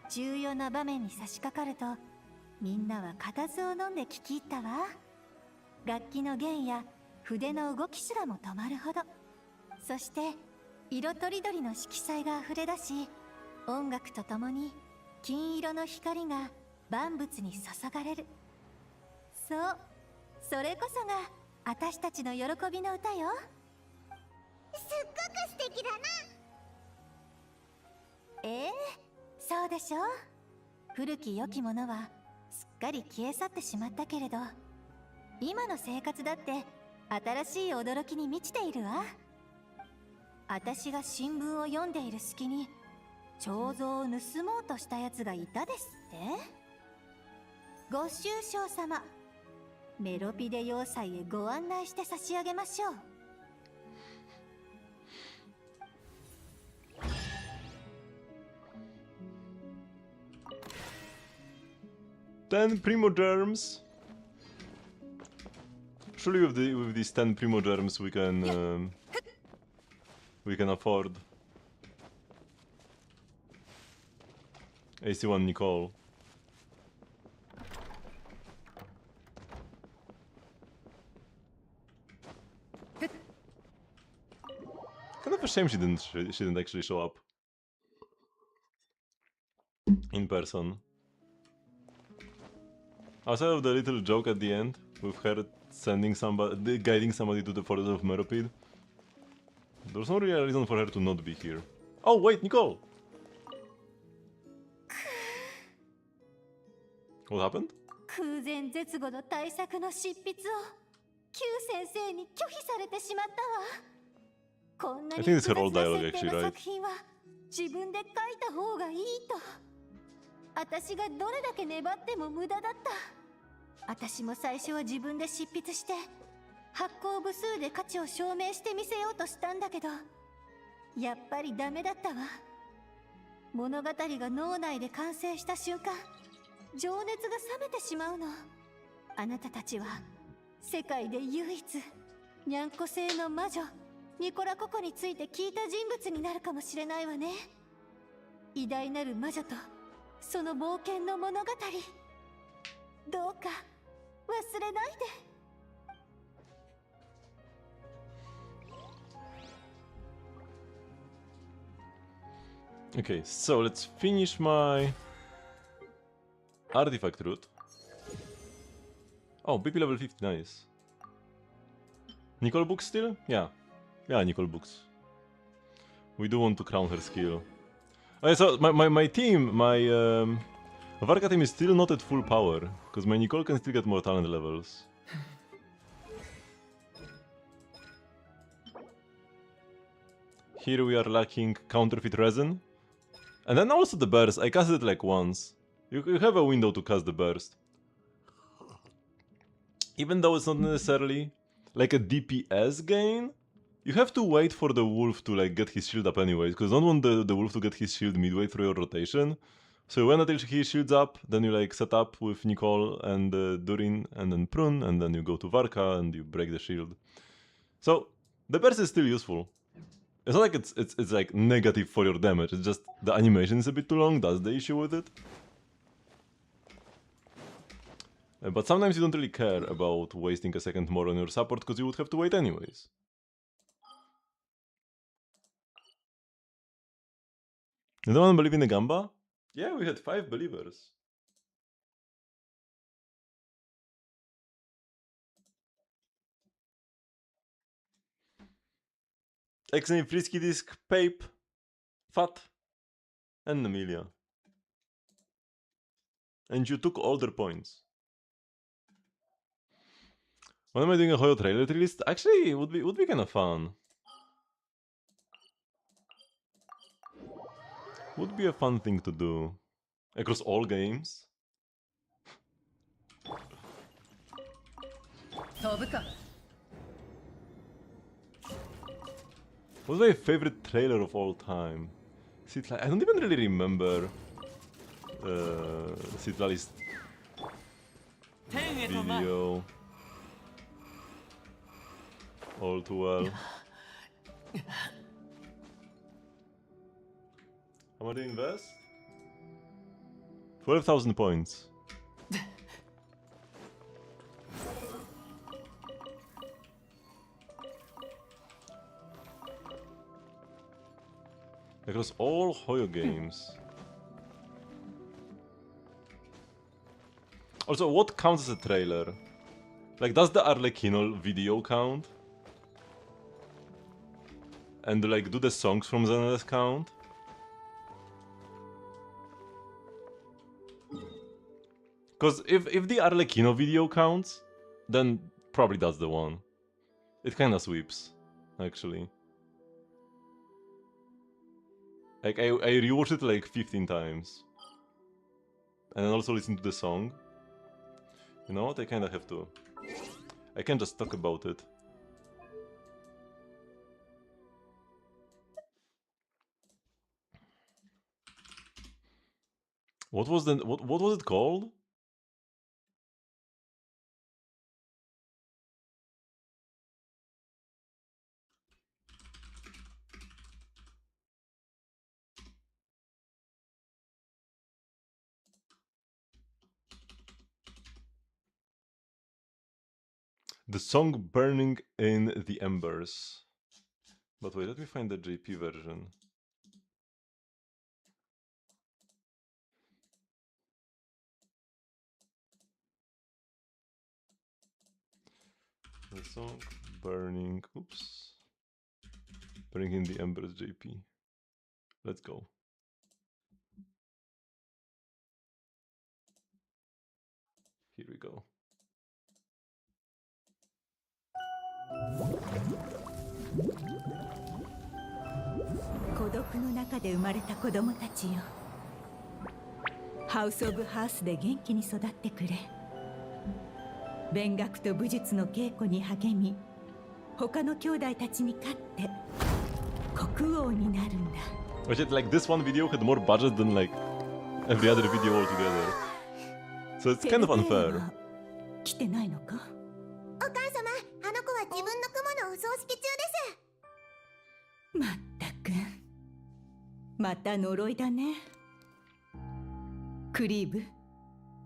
重要な場面に差し掛かると、みんなは固唾を飲んで聞き入ったわ。楽器の弦や筆の動きすらも止まるほど。そして色とりどりの色彩があふれ出し、音楽とともに金色の光が万物に注がれる。そう、それこそが私たちの喜びの歌よ。すっごく素敵だな。そうでしょ。古き良きものはすっかり消え去ってしまったけれど、今の生活だって新しい驚きに満ちているわ。私が新聞を読んでいる隙に彫像を盗もうとしたやつがいたですって。ご愁傷様、メロピデ要塞へご案内して差し上げましょう。10 Primogerms. Surely with these 10 Primogerms we can afford AC1 Nicole. Kind of a shame she didn't actually show up in person. Outside of the little joke at the end, with her guiding somebody to the forest of Meropid, there's no real reason for her to not be here. Oh wait, Nicole! What happened? 空前絶後の大作の執筆を旧先生に拒否されてしまったわ。こんなに I think it's 複 her 雑 old な dialogue 設定 actually, の right? 作品は自分で書いた方がいいと。私がどれだけ粘っても無駄だった。私も最初は自分で執筆して発行部数で価値を証明してみせようとしたんだけど、やっぱりダメだったわ。物語が脳内で完成した瞬間、情熱が冷めてしまうの。あなたたちは世界で唯一にゃんこ星の魔女ニコラココについて聞いた人物になるかもしれないわね。偉大なる魔女とその冒険の物語、どうか忘れないで。Okay, so let's finish my artifact route. Oh, BP level 50, nice. Nicole books still? Yeah. Yeah, Nicole books. We do want to crown her skill. Okay, so my team, my Varka team is still not at full power, because my Nicole can still get more talent levels. Here we are lacking counterfeit resin. And then also the burst, I cast it like once. You have a window to cast the burst. Even though it's not necessarily like a DPS gain, you have to wait for the wolf to like get his shield up anyways, because you don't want the wolf to get his shield midway through your rotation. So you wait until his shield's up, then you like set up with Nicole and Durin and then Prune, and then you go to Varka and you break the shield. So the burst is still useful. It's not like it's like negative for your damage, it's just the animation is a bit too long, that's the issue with it. But sometimes you don't really care about wasting a second more on your support, because you would have to wait anyways. Does anyone believe in the Gamba? Yeah, we had 5 believers. X-Name, Frisky Disc, Pape, Fat, and Amelia. And you took all their points. When am I doing a Hoyo trailer list? Actually, it would be kind of fun. Would be a fun thing to do across all games. What's my favorite trailer of all time? I don't even really remember Citlali's video all too well. How much do you invest? 12,000 points. Across all Hoyo games. Also, what counts as a trailer? Like, does the Arlecchino video count? And like, do the songs from Zenless count? Because if the Arlecchino video counts, then probably that's the one. It kinda sweeps, actually. Like, I rewatched it like 15 times. And then also listen to the song. You know what? I kinda have to. I can't just talk about it. What was what was it called? The song Burning in the Embers. But wait, let me find the JP version. The song Burning, oops. Burning in the Embers JP. Let's go. Here we go. 孤独の中で生まれた子供たちよ。ハウス・オブ・ハースで元気に育ってくれ。勉学と武術の稽古に励み、他の兄弟たちに勝って国王になるんだ。But yet, like, this one video had more budget than like every other video altogether. So it's kind of unfair. 来てないのか？お母様、あの子は自分の雲のお葬式中です。まったく、また呪いだね。クリーブ、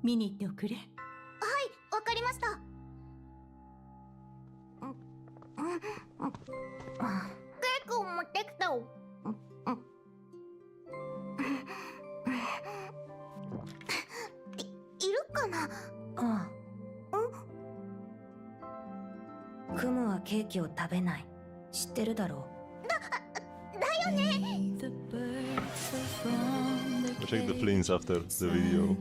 見に行っておくれ。はい、わかりました。ケーキを持ってきた。いるかな？ああ。クモはケーキを食べない。知ってるだろう。だよね。We'll check the flames after the video.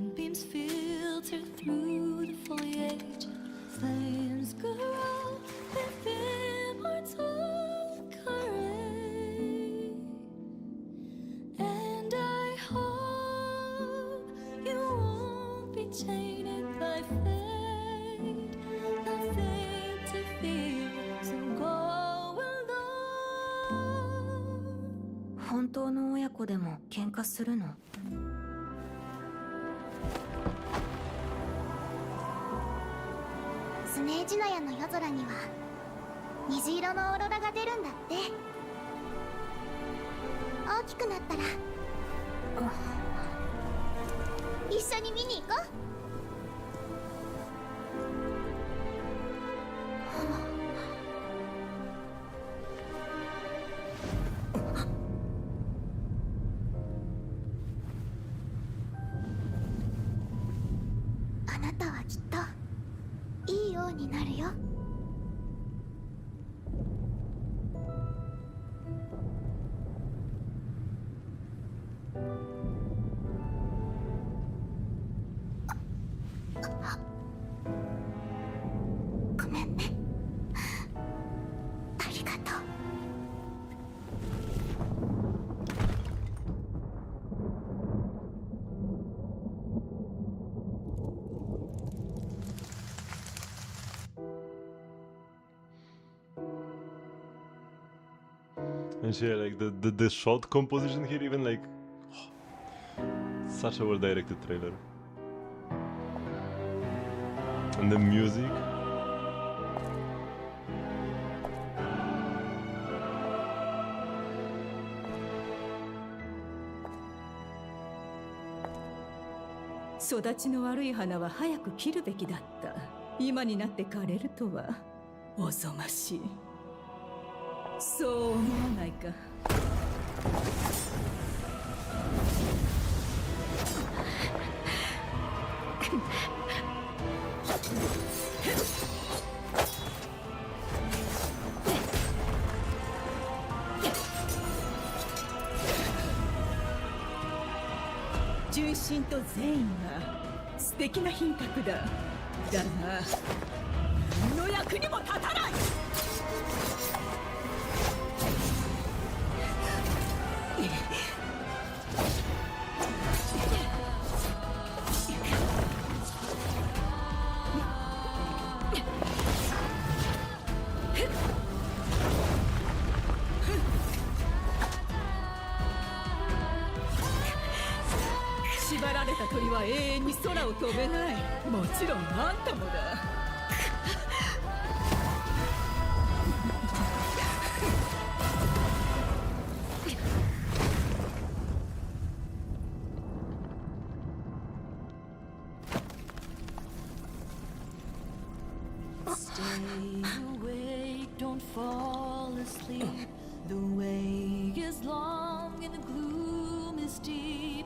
Go 本当の親子でも喧嘩するの？スネージナヤの夜空には虹色のオーロラが出るんだって。大きくなったら一緒に見に行こう。あなたはきっといいようになるよ。ごめんね。ありがとう。And yeah, like the shot composition here, even like such a well directed trailer. And the music.「育ちの悪い花は早く切るべきだった」「今になって枯れるとはおぞましい」そう思わないか。純真と善意は素敵な品格だ。だが何の役にも立たない。縛られた鳥は永遠に空を飛べない。もちろんあんたもだ。Stay awake, don't fall asleep. The way is long and the gloom is deep.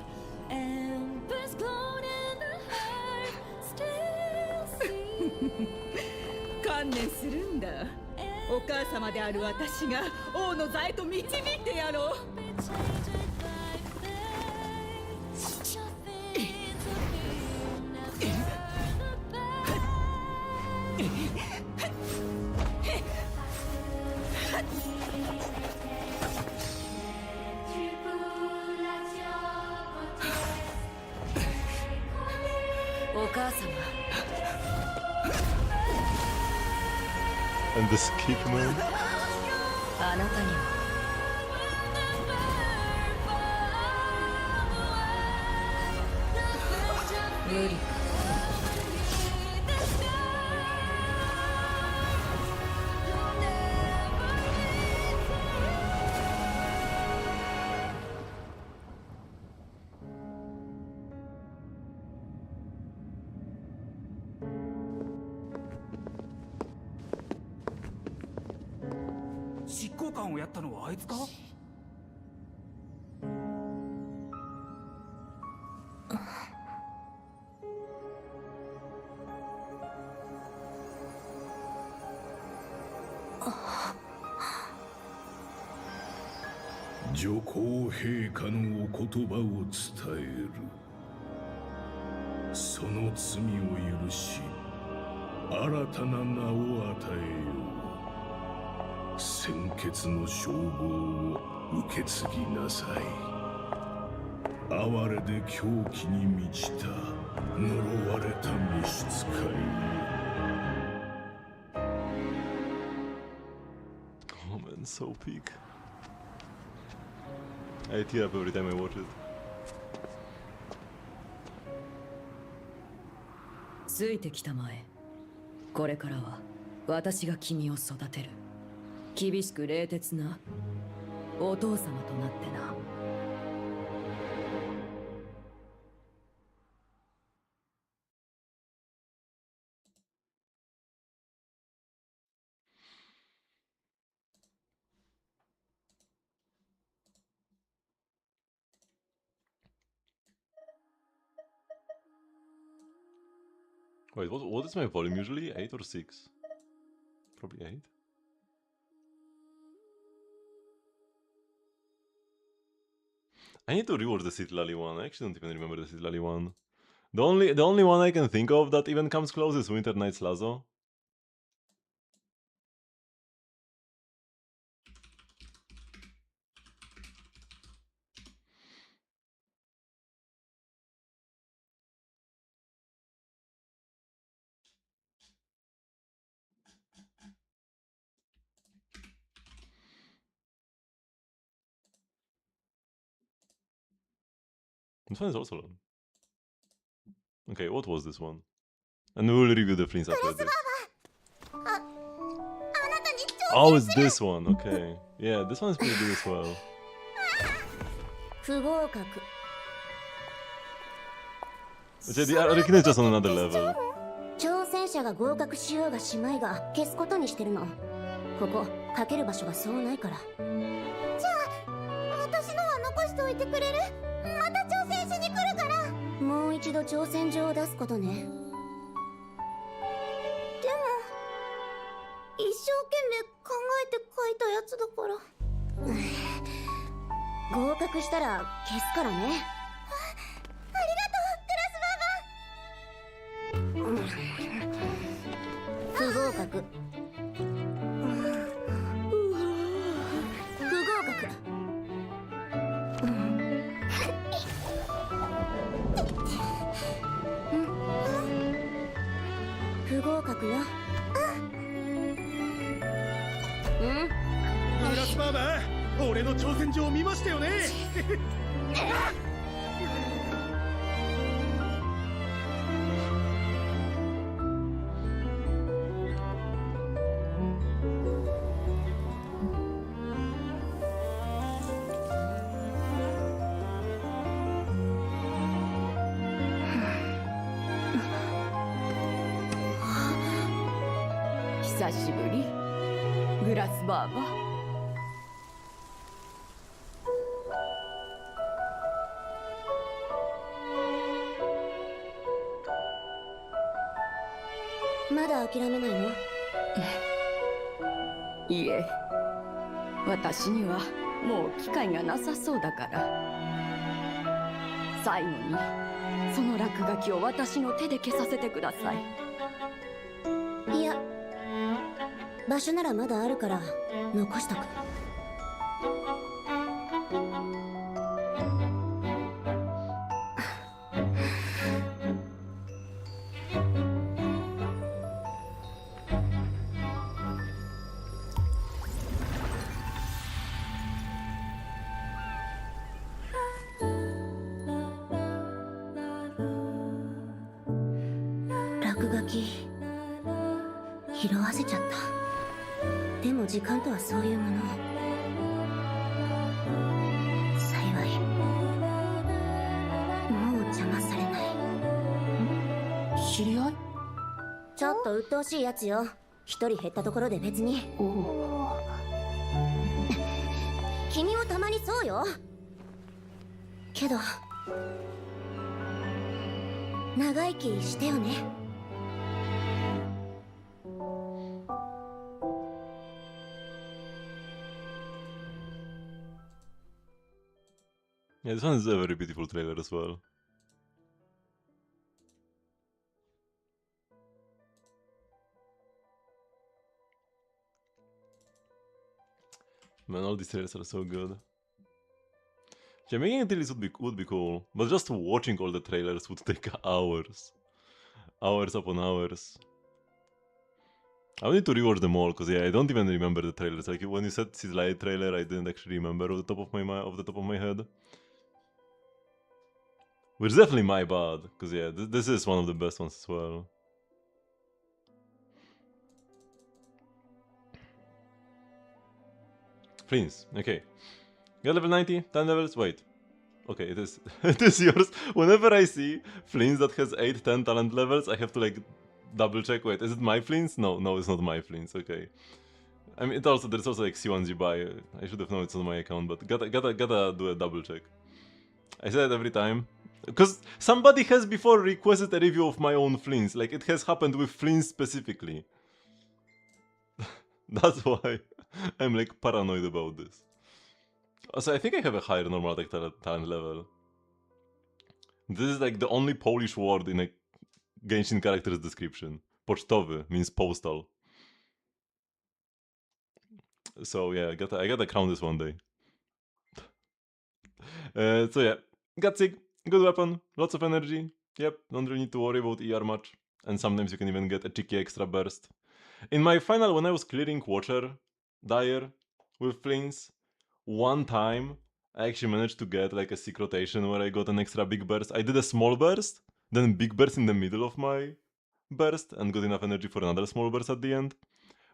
Embers glowing in the heart still see. 観念するんだ。お母様である私が王の座へと導いてやろう。お母様。And the skip mode. あなたには無理。執行官をやったのはあいつか？女皇陛下のお言葉を伝える。その罪を許し、新たな名を与えよう。鮮血の称号を受け継ぎなさい。哀れで狂気に満ちた呪われた召使い。Oh man, so peak. I tear up every time I watch it. ついてきたまえ。これからは私が君を育てる。厳しく冷徹なお父様となってな。Wait, what is my volume usually? 8 or 6? Probably 8. I need to rewatch the Citlali one. I actually don't even remember the Citlali one. The only one I can think of that even comes close is Winter Night's Lazo. This one is also long. Okay, what was this one? And we will review the fleets after this. Oh, it's this one. Okay. Yeah, this one is pretty good as well. 不合格 The Arlecchino is just on another level. 挑戦者が合格しようがしまいが消すことにしてるの。ここかける場所がそうないから。じゃあ私のは残しておいてくれる？また挑戦しに来るから。もう一度挑戦状を出すことね。でも一生懸命考えて書いたやつだから。合格したら消すからね。ありがとう、クラスバーバ。不合格。不合格。不合格よ。グラスバーバー、俺の挑戦状を見ましたよね。久しぶり、グラスバーバ。まだ諦めないの？いえ、私にはもう機会がなさそうだから。最後にその落書きを私の手で消させてください。いや、場所ならまだあるから残しとく。落書き拾わせちゃった。でも時間とはそういうもの。幸いもう邪魔されない。知り合い？ちょっと鬱陶しいやつよ。一人減ったところで別に。君もたまにそうよ。けど長生きしてよね。Yeah, this one is a very beautiful trailer as well. Man, all these trailers are so good. Yeah, making a release would be cool, but just watching all the trailers would take hours. Hours upon hours. I need to rewatch them all, because yeah, I don't even remember the trailers. Like when you said Citlali trailer, I didn't actually remember off the top of my head. Which is definitely my bad, because yeah, this is one of the best ones as well. Fleens, okay. Got level 90, 10 levels, wait. Okay, it is it is yours. Whenever I see Fleens that has 8, 10 talent levels, I have to like double check, wait, is it my Fleens? No, it's not my Fleens, okay. I mean, there's also like C1G buy. I should have known it's on my account, but gotta do a double check. I say that every time. Because somebody has before requested a review of my own Fleens. Like, it has happened with Fleens specifically. That's why I'm like paranoid about this. Also, I think I have a higher normal attack talent level. This is like the only Polish word in a Genshin character's description. Pocztowy means postal. So yeah, I gotta crown this one day. So yeah, Gatsig, good weapon, lots of energy. Yep, don't really need to worry about ER much. And sometimes you can even get a cheeky extra burst. In my final, when I was clearing Watcher, Dyer, with Flins, one time I actually managed to get like a sick rotation where I got an extra big burst. I did a small burst, then big burst in the middle of my burst, and got enough energy for another small burst at the end.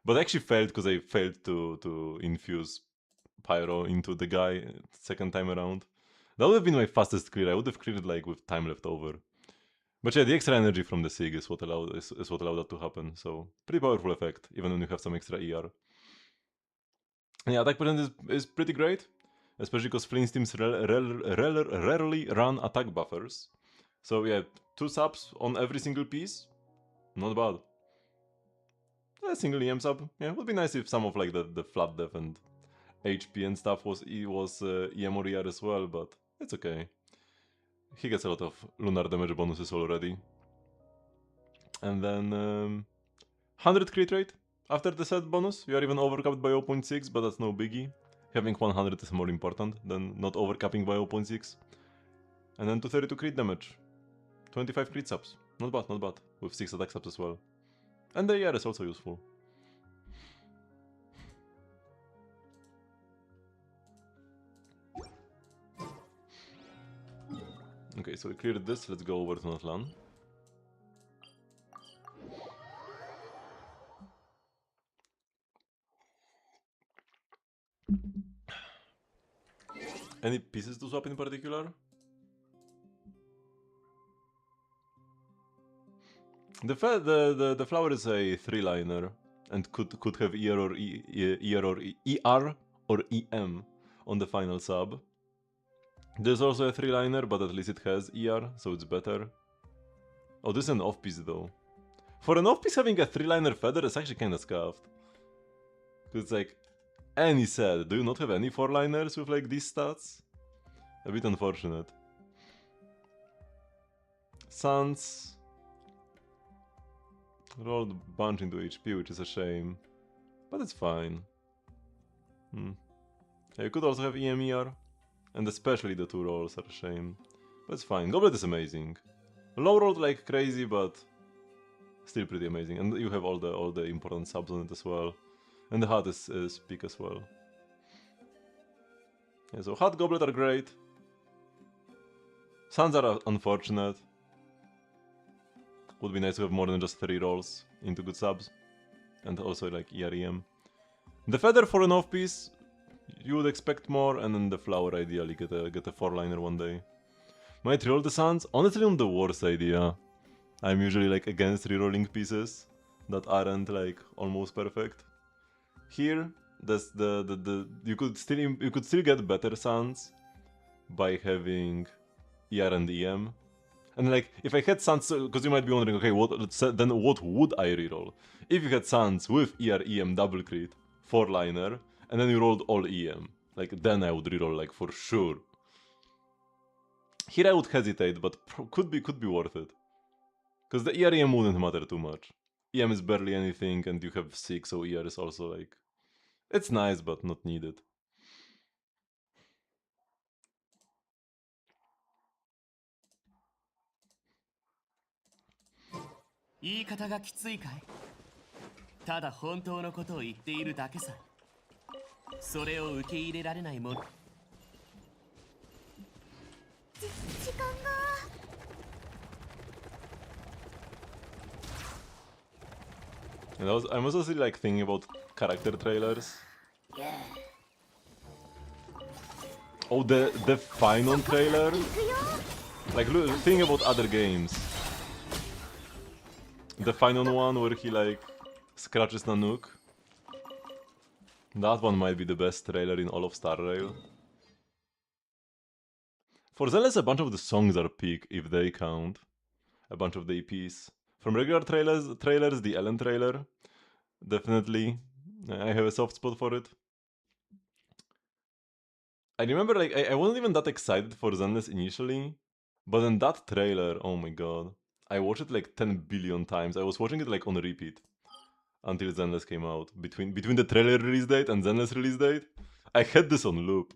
But I actually failed because I failed to infuse Pyro into the guy second time around. That would have been my fastest clear. I would have cleared like with time left over. But yeah, the extra energy from the SIG is what allowed that to happen. So pretty powerful effect, even when you have some extra ER. And yeah, attack percent is pretty great, especially because Flint's teams rarely run attack buffers. So yeah, 2 subs on every single piece, not bad. A single EM sub, yeah, would be nice if some of like the flat def and HP and stuff was EM or ER as well, but it's okay. He gets a lot of lunar damage bonuses already. And then 100 crit rate. After the set bonus, you are even overcapped by 0.6, but that's no biggie. Having 100 is more important than not overcapping by 0.6. And then 232 crit damage. 25 crit subs. Not bad, not bad. With 6 attack subs as well. And the ER is also useful. Okay, so we cleared this. Let's go over to Natlan. Any pieces to swap in particular? The flower is a 3-liner and could have ER or EM on the final sub. There's also a 3-liner, but at least it has ER, so it's better. Oh, this is an off-piece though. For an off-piece, having a 3-liner feather is actually kinda scuffed. Cause it's like, any set, do you not have any 4-liners with like these stats? A bit unfortunate. Suns rolled a bunch into HP, which is a shame. But it's fine. Yeah, you could also have EMER. And especially the 2 rolls are a shame. But it's fine. Goblet is amazing. Low rolled like crazy, but still pretty amazing. And you have all the important subs on it as well. And the hat is peak as well. Yeah, so hat goblet are great. Suns are unfortunate. Would be nice to have more than just 3 rolls into good subs. And also like EREM. The feather for an off piece, you would expect more, and then the flower ideally get a 4-liner one day. Might reroll the Suns? Honestly, not the worst idea. I'm usually like against rerolling pieces that aren't like almost perfect. Here, that's you could still get better Suns by having ER and EM. And like, if I had Suns, because you might be wondering, okay, what would I reroll? If you had Suns with ER, EM, double crit, 4-liner, and then you rolled all EM, like, then I would reroll, like, for sure. Here I would hesitate, but could be worth it. Because the ER, EM wouldn't matter too much. EM is barely anything, and you have 6, so ER is also, like, it's nice, but not needed. And I'm also still like thinking about character trailers. Oh, the final trailer? Like, think about other games. The final one where he like scratches Nanook. That one might be the best trailer in all of Star Rail. For Zealous, a bunch of the songs are peak, if they count. A bunch of the EPs. From regular trailers, the Ellen trailer, definitely. I have a soft spot for it. I remember like I wasn't even that excited for Zenless initially, but in that trailer, oh my god, I watched it like 10 billion times. I was watching it like on repeat until Zenless came out. Between the trailer release date and Zenless release date, I had this on loop.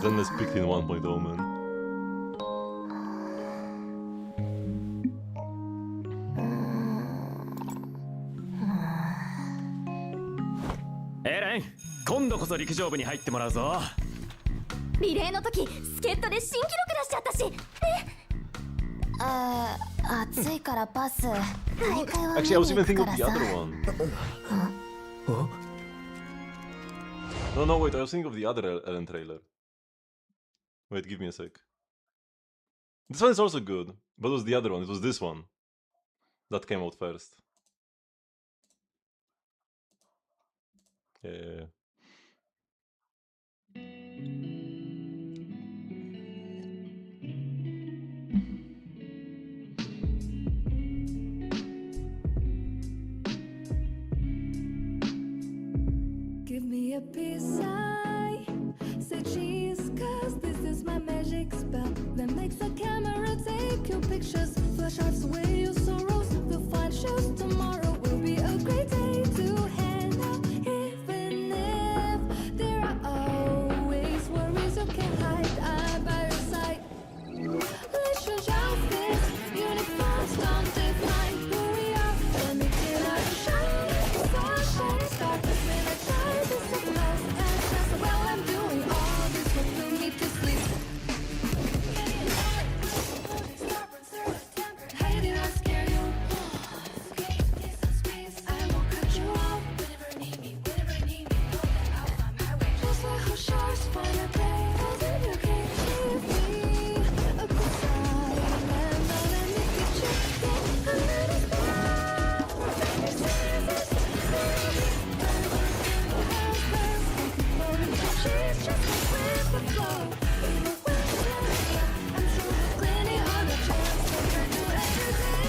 Zenless peaked in 1.0, man.エレン、今度こそ陸上部に入ってもらうぞ。リレーの時助っ人で新記録出しちゃったしね。暑いからパス。大会は Actually, I was even thinking of the other one. No, wait, I was thinking of the other Ellen trailer. Wait, give me a sec. This one is also good, but it was the other one. It was this one that came out first. Yeah. Give me a peace sign, say cheese, cause this is my magic spell that makes the camera take your pictures, flash out away your sorrows. The fun shows tomorrow will be a great day to hang out, even if there are always worries you can't hide. I'm by your side. Let's show outfits, uniforms don't define who we are. Let me get out and shine, sunshine star. When I try to surprise and just while I'm doing all this, what will me to sleep. Hate it, I'll scare you. I won't cut you off. Whenever you need me, know that I'll find my way. Just like how sharks find a prey, as if you can't leave me. A good side, and don't let me get you. A little spark, she's just with the flow. I'm sure plenty on the chance to do everything.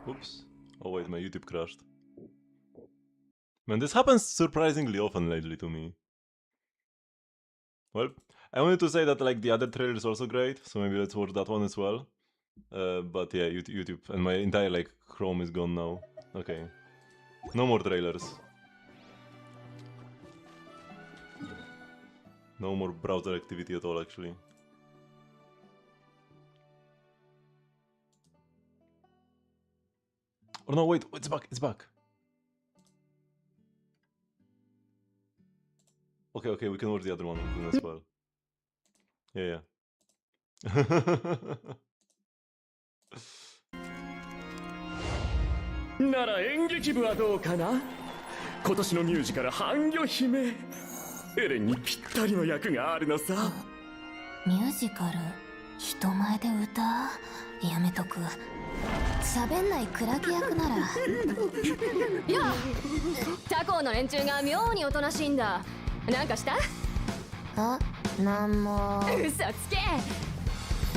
Oops. Oh wait, my YouTube crashed. Man, this happens surprisingly often lately to me. Well, I wanted to say that like the other trailer is also great, so maybe let's watch that one as well. But yeah, YouTube and my entire like Chrome is gone now. Okay. No more trailers. No more browser activity at all, actually. Oh no, wait, it's back, it's back. Okay, we can watch the other one as well. Yeah. なら演劇部はどうかな。今年のミュージカル半魚姫。エレンにぴったりの役があるのさ。ミュージカル人前で歌やめとく。喋んないクラゲ役なら。いや、他校の連中が妙におとなしいんだ。なんかした？あ、なんも。嘘つけ。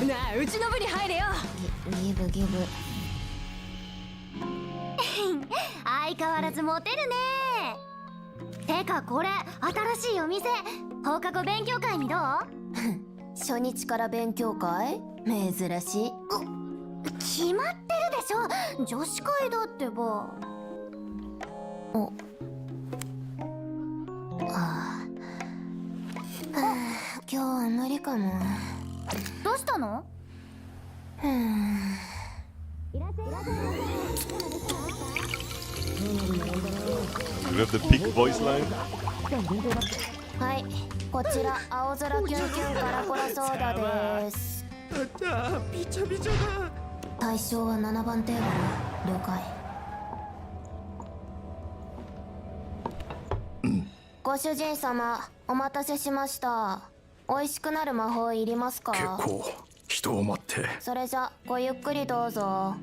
なあ、うちの部に入れよ。ギブギブ。相変わらずモテるね。てかこれ新しいお店、放課後勉強会にどう？初日から勉強会？珍しい。決まってるでしょ、女子会だってば。おああ、今日は無理かも。どうしたの？You have the peak voice line? はい、こちら青空キュンキュンカラコラソーダです。ああ、びちゃびちゃだ。対象は7番テーブル。了解。ご主人様、お待たせしました。美味しくなる魔法いりますか？結構人を待って。それじゃごゆっくりどうぞ。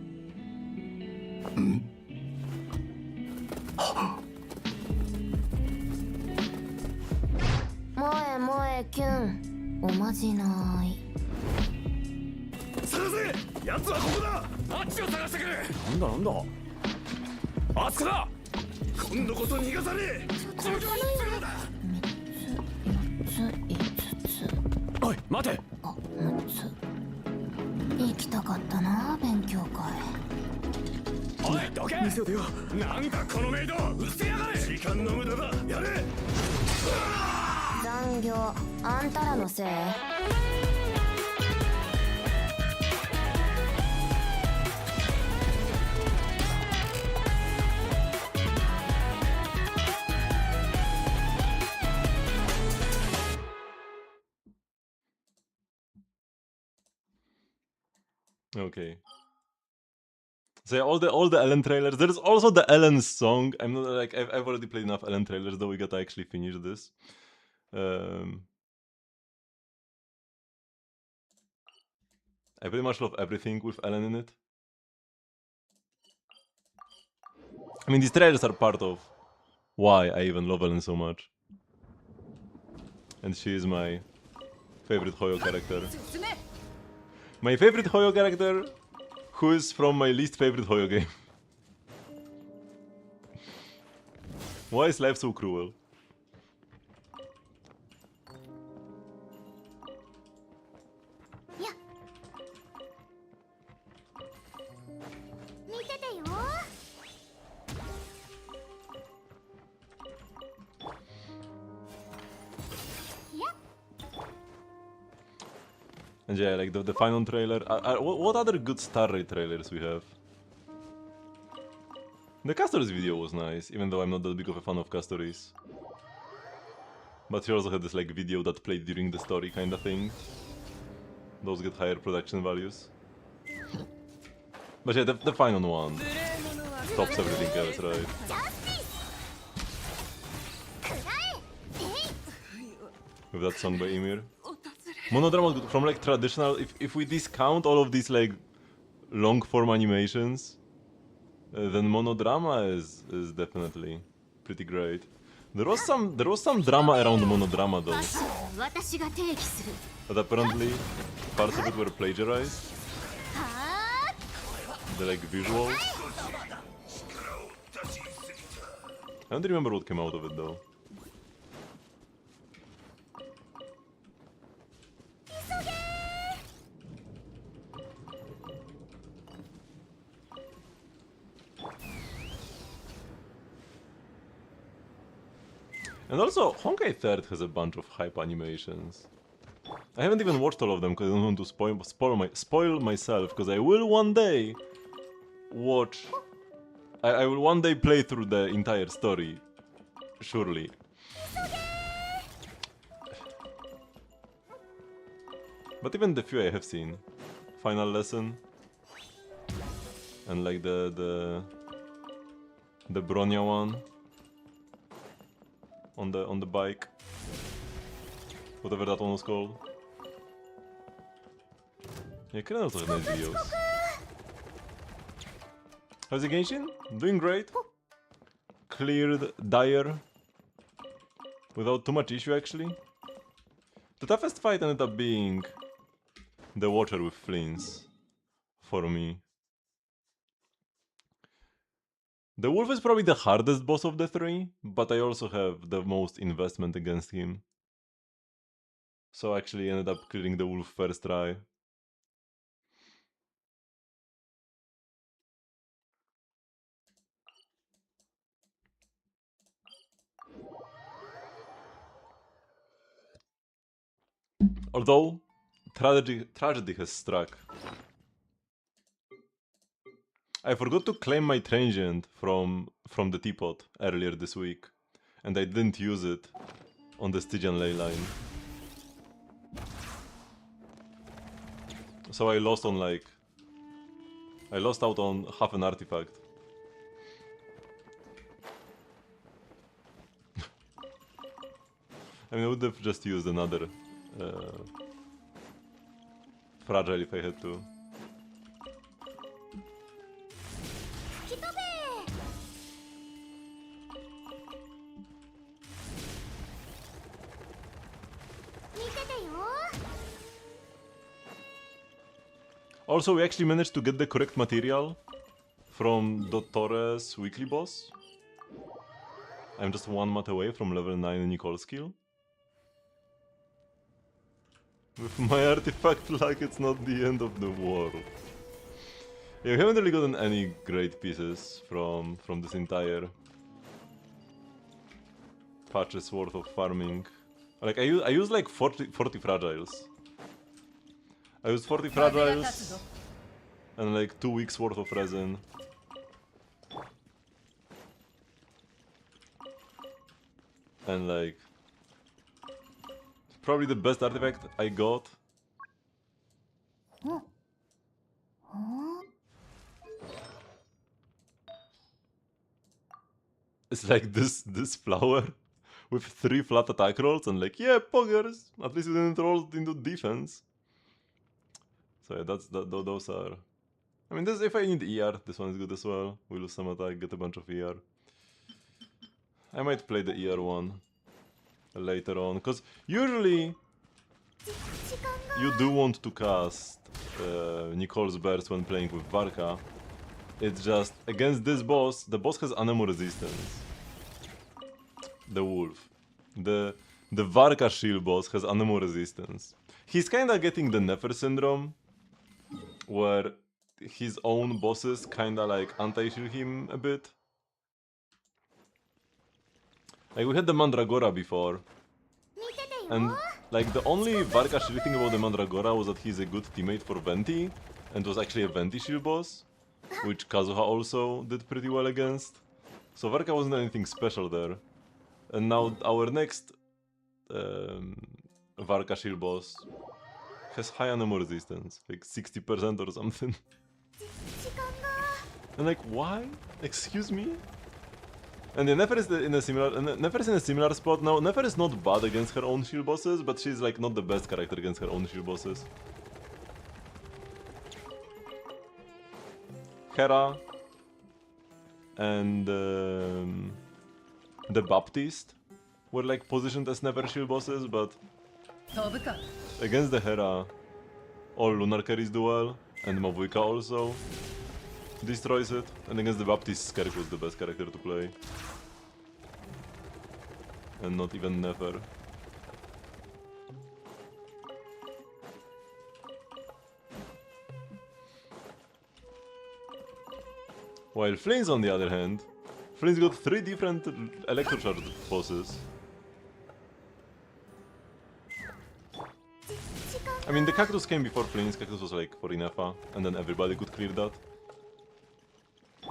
萌え萌えキュン、おまじない。探せ、奴はここだ。あっちを探してくれ。なんだなんだ。あそこだ。今度こそ逃がさねえ。このおい待て。あ、6つ。行きたかったな、勉強会。おい、どけ。店を出よう。なんだこのメイド、うせやがれ。時間の無駄だ、やれ。残業、あんたらのせい。Okay. So yeah, all the Ellen trailers. There's also the Ellen song. I'm not like I've already played enough Ellen trailers, though we gotta actually finish this. I pretty much love everything with Ellen in it. I mean, these trailers are part of why I even love Ellen so much. And she is my favorite Hoyo character. My favorite Hoyo character, who is from my least favorite Hoyo game. Why is life so cruel? Yeah. 見ててよ。And yeah, like the final trailer. What other good Star Raid trailers we have? The Castor's video was nice, even though I'm not that big of a fan of Castor's. But she also had this like video that played during the story kind of thing. Those get higher production values. But yeah, the final one tops everything else, right? With that song by Ymir. Monodrama was good. From like traditional, if we discount all of these like long form animations, then Monodrama is definitely pretty great. There was some drama around Monodrama though. But apparently parts of it were plagiarized. The like visuals. I don't remember what came out of it though. And also, Honkai 3rd has a bunch of hype animations. I haven't even watched all of them because I don't want to spoil myself, because I will one day watch... I will one day play through the entire story, surely. But even the few I have seen, Final Lesson, and like the Bronya one, on the bike, whatever that one was called. Yeah, Karen also had nice videos. How's the Genshin? Doing great. Cleared Dire without too much issue actually. The toughest fight ended up being the Watcher with Flints for me. The Wolf is probably the hardest boss of the three, but I also have the most investment against him. So I actually ended up clearing the Wolf first try. Although, tragedy has struck. I forgot to claim my transient from the teapot earlier this week, and I didn't use it on the Stygian ley line. So I lost on like... I lost out on half an artifact. I mean, I would have just used another fragile if I had to. Also, we actually managed to get the correct material from Dottore's weekly boss. I'm just one mat away from level 9 Nicole skill. With my artifact like it's not the end of the world. Yeah, we haven't really gotten any great pieces from this entire patch's worth of farming. Like I use like 40 fragiles. I used 40 fragiles and like 2 weeks worth of resin. And like probably the best artifact I got. It's like this flower with 3 flat attack rolls and like, yeah, poggers! At least it didn't roll into defense. So yeah, those are... I mean, this, if I need ER, this one is good as well. We lose some attack, get a bunch of ER. I might play the ER one later on, because usually you do want to cast Nicole's Burst when playing with Varka. It's just, against this boss, the boss has Anemo resistance. The wolf. The Varka shield boss has Anemo resistance. He's kinda getting the Nefer syndrome, where his own bosses kinda like anti-shield him a bit. Like we had the Mandragora before, and like the only Varka shield thing about the Mandragora was that he's a good teammate for Venti, and was actually a Venti shield boss, which Kazuha also did pretty well against. So Varka wasn't anything special there. And now our next Varka shield boss has high Anemo resistance, like 60% or something. And like, why? Excuse me? And the Nefer is in a similar spot now. Nefer is not bad against her own shield bosses, but she's like not the best character against her own shield bosses. Hera and the Baptist were like positioned as Nefer shield bosses, but against the Hera, all Lunar carries do well, and Mavuika also destroys it, and against the Baptist, Skirk was the best character to play. And not even Nefer. While Flames, on the other hand, Flames got 3 different Electrocharge bosses. I mean, the Cactus came before Flames, Cactus was like for Inefa, and then everybody could clear that.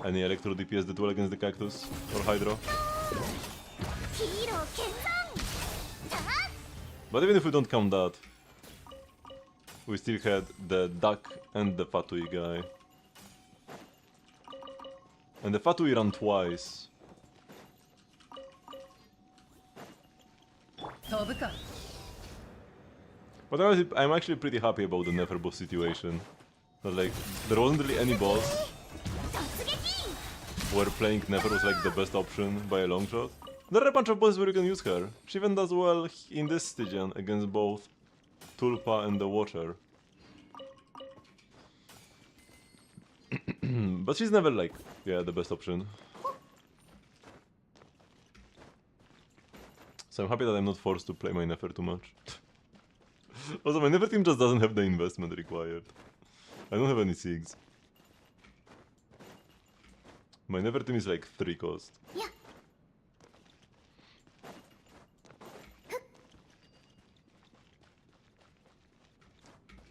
Any Electro DPS did well against the Cactus, or Hydro. But even if we don't count that, we still had the Duck and the Fatui guy. And the Fatui ran twice. But I'm actually pretty happy about the Nefer boss situation. That like, there wasn't really any boss where playing Nefer was like the best option by a long shot. There are a bunch of bosses where you can use her. She even does well in this Stygian against both Tulpa and the Watcher. But she's never like, yeah, the best option. So I'm happy that I'm not forced to play my Nefer too much. Also, my Nefer team just doesn't have the investment required. I don't have any SIGs. My Nefer team is like 3 cost. Yeah.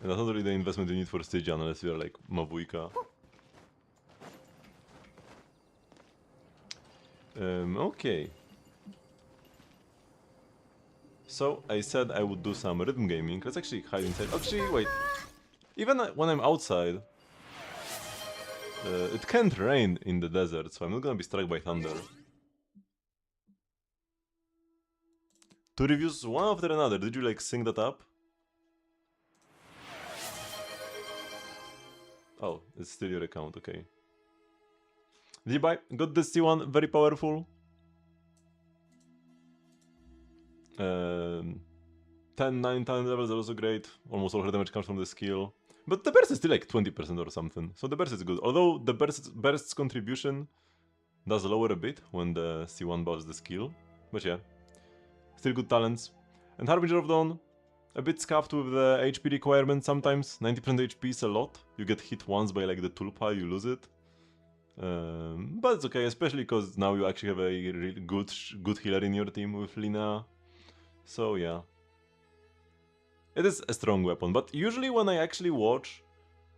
And that's not really the investment you need for Stygian unless you're like Mavuika. Okay. So I said I would do some rhythm gaming. Let's actually hide inside. Actually, wait. Even when I'm outside, it can't rain in the desert, so I'm not gonna be struck by thunder. 2 reviews, one after another. Did you like sync that up? Oh, it's still your account, okay. Did you buy? Got this C1, very powerful. 10, 9 talent levels are also great. Almost all her damage comes from the skill. But the burst is still like 20% or something, so the burst is good. Although the burst's contribution does lower a bit when the C1 buffs the skill. But yeah, still good talents. And Harbinger of Dawn, a bit scuffed with the HP requirement sometimes. 90% HP is a lot. You get hit once by like the Tulpa, you lose it. But it's okay, especially because now you actually have a really good healer in your team with Lina. So yeah. It is a strong weapon, but usually when I actually watch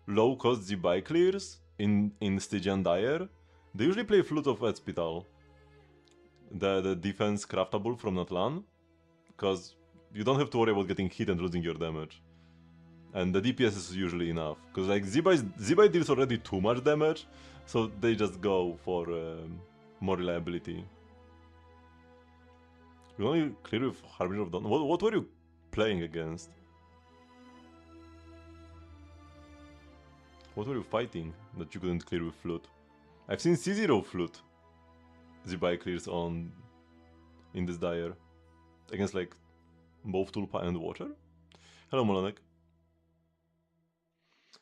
low-cost Z-Buy clears in Stygian Dire, they usually play Flute of Hospital, the defense craftable from Natlan, because you don't have to worry about getting hit and losing your damage. And the DPS is usually enough, because like Z-Buy deals already too much damage, so they just go for more reliability. You only clear with Harbinger of Dawn. What were you playing against? What were you fighting that you couldn't clear with Flute? I've seen C0 Flute Z-Buy clears in this Dire. Against like both Tulpa and Watcher. Hello Molanek.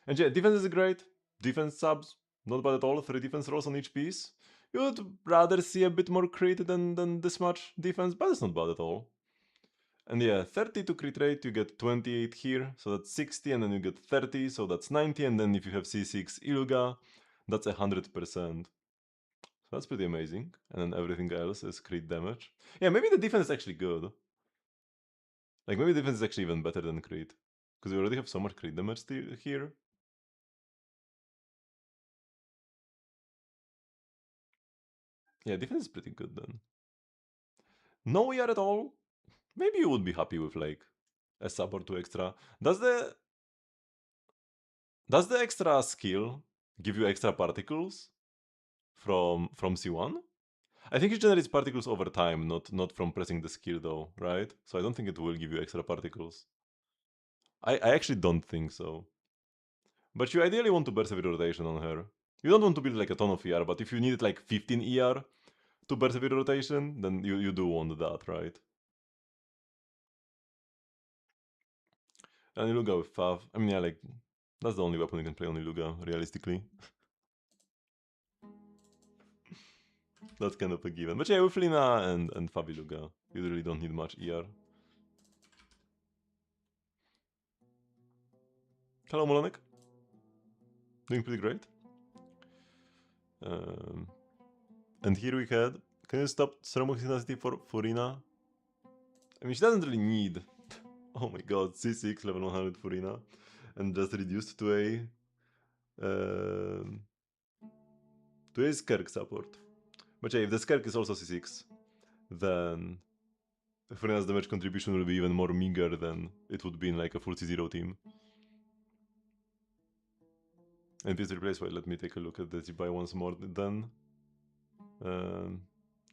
And yeah, defense is great. Defense subs, not bad at all. 3 defense rolls on each piece. You would rather see a bit more crit than this much defense, but it's not bad at all. And yeah, 30 to crit rate, you get 28 here, so that's 60, and then you get 30, so that's 90, and then if you have C6 Ilga, that's 100%. So that's pretty amazing. And then everything else is crit damage. Yeah, maybe the defense is actually good. Like, maybe defense is actually even better than crit. Because we already have so much crit damage here. Yeah, defense is pretty good then. No ER at all? Maybe you would be happy with like a sub or 2 extra. Does the extra skill give you extra particles from C1? I think it generates particles over time, not from pressing the skill though, right? So I don't think it will give you extra particles. I actually don't think so. But you ideally want to burst every rotation on her. You don't want to build like a ton of ER, but if you needed like 15 ER to burst every rotation, then you do want that, right? And Iluga with Fav. I mean, yeah, like, that's the only weapon you can play on Iluga, realistically. That's kind of a given. But yeah, with Lina and Fav Iluga, you really don't need much ER. Hello, Molonek. Doing pretty great. And here we had... Can you stop Ceremox intensity for Furina? I mean, she doesn't really need... Oh my god, C6 level 100 Furina. And just reduced to a... Skirk support. But yeah, if the Skirk is also C6, then Furina's damage contribution will be even more meager than it would be in like a full C0 team. And this replace, wait, let me take a look at the Z-Buy once more then.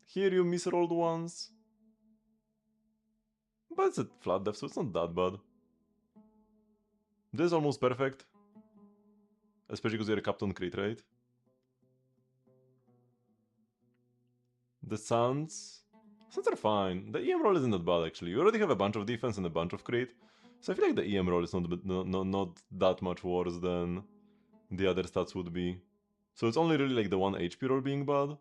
Here you misrolled once. But it's a flat def, so it's not that bad. This is almost perfect. Especially because you're capped on crit rate. The Suns are fine. The EM roll isn't that bad actually. You already have a bunch of defense and a bunch of crit. So I feel like the EM roll is not that much worse than the other stats would be. So it's only really like the 1 HP roll being bad.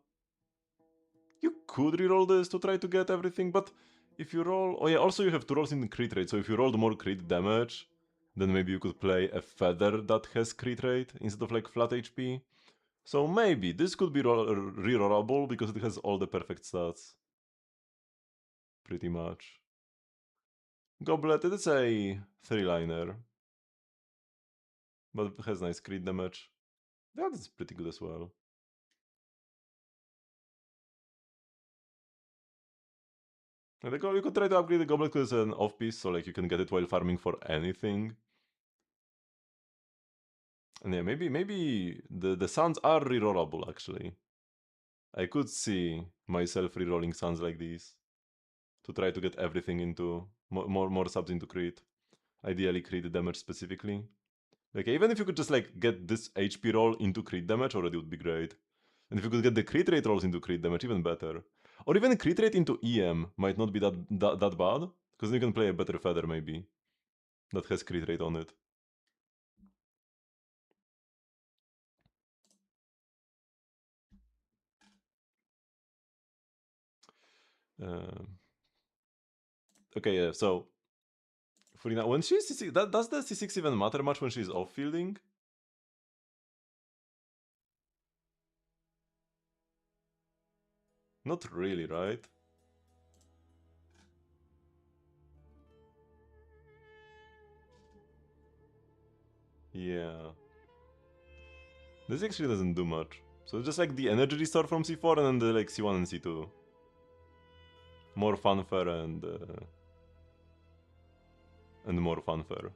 You could reroll this to try to get everything, but if you roll... Oh yeah, also you have 2 rolls in the crit rate, so if you rolled more crit damage, then maybe you could play a feather that has crit rate instead of like flat HP. So maybe this could be rerollable because it has all the perfect stats. Pretty much. Goblet, it's a 3-liner. But it has nice crit damage. That is pretty good as well. And you could try to upgrade the Goblet because it's an off-piece, so like you can get it while farming for anything. And yeah, maybe the Suns are rerollable actually. I could see myself rerolling Suns like these. To try to get everything into... more subs into crit. Ideally crit damage specifically. Like even if you could just like get this HP roll into crit damage already would be great. And if you could get the crit rate rolls into crit damage, even better. Or even crit rate into EM might not be that bad. Because then you can play a better feather maybe. That has crit rate on it. Okay, yeah, so... Furina, when she's C6, does the C6 even matter much when she's off-fielding? Not really, right? Yeah. This actually doesn't do much. So it's just like the energy restore from C4 and then the like C1 and C2. More fanfare and more fanfare.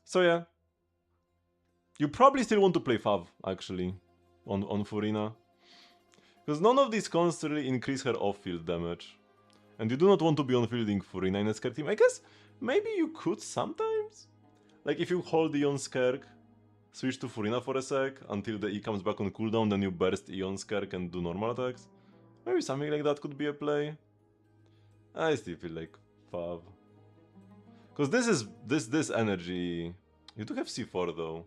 So yeah. You probably still want to play Fav, actually, on Furina. Because none of these cons really increase her off-field damage. And you do not want to be on-fielding Furina in a Skerk team. I guess maybe you could sometimes? Like if you hold the Ion Skerk, switch to Furina for a sec, until the E comes back on cooldown, then you burst Ion Skerk and do normal attacks. Maybe something like that could be a play. I still feel like Fav. Because this energy... You do have C4 though.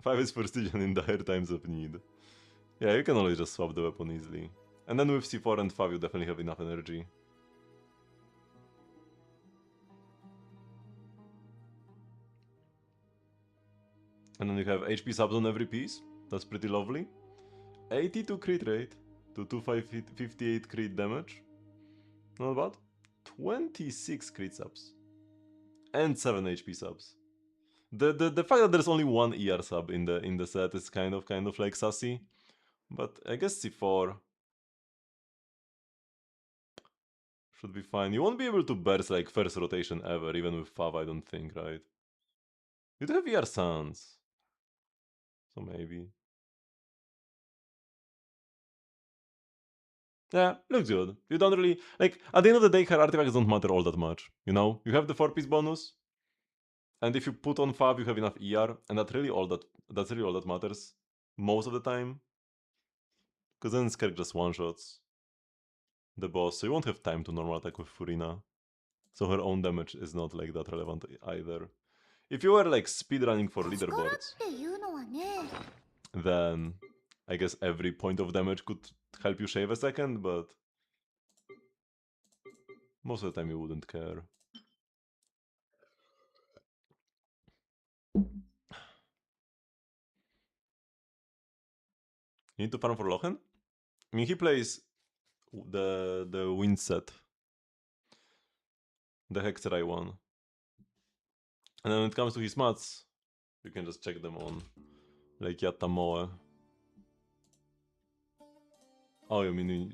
5 is precision in dire times of need. Yeah, you can always just swap the weapon easily. And then with C4 and 5 you definitely have enough energy. And then you have HP subs on every piece. That's pretty lovely. 82 crit rate to 258 crit damage. Not bad. 26 crit subs. And 7 HP subs. The fact that there's only one ER sub in the set is kind of like sassy. But I guess C4 should be fine. You won't be able to burst like first rotation ever, even with Fav, I don't think, right? You do have ER Suns. So maybe. Yeah, looks good. You don't really... Like, at the end of the day, her artifacts don't matter all that much, you know? You have the 4-piece bonus, and if you put on Fav, you have enough ER, and that's really all that matters. Most of the time. Because then Skerk just one-shots the boss, so you won't have time to normal attack with Furina. So her own damage is not like that relevant either. If you were like speedrunning for leaderboards, then I guess every point of damage could help you shave a second, but most of the time you wouldn't care. You need to farm for Lochen? I mean, he plays the wind set. The Hexerai one. And then when it comes to his mats, you can just check them on like Yatamoe. Oh, you mean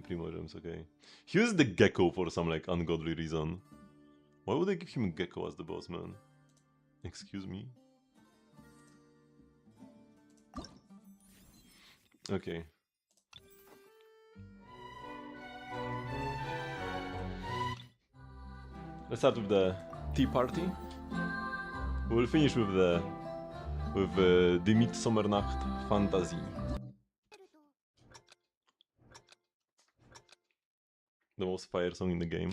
Primogems, okay. He used the Gecko for some like ungodly reason. Why would they give him Gecko as the boss, man? Excuse me? Okay. Let's start with the tea party. We'll finish with the Midsommernacht Fantasy. The most fire song in the game.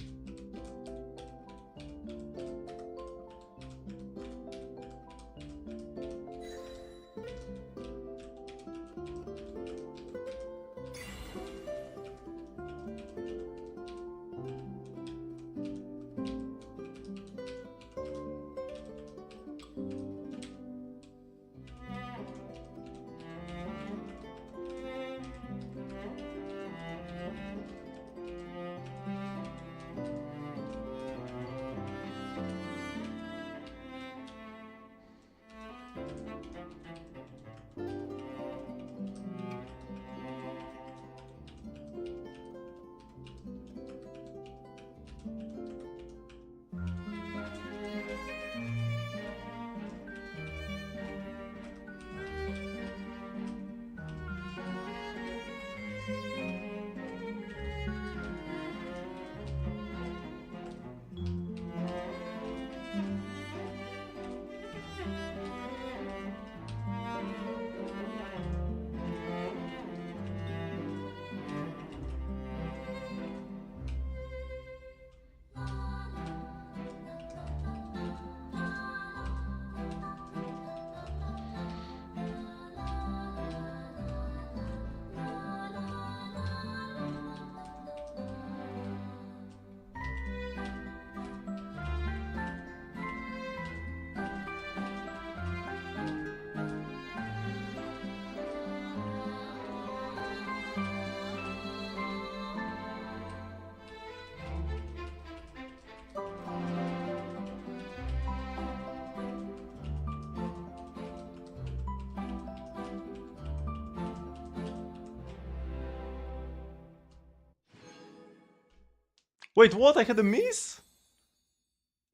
Wait, what? I had a miss?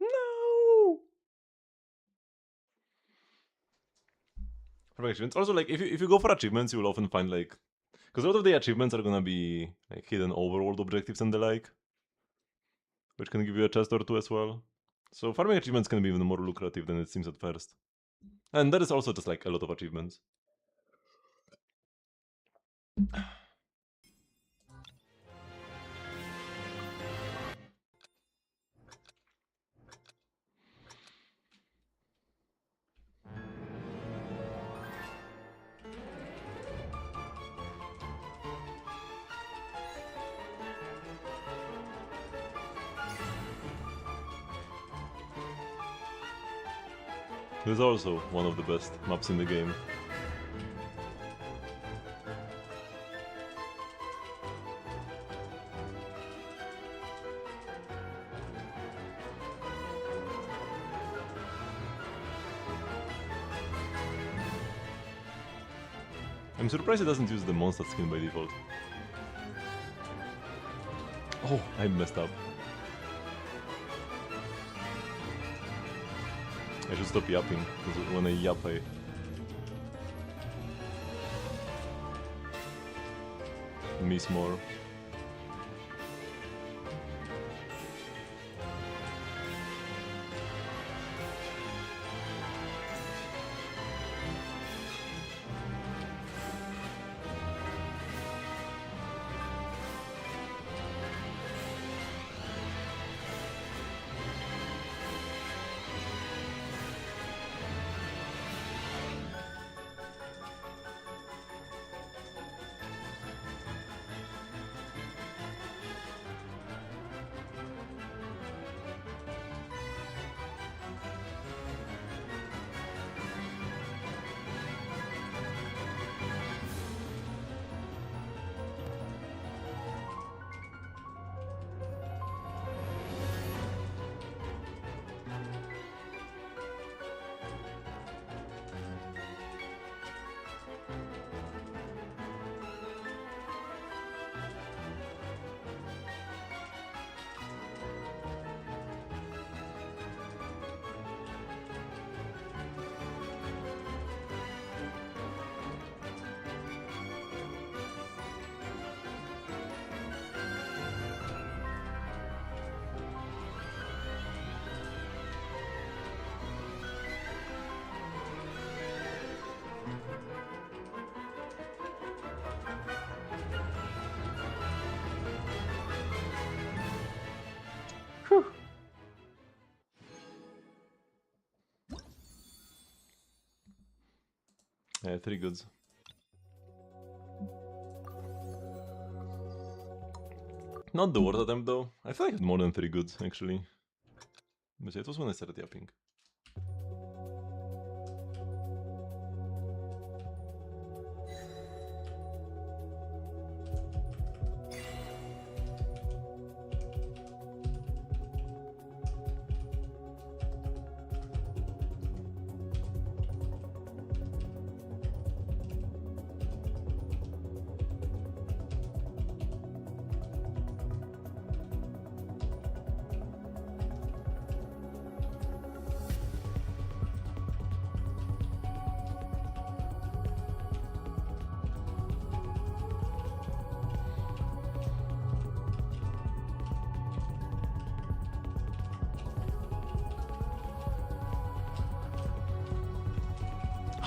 No! For achievements. Also, like, if you go for achievements, you will often find, like... Because a lot of the achievements are gonna be, like, hidden overworld objectives and the like. Which can give you a chest or two as well. So farming achievements can be even more lucrative than it seems at first. And that is also just, like, a lot of achievements. This is also one of the best maps in the game. I'm surprised it doesn't use the monster skin by default. Oh, I messed up. I should stop yapping, because when I yap I... miss more. Yeah, 3 goods. Not the worst attempt though. I feel like I had more than 3 goods actually. But yeah, it was when I started yapping.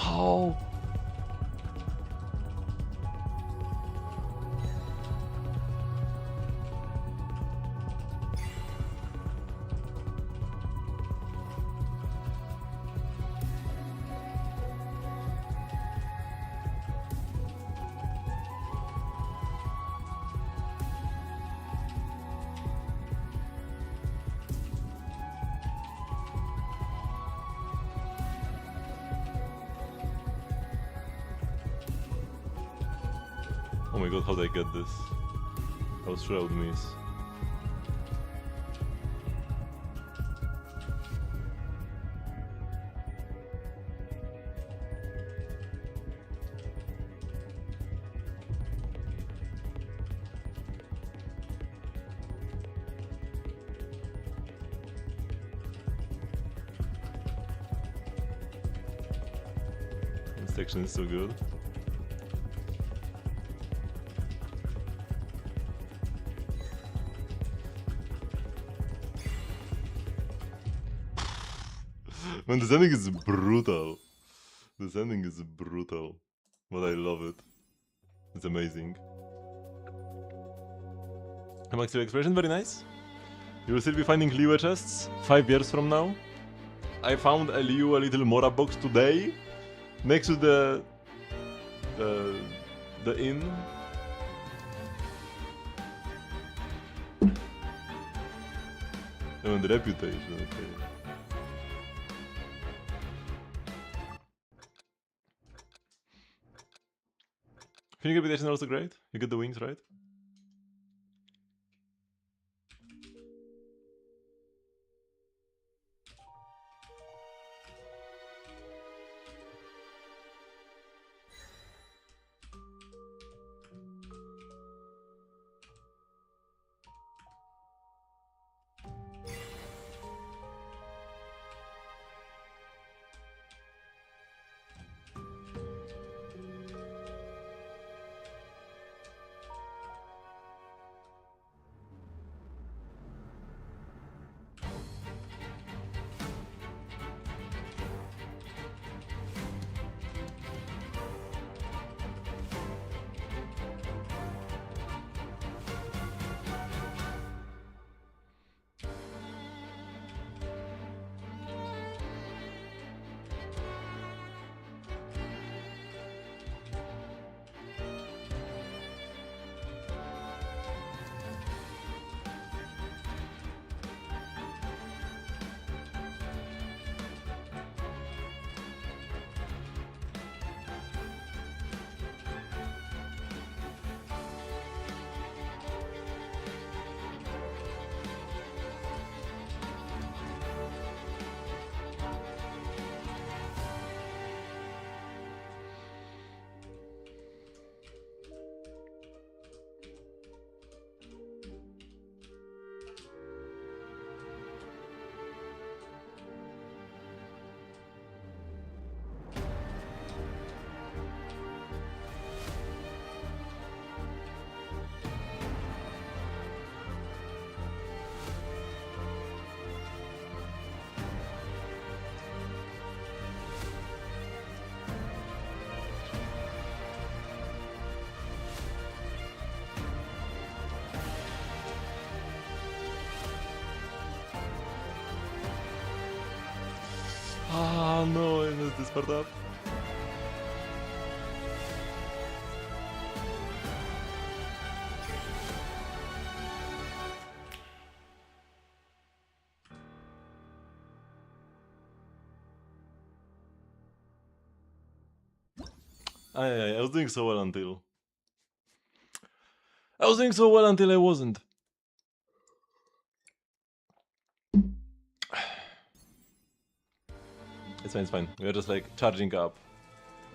Oh. Oh my god, how did I get this? I was sure I would miss. This section is so good. Man, this ending is brutal. This ending is brutal. But I love it. It's amazing. Max your expression, very nice. You will still be finding Liyue chests 5 years from now. I found a Liyue little Mora box today. Next to the inn. And the reputation, okay. Feeling reputation is also great. You get the wings, right? Ah, no, I messed this part up. I was doing so well until... I was doing so well until I wasn't. It's fine, it's fine. We are just like charging up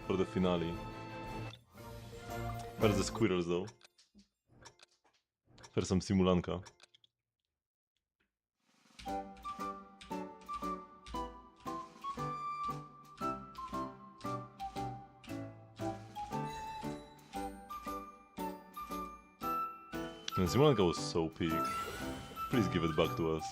for the finale. Where's the squirrels though? There's some simulanka. And simulanka was so peak. Please give it back to us.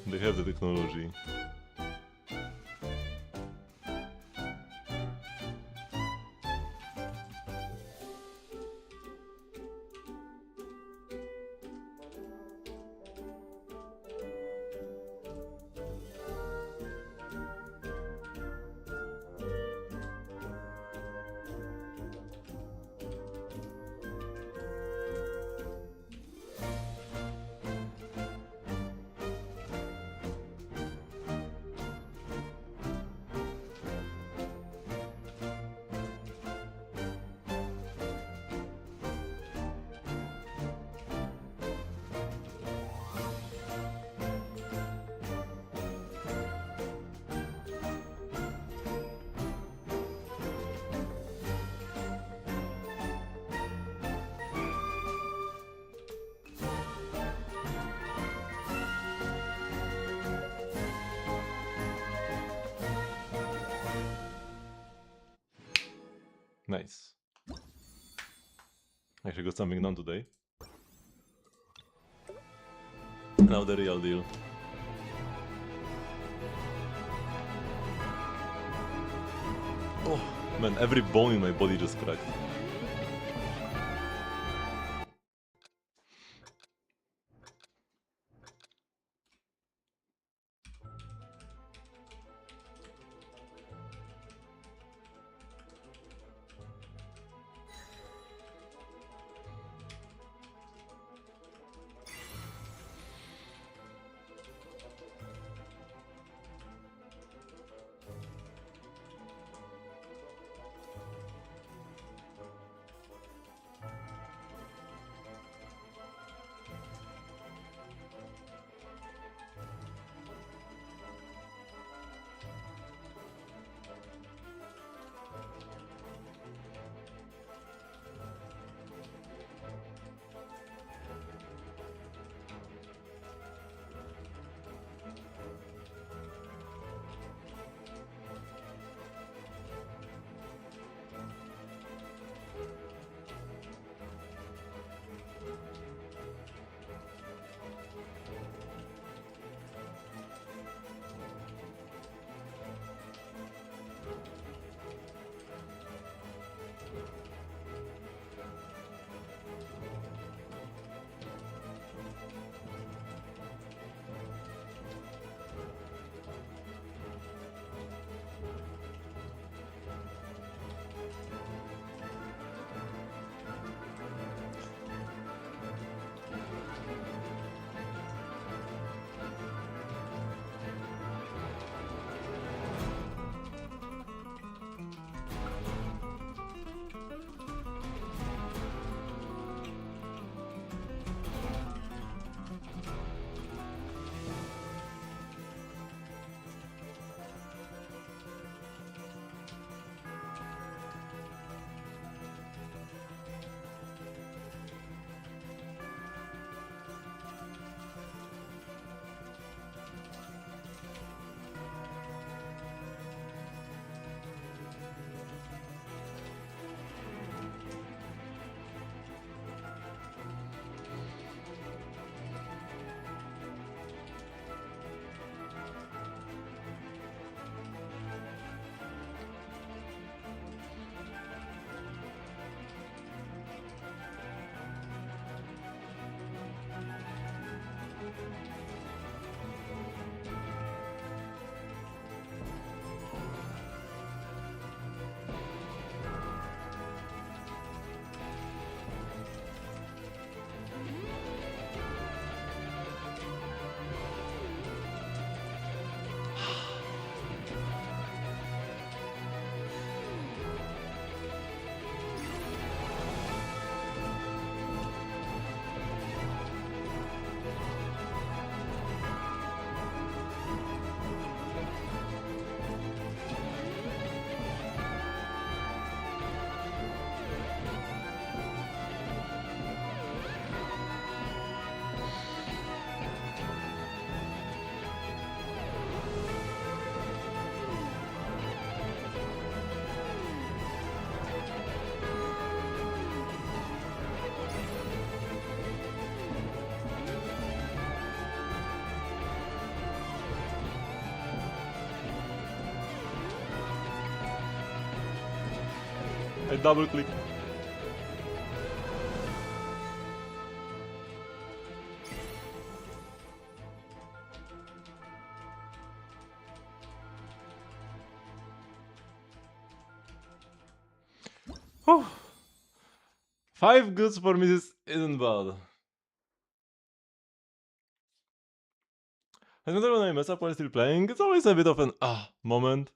They have the technology. Nice. Actually got something done today. Now the real deal. Oh man, every bone in my body just cracked. Double click. Whew. 5 goods for Mrs. isn't bad. And when I mess up while still playing, it's always a bit of an moment.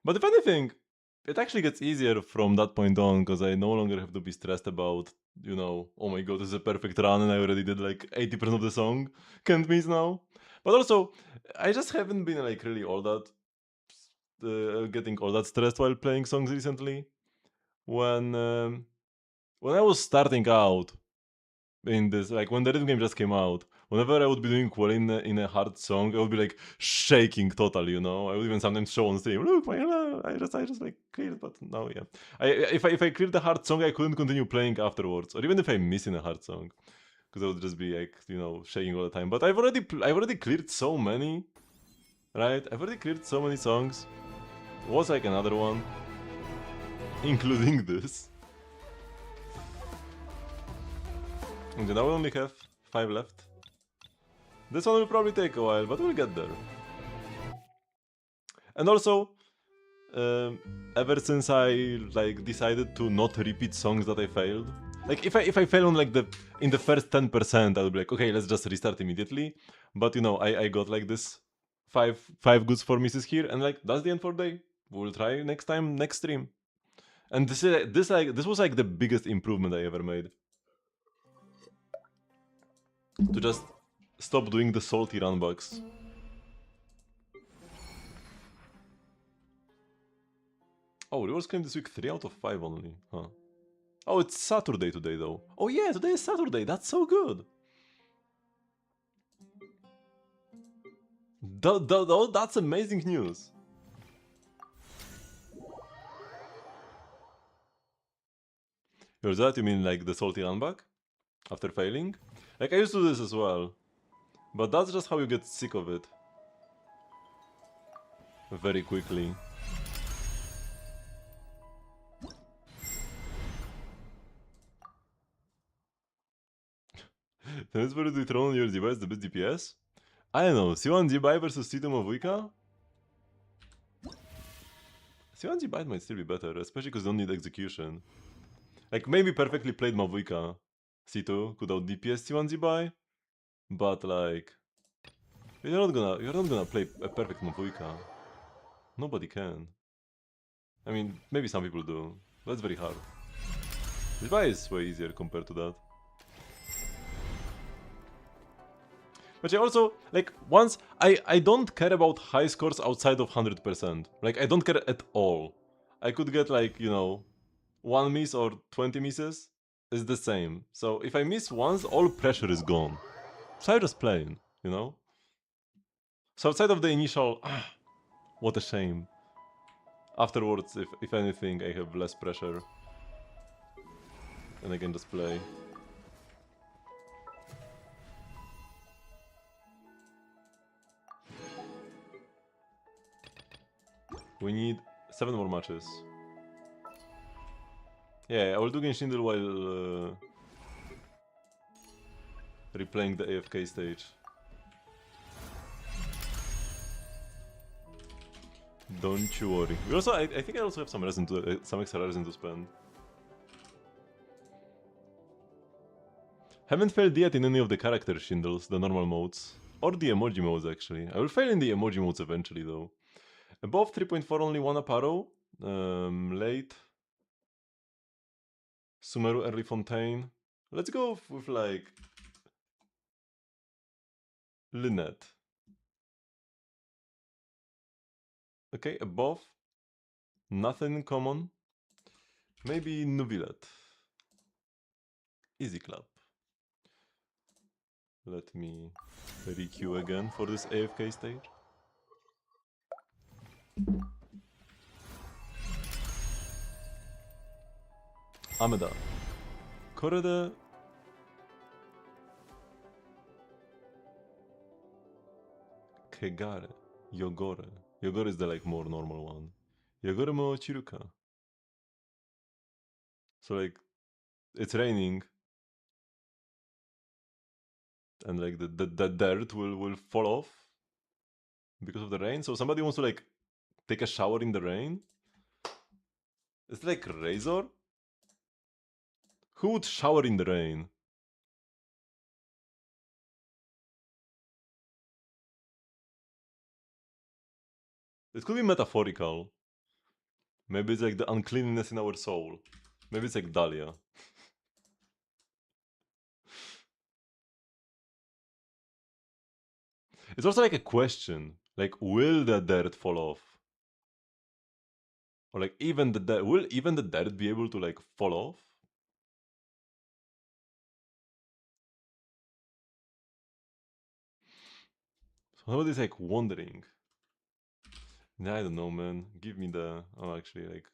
But if anything, it actually gets easier from that point on, because I no longer have to be stressed about, you know, oh my god, this is a perfect run and I already did like 80% of the song. Can't miss now. But also, I just haven't been like really all that, getting all that stressed while playing songs recently. When I was starting out in this, like when the rhythm game just came out, whenever I would be doing well in a hard song, I would be like shaking totally, you know. I would even sometimes show on stream, look, I just like cleared, but now yeah. If I cleared the hard song, I couldn't continue playing afterwards, or even if I miss in a hard song, because I would just be like, you know, shaking all the time. But I've already cleared so many, right? I've already cleared so many songs. Was like another one, including this. And now we only have 5 left. This one will probably take a while, but we'll get there. And also, ever since I like decided to not repeat songs that I failed, like if I fail on like in the first 10%, I'll be like, okay, let's just restart immediately. But you know, I got like this five goods for Mrs. here, and like that's the end for the day. We'll try next time, next stream. And this was like the biggest improvement I ever made. To just stop doing the salty run bugs. Oh, rewards claim this week 3 out of 5 only, huh? Oh, it's Saturday today though. Oh yeah, today is Saturday, that's so good! That's amazing news! Yours that, you mean like the salty run bug? After failing? Like I used to do this as well. But that's just how you get sick of it. Very quickly. Transfer to the throne on your device, the best DPS? I don't know, C1 Buy versus C2 Mavuika? C1 Buy might still be better, especially because you don't need execution. Like maybe perfectly played Mavuika C2 could out DPS C1 Buy, but like you're not gonna play a perfect Mavuika. Nobody can. I mean, maybe some people do, but it's very hard. This buy is way easier compared to that. But I also, like, once, I don't care about high scores outside of 100%. Like, I don't care at all. I could get, like, you know, 1 miss or 20 misses. It's the same. So if I miss once, all pressure is gone. So I'm just playing, you know? So outside of the initial, what a shame. Afterwards, if anything, I have less pressure. And I can just play. We need 7 more matches. Yeah, I will do Genshin Impact while replaying the AFK stage. Don't you worry. We also, I think I also have some resin to, some extra resin to spend. Haven't failed yet in any of the character shindles, the normal modes. Or the emoji modes actually. I will fail in the emoji modes eventually though. Above 3.4 only 1 Aparo. Late. Sumeru Early Fontaine. Let's go with like... Lynette. Okay, above. Nothing in common. Maybe Nubilet. Easy clap. Let me re-queue again for this AFK stage. Ameda. Korede. Kegare. Yogore. Yogore is the like more normal one. Yagore mo Chiruka. So like, it's raining. And like the dirt will fall off because of the rain. So somebody wants to like take a shower in the rain. It's like Razor. Who would shower in the rain? It could be metaphorical. Maybe it's like the uncleanness in our soul. Maybe it's like Dahlia. It's also like a question. Like, will the dirt fall off? Or like even the dirt, will even the dirt be able to like fall off? So somebody's like wondering. Nah, I don't know, man. Give me the. Oh, actually, like.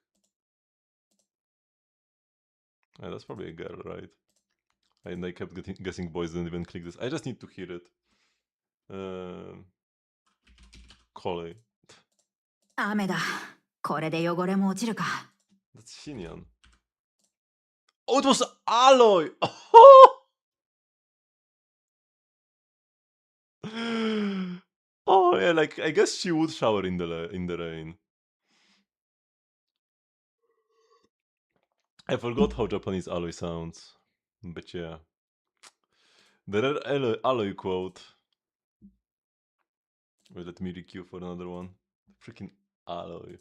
That's probably a girl, right? And I kept guessing boys didn't even click this. I just need to hear it. Kole. 雨だ。これで汚れも落ちるか。That's Xinyan. Oh, it was Aloy! Oh yeah, like I guess she would shower in the rain. I forgot how Japanese Aloy sounds, but yeah. The rare Aloy quote. Wait, let me requeue for another one. Freaking Aloy.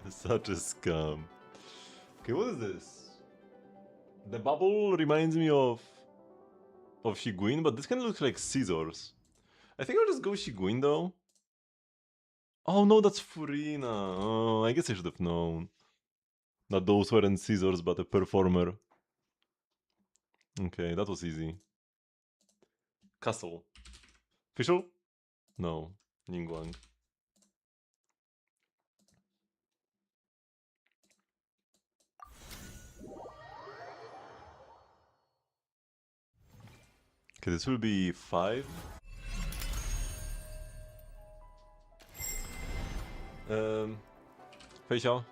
Such a scum. Okay, what is this? The bubble reminds me of Shiguin, but this kind of looks like scissors. I think I'll just go Shiguin though. Oh no, that's Furina. Oh, I guess I should have known. That those weren't scissors, but a performer. Okay, that was easy. Castle. Official? No. Ningguang. Okay, this will be 5. Feixiao.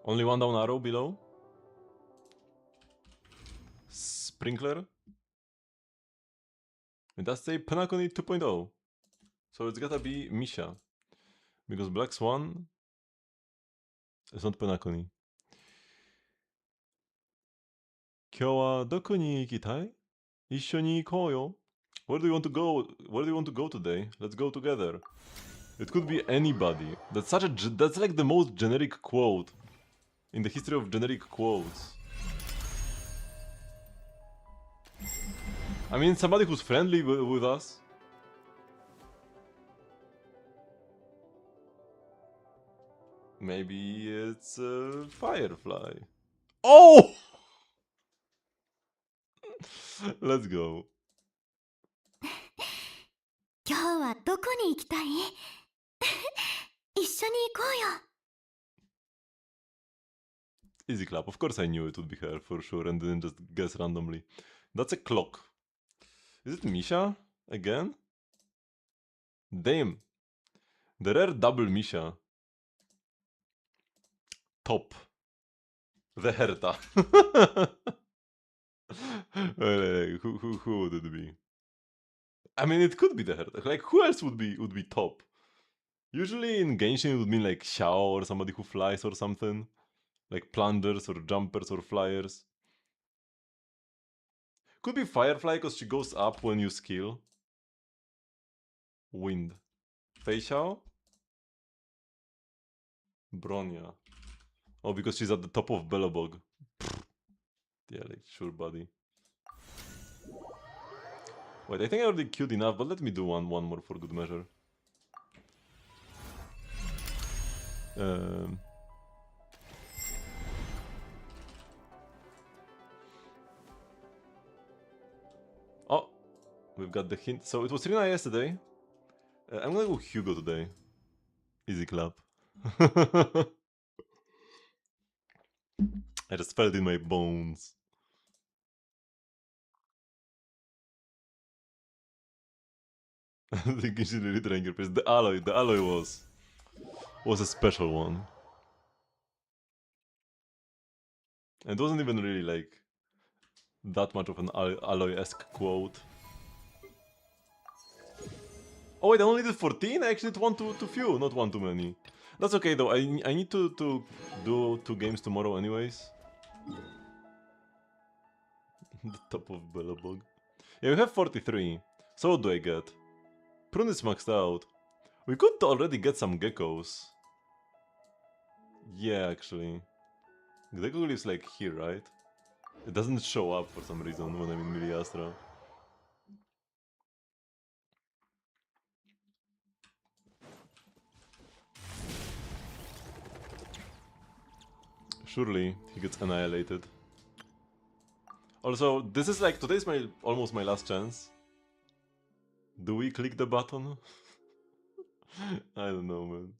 Only one down arrow below. Sprinkler. It does say Penacony 2.0. So it's gotta be Misha. Because Black Swan is not Penacony. 今日はどこに行きたい？一緒に行こうよ。Where do you want to go? Where do you want to go today? Let's go together. It could be anybody. That's like the most generic quote in the history of generic quotes. I mean, somebody who's friendly with us. Maybe it's a Firefly. Oh! Let's go. 今日はどこに行きたい？一緒に行こうよ。 Easy clap. Of course I knew it would be her for sure and didn't just guess randomly. That's a clock. Is it Misha? Again? Damn. The rare double Misha. Top. The Herta. Who would it be? I mean, it could be the Herta. Like, who else would be top? Usually in Genshin it would mean like Xiao or somebody who flies or something. Like plungers or jumpers or flyers. Could be Firefly because she goes up when you skill. Wind. Feixiao? Bronya. Oh, because she's at the top of Belobog. Yeah, like, sure, buddy. Wait, I think I already queued enough, but let me do one more for good measure. Oh, we've got the hint. So it was Rina yesterday. I'm gonna go Hugo today. Easy clap. I just felt in my bones. The Genshin retrying your face. The alloy was a special one. And it wasn't even really like that much of an alloy-esque quote. Oh wait, I only did 14? I actually did one too few, not one too many. That's okay though, I need to do 2 games tomorrow anyways. The top of Bellabog. Yeah, we have 43. So what do I get? Prune is maxed out. We could already get some geckos. Yeah, actually. Gecko lives like here, right? It doesn't show up for some reason when I'm in Miliastra. Surely he gets annihilated. Also, this is like today's almost my last chance. Do we click the button? I don't know, man.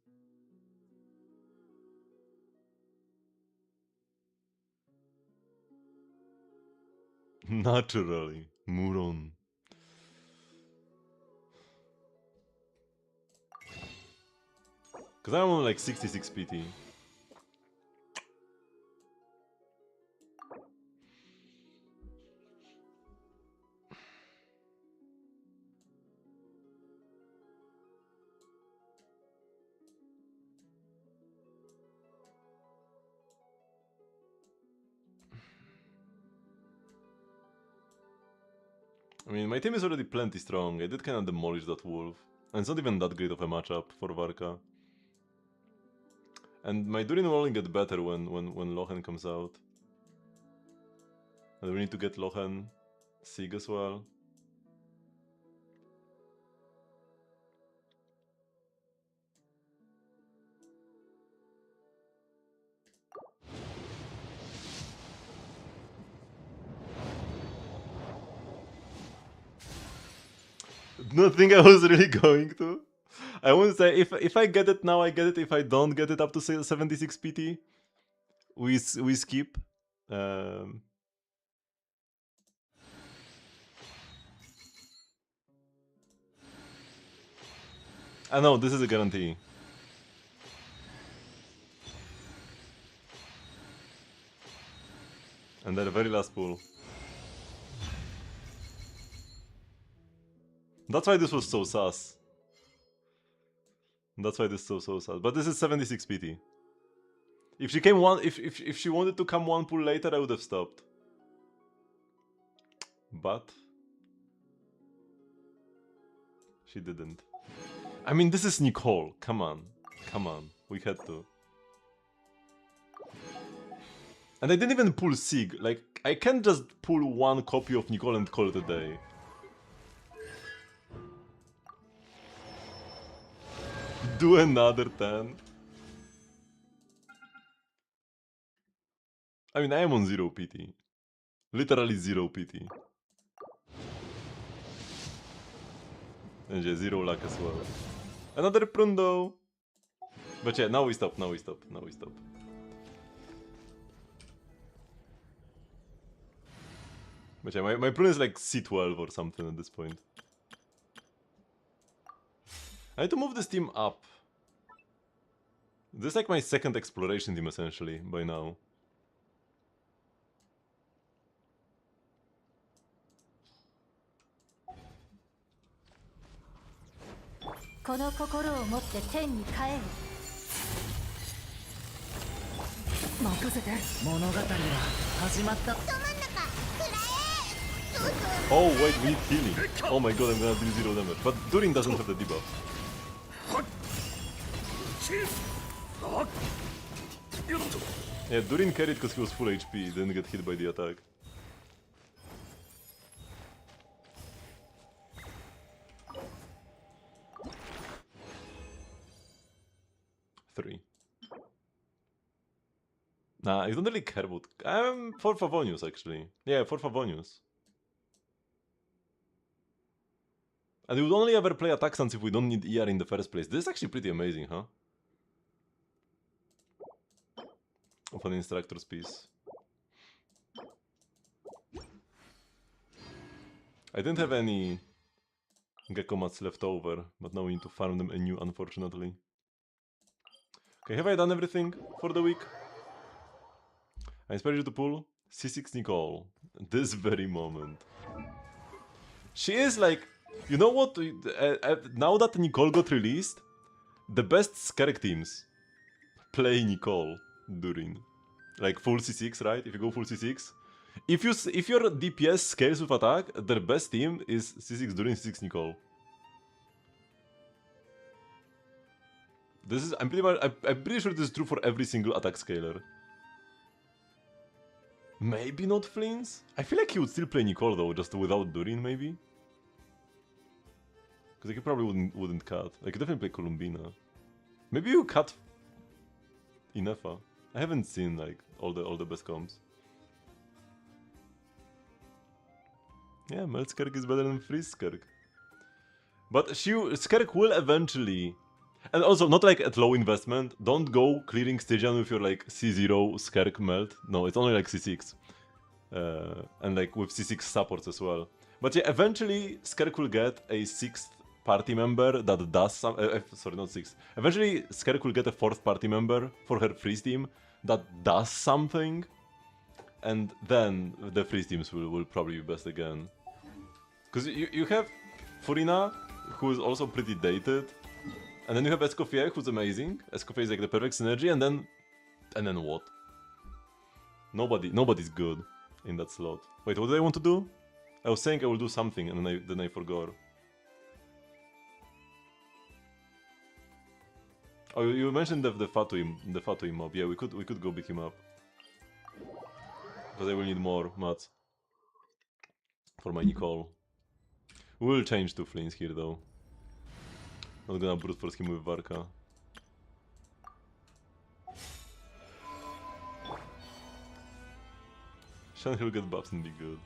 Naturally, Muron. Cause I'm on like 66 PT. I mean, my team is already plenty strong. I did kind of demolish that wolf. And it's not even that great of a matchup for Varka. And my Durin will only get better when Lochen comes out. And we need to get Lochen Sig as well. Don't think I was really going to. I wouldn't say if I get it now, I get it. If I don't get it up to 76 PT, we skip. I know this is a guarantee. And then the very last pull. That's why this was so sus. That's why this is so sus. But this is 76 PT. If she came if she wanted to come one pull later, I would have stopped. But she didn't. I mean, this is Nicole. Come on, we had to. And I didn't even pull Sig. Like, I can't just pull one copy of Nicole and call it a day. Do another 10. I mean, I am on 0 PT. Literally 0 PT. And yeah, 0 luck as well. Another Prundo! But yeah, now we stop. But yeah, my Prune is like C12 or something at this point. I need to move this team up. This is like my second exploration team essentially, by now. Oh wait, we need healing. Oh my god, I'm gonna do 0 damage. But Durin doesn't have the debuff. Yeah, Durin carried because he was full HP, didn't get hit by the attack. Three. Nah, I don't really care about... I'm for Favonius, actually. Yeah, for Favonius. And we would only ever play attack stance if we don't need ER in the first place. This is actually pretty amazing, huh? Of an instructor's piece. I didn't have any gecko mats left over, but now we need to farm them anew, unfortunately. Okay, have I done everything for the week? I inspire you to pull C6 Nicole. This very moment. She is like, you know what? Now that Nicole got released, the best Skerk teams play Nicole during like full C6, right? If you go full C6, if your DPS scales with attack, their best team is C6 during C6 Nicole. This is I'm pretty sure this is true for every single attack scaler. Maybe not Flins? I feel like he would still play Nicole though, just without Durin maybe. Because he probably wouldn't cut. Like he definitely play Columbina. Maybe you cut Inefa. I haven't seen like all the best comps. Yeah, Melt Skerk is better than Freeze Skerk. But Skerk will eventually. And also, not like at low investment, don't go clearing Stygian with your like C0 Skerk melt. No, it's only like C6. And like with C6 supports as well. But yeah, eventually Skerk will get a 6th party member that does some... sorry, not 6th. Eventually Skerk will get a 4th party member for her freeze team that does something. And then the freeze teams will probably be best again. Because you have Furina, who is also pretty dated. And then you have Escoffier, who's amazing. Escoffier is like the perfect synergy, and then what? Nobody's good in that slot. Wait, what did I want to do? I was saying I will do something, and then I forgot. Oh, you mentioned the Fatui mob. Yeah, we could go beat him up. Because I will need more mats for my Nicole. We will change to Flins here though. Not gonna brute force him with Varka. Shan will get buffs and be good.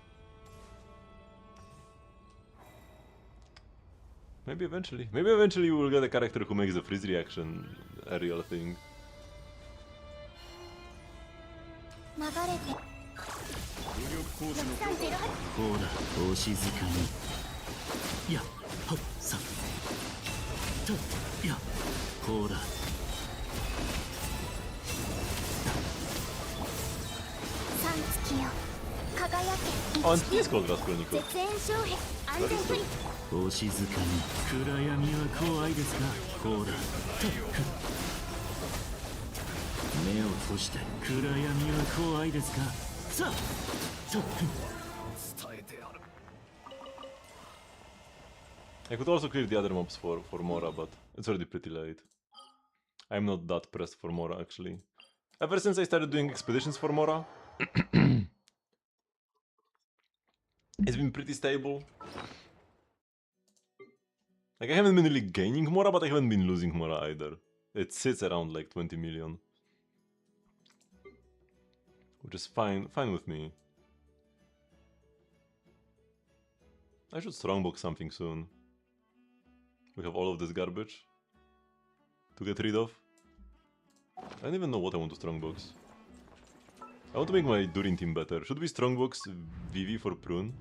Maybe eventually we will get a character who makes the freeze reaction a real thing. Oh, and he is called Raskolnikov. That is true. お静かに暗闇は怖いですかほら目を閉じて暗闇は怖いですかさあ伝えてやる I could also clear the other mobs for Mora, but it's already pretty late. I'm not that pressed for Mora actually. Ever since I started doing expeditions for Mora, it's been pretty stable. Like I haven't been really gaining Mora, but I haven't been losing Mora either. It sits around like 20 million. Which is fine with me. I should strongbox something soon. We have all of this garbage to get rid of. I don't even know what I want to strongbox. I want to make my Durin team better. Should we strongbox Vivi for Prune?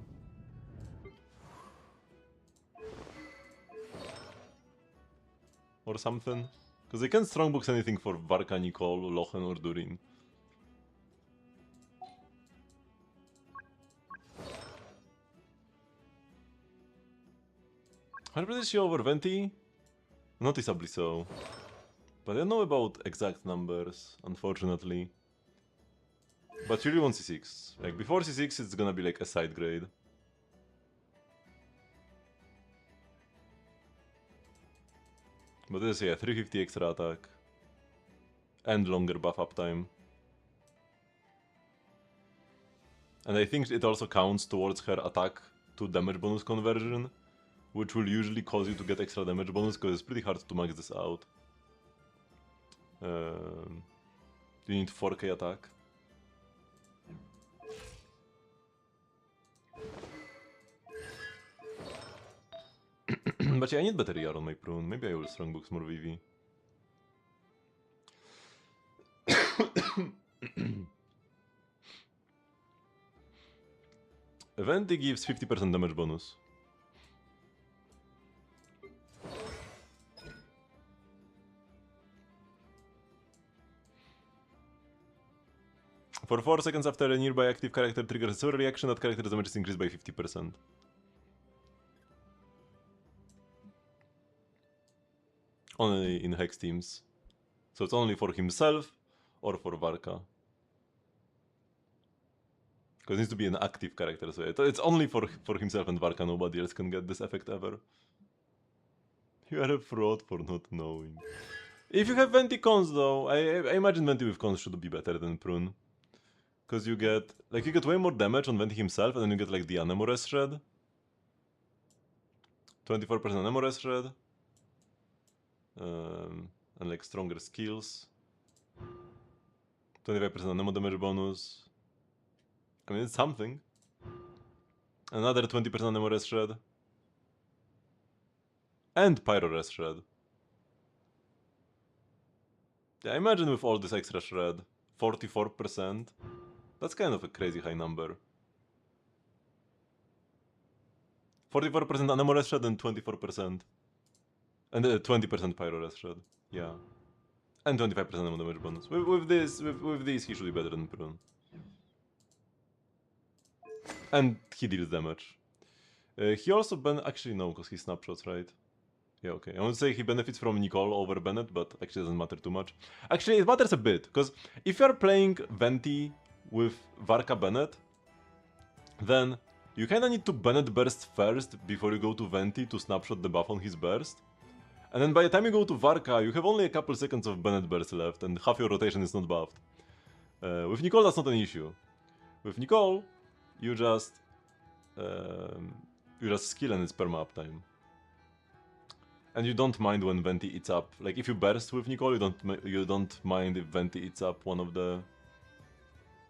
Or something? Because I can't strongbox anything for Varka, Nicole, Lochen or Durin. How is she over Venti? Noticeably so. But I don't know about exact numbers, unfortunately. But she really wants C6. Like before C6 it's gonna be like a side grade. But this is, yeah, 350 extra attack. And longer buff uptime. And I think it also counts towards her attack to damage bonus conversion, which will usually cause you to get extra damage bonus because it's pretty hard to max this out. You need 4k attack. But yeah, I need better ER on my Prune. Maybe I will strongbox more VV. Venti gives 50% damage bonus. For 4 seconds after a nearby active character triggers a super reaction, that character's damage is increased by 50%. Only in Hex teams. So it's only for himself or for Varka. Because it needs to be an active character, so it's only for himself and Varka, nobody else can get this effect ever. You are a fraud for not knowing. If you have Venti cons though, I imagine Venti with cons should be better than Prune. Because you get way more damage on Venti himself, and then you get like the Anemores Shred. 24% Anemores Shred. And like stronger skills. 25% Anemo damage bonus. I mean, it's something. Another 20% Anemores Shred. And Pyro Shred. Yeah, imagine with all this extra shred. 44%. That's kind of a crazy high number. 44% Anemores Shred and 24%. And 20% Pyro Shred. Yeah. And 25% Anemo damage bonus. With this, he should be better than Prune. And he deals damage. He also actually no, because he snapshots, right? Yeah, okay. I want to say he benefits from Nicole over Bennett, but actually doesn't matter too much. Actually, it matters a bit, because if you're playing Venti with Varka Bennett, then you kinda need to Bennett burst first before you go to Venti to snapshot the buff on his burst. And then by the time you go to Varka, you have only a couple seconds of Bennett burst left, and half your rotation is not buffed. With Nicole, that's not an issue. With Nicole, you just skill and it's perma uptime. And you don't mind when Venti eats up. Like if you burst with Nicole, you don't mind if Venti eats up one of the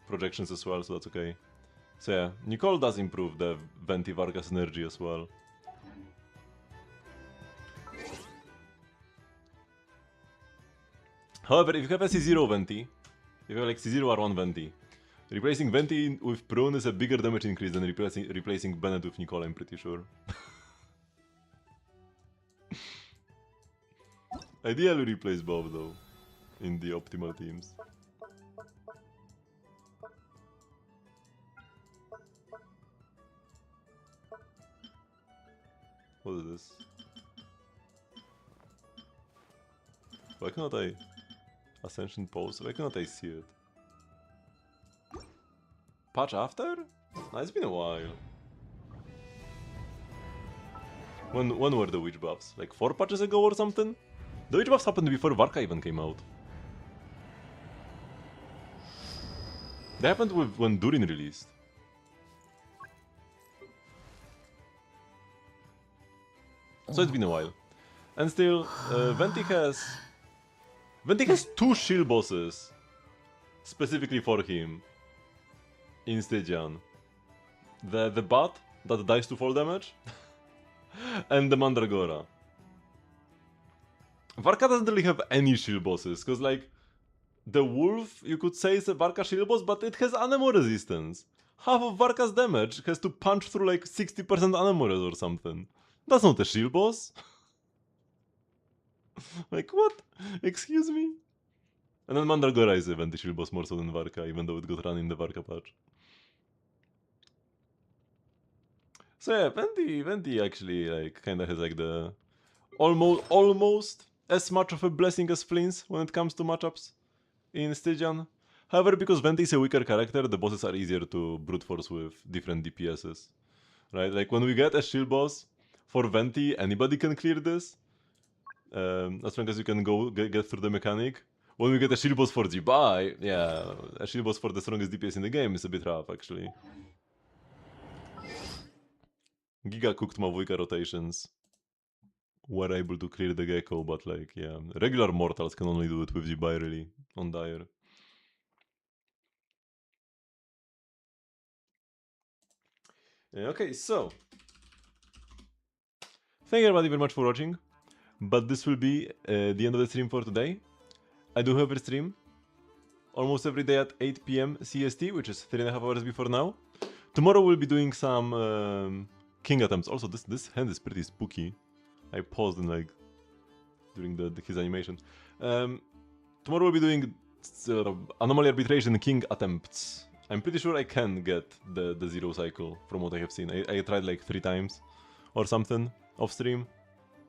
projections as well, so that's okay. So yeah, Nicole does improve the Venti Varka synergy as well. However, if you have a C0 Venti, if you have like C0 R1 Venti, replacing Venti with Prune is a bigger damage increase than replacing Bennett with Nicole, I'm pretty sure. Ideally replace both though, in the optimal teams. What is this? Why cannot I... Ascension Pulse? Why cannot I see it? Patch after? No, it's been a while. When were the witch buffs? Like 4 patches ago or something? The witch buffs happened before Varka even came out. They happened when Durin released. So it's been a while. And still, Venti has 2 shield bosses specifically for him in Stygian. The bat that dies to fall damage and the Mandragora. Varka doesn't really have any shield bosses, because like the wolf you could say is a Varka shield boss, but it has Anemo resistance. Half of Varka's damage has to punch through like 60% Anemores or something. That's not a shield boss. Like what? Excuse me? And then Mandragora is a Venti shield boss more so than Varka, even though it got run in the Varka patch. So yeah, Venti actually like kinda has like the almost as much of a blessing as Flins when it comes to matchups in Stygian. However, because Venti is a weaker character, the bosses are easier to brute force with different DPSs. Right? Like when we get a shield boss for Venti, anybody can clear this. As long as you can go get through the mechanic. When we get a shield boss for Jibai, yeah, a shield boss for the strongest DPS in the game is a bit rough actually. Giga cooked Mavujka rotations were able to clear the Gecko, but like, yeah, regular mortals can only do it with Jibai really, on Dire. Okay, so thank you everybody very much for watching, but this will be the end of the stream for today. I do have a stream almost every day at 8 PM CST, which is 3.5 hours before now. Tomorrow we'll be doing some king attempts. Also, this hand is pretty spooky. I paused and like during his animation. Tomorrow we'll be doing Anomaly Arbitration King attempts. I'm pretty sure I can get the zero cycle from what I have seen. I tried like 3 times or something off stream.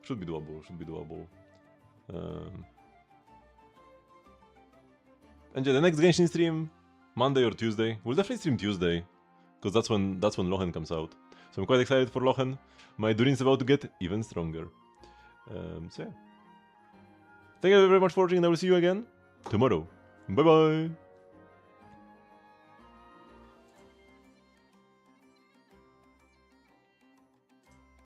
Should be doable, should be doable. And yeah, the next Genshin stream, Monday or Tuesday. We'll definitely stream Tuesday, because that's when Lochen comes out. So I'm quite excited for Lochen. My Durin's about to get even stronger. So yeah. Thank you very much for watching, and I will see you again tomorrow. Bye bye!